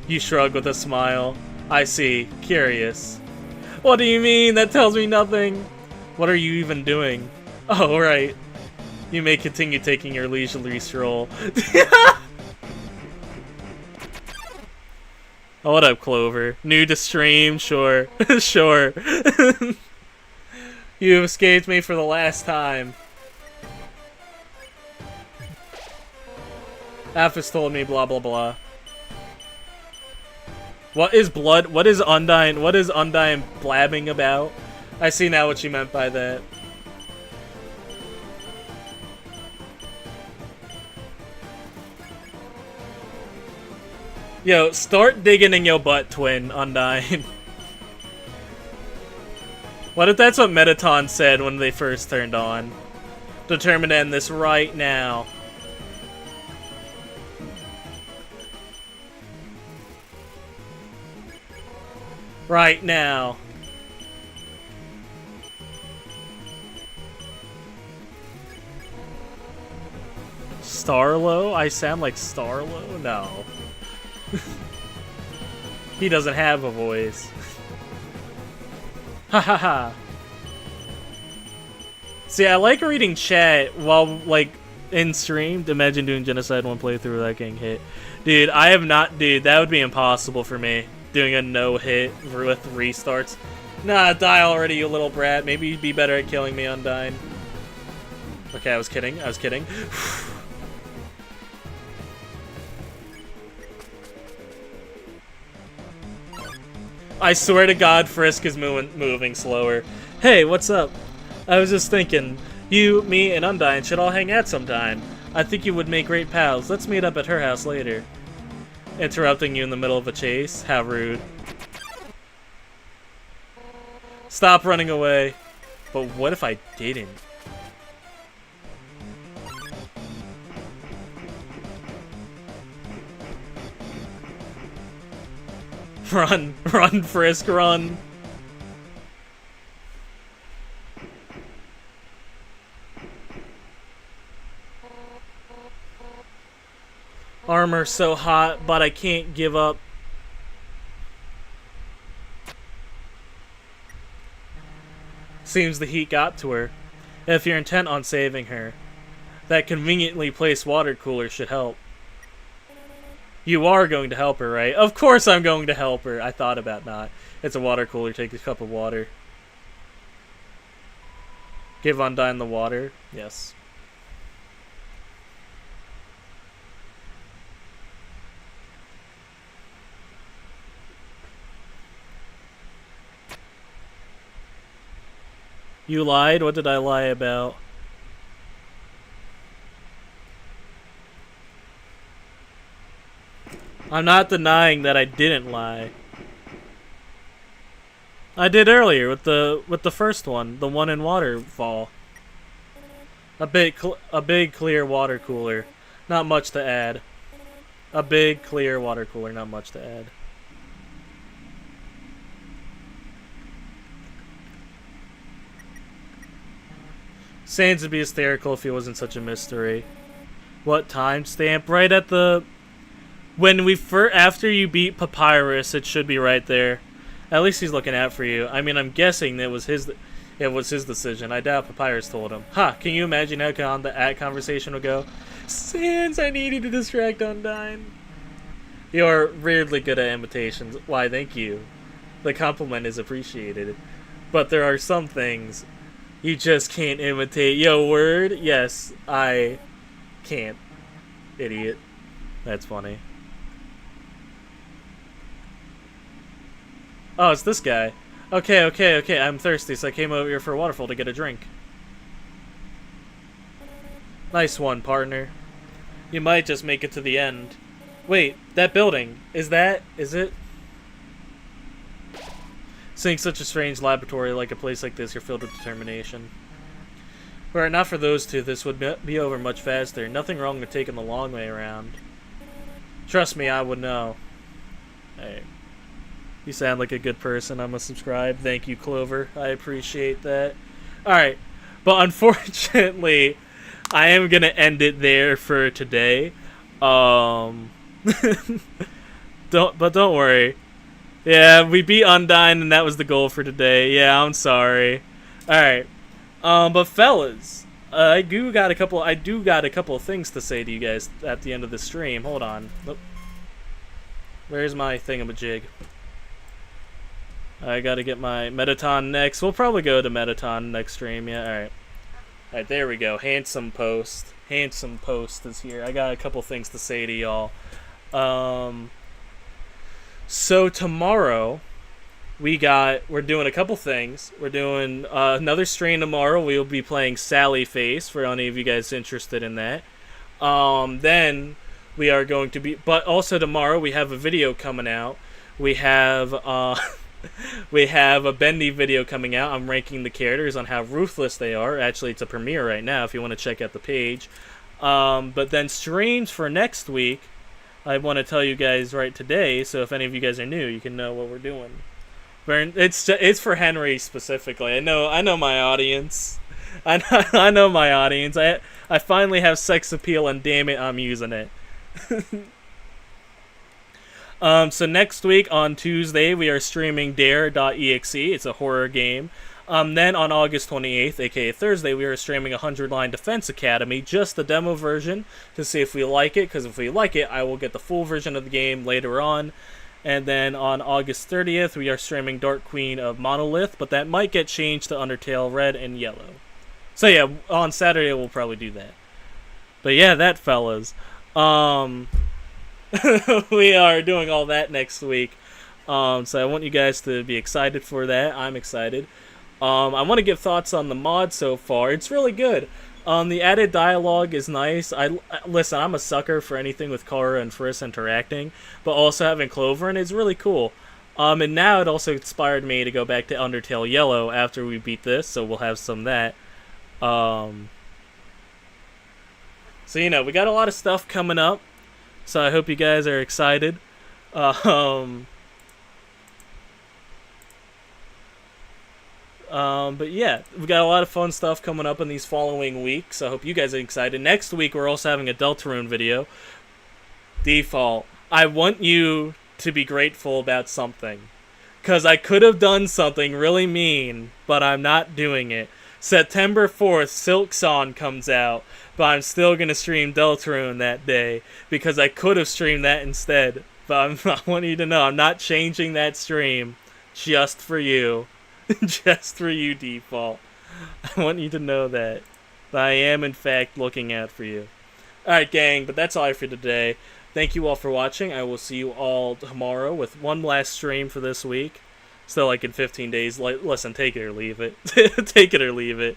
Speaker 1: You shrug with a smile. I see. Curious. What do you mean? That tells me nothing. What are you even doing? Oh, right. You may continue taking your leisurely stroll. Oh, what up, Clover? New to stream? Sure. Sure. You escaped me for the last time. Aphis told me blah blah blah. What is Undyne blabbing about? I see now what she meant by that. Yo, start digging in your butt, twin, Undyne. What if that's what Metaton said when they first turned on? Determined to end this right now. Right now. Starlo? I sound like Starlo? No. He doesn't have a voice. Ha ha ha. See, I like reading chat while, like, in stream. Imagine doing Genocide 1 playthrough without getting hit. Dude, I have not... Dude, that would be impossible for me. Doing a no-hit with restarts. Nah, die already, you little brat. Maybe you'd be better at killing me, Undyne. Okay, I was kidding. I was kidding. I swear to God, Frisk is moving slower. Hey, what's up? I was just thinking, you, me, and Undyne should all hang out sometime. I think you would make great pals. Let's meet up at her house later. Interrupting you in the middle of a chase? How rude. Stop running away. But what if I didn't? Run, run, Frisk, run. Armor so hot, but I can't give up. Seems the heat got to her. If you're intent on saving her, that conveniently placed water cooler should help. You are going to help her, right? Of course I'm going to help her. I thought about not. It's a water cooler. Take a cup of water. Give Undyne the water. Yes. You lied? What did I lie about? I'm not denying that I didn't lie. I did earlier with the first one, the one in Waterfall. A big clear water cooler, not much to add. A big clear water cooler, not much to add. Sans would be hysterical if he wasn't such a mystery. What timestamp? Right at the... When we after you beat Papyrus, it should be right there. At least he's looking out for you. I mean, I'm guessing it was his decision. I doubt Papyrus told him. Ha! Can you imagine how that conversation would go? Sans, I need you to distract Undyne. You're weirdly good at imitations. Why, thank you. The compliment is appreciated. But there are some things you just can't imitate. Yo, word? Yes, I can't. Idiot. That's funny. Oh, it's this guy. Okay. I'm thirsty, so I came over here for a waterfall to get a drink. Nice one, partner. You might just make it to the end. Wait, that building. Is it? Seeing such a strange laboratory like a place like this, you're filled with determination. Were it not for those two, this would be over much faster. Nothing wrong with taking the long way around. Trust me, I would know. Hey. You sound like a good person. I'm a subscribe. Thank you, Clover. I appreciate that. Alright. But unfortunately, I am going to end it there for today. Don't worry. Yeah, we beat Undyne and that was the goal for today. Yeah, I'm sorry. Alright. But fellas, I do got a couple of things to say to you guys at the end of the stream. Hold on. Oh. Where's my thingamajig? I gotta get my Metaton next. We'll probably go to Metaton next stream, yeah, alright. Alright, there we go. Handsome Post. Handsome Post is here. I got a couple things to say to y'all. So tomorrow, we're doing a couple things. We're doing another stream tomorrow. We'll be playing Sally Face, for any of you guys interested in that. Then we are going to be, but also tomorrow we have a video coming out. We have, we have a Bendy video coming out. I'm ranking the characters on how ruthless they are. Actually, it's a premiere right now if you want to check out the page. But then streams for next week, I want to tell you guys right today, so if any of you guys are new, you can know what we're doing. It's for Henry specifically. I know my audience. I know my audience. I finally have sex appeal, and damn it, I'm using it. So next week on Tuesday, we are streaming Dare.exe. It's a horror game. Then on August 28th, aka Thursday, we are streaming 100 Line Defense Academy, just the demo version, to see if we like it, because if we like it, I will get the full version of the game later on. And then on August 30th, we are streaming Dark Queen of Monolith, but that might get changed to Undertale Red and Yellow. So yeah, on Saturday we'll probably do that. But yeah, that fellas. We are doing all that next week. So I want you guys to be excited for that. I'm excited. I want to give thoughts on the mod so far. It's really good. The added dialogue is nice. Listen, I'm a sucker for anything with Kara and Friss interacting, but also having Clover, and it's really cool. And now it also inspired me to go back to Undertale Yellow after we beat this, so we'll have some of that. So, you know, we got a lot of stuff coming up, so I hope you guys are excited. But yeah, we got a lot of fun stuff coming up in these following weeks. I hope you guys are excited. Next week, we're also having a Deltarune video. Default, I want you to be grateful about something. Because I could have done something really mean, but I'm not doing it. September 4th, Silk Song comes out, but I'm still going to stream Deltarune that day, because I could have streamed that instead. But I want you to know, I'm not changing that stream just for you. Just for you, Default. I want you to know that I am, in fact, looking out for you. Alright, gang, but that's all I have for today. Thank you all for watching. I will see you all tomorrow with one last stream for this week. Still, like, in 15 days. Listen, take it or leave it. Take it or leave it.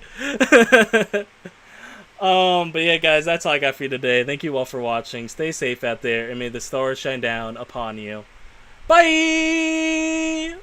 Speaker 1: But yeah, guys, that's all I got for you today. Thank you all for watching. Stay safe out there, and may the stars shine down upon you. Bye!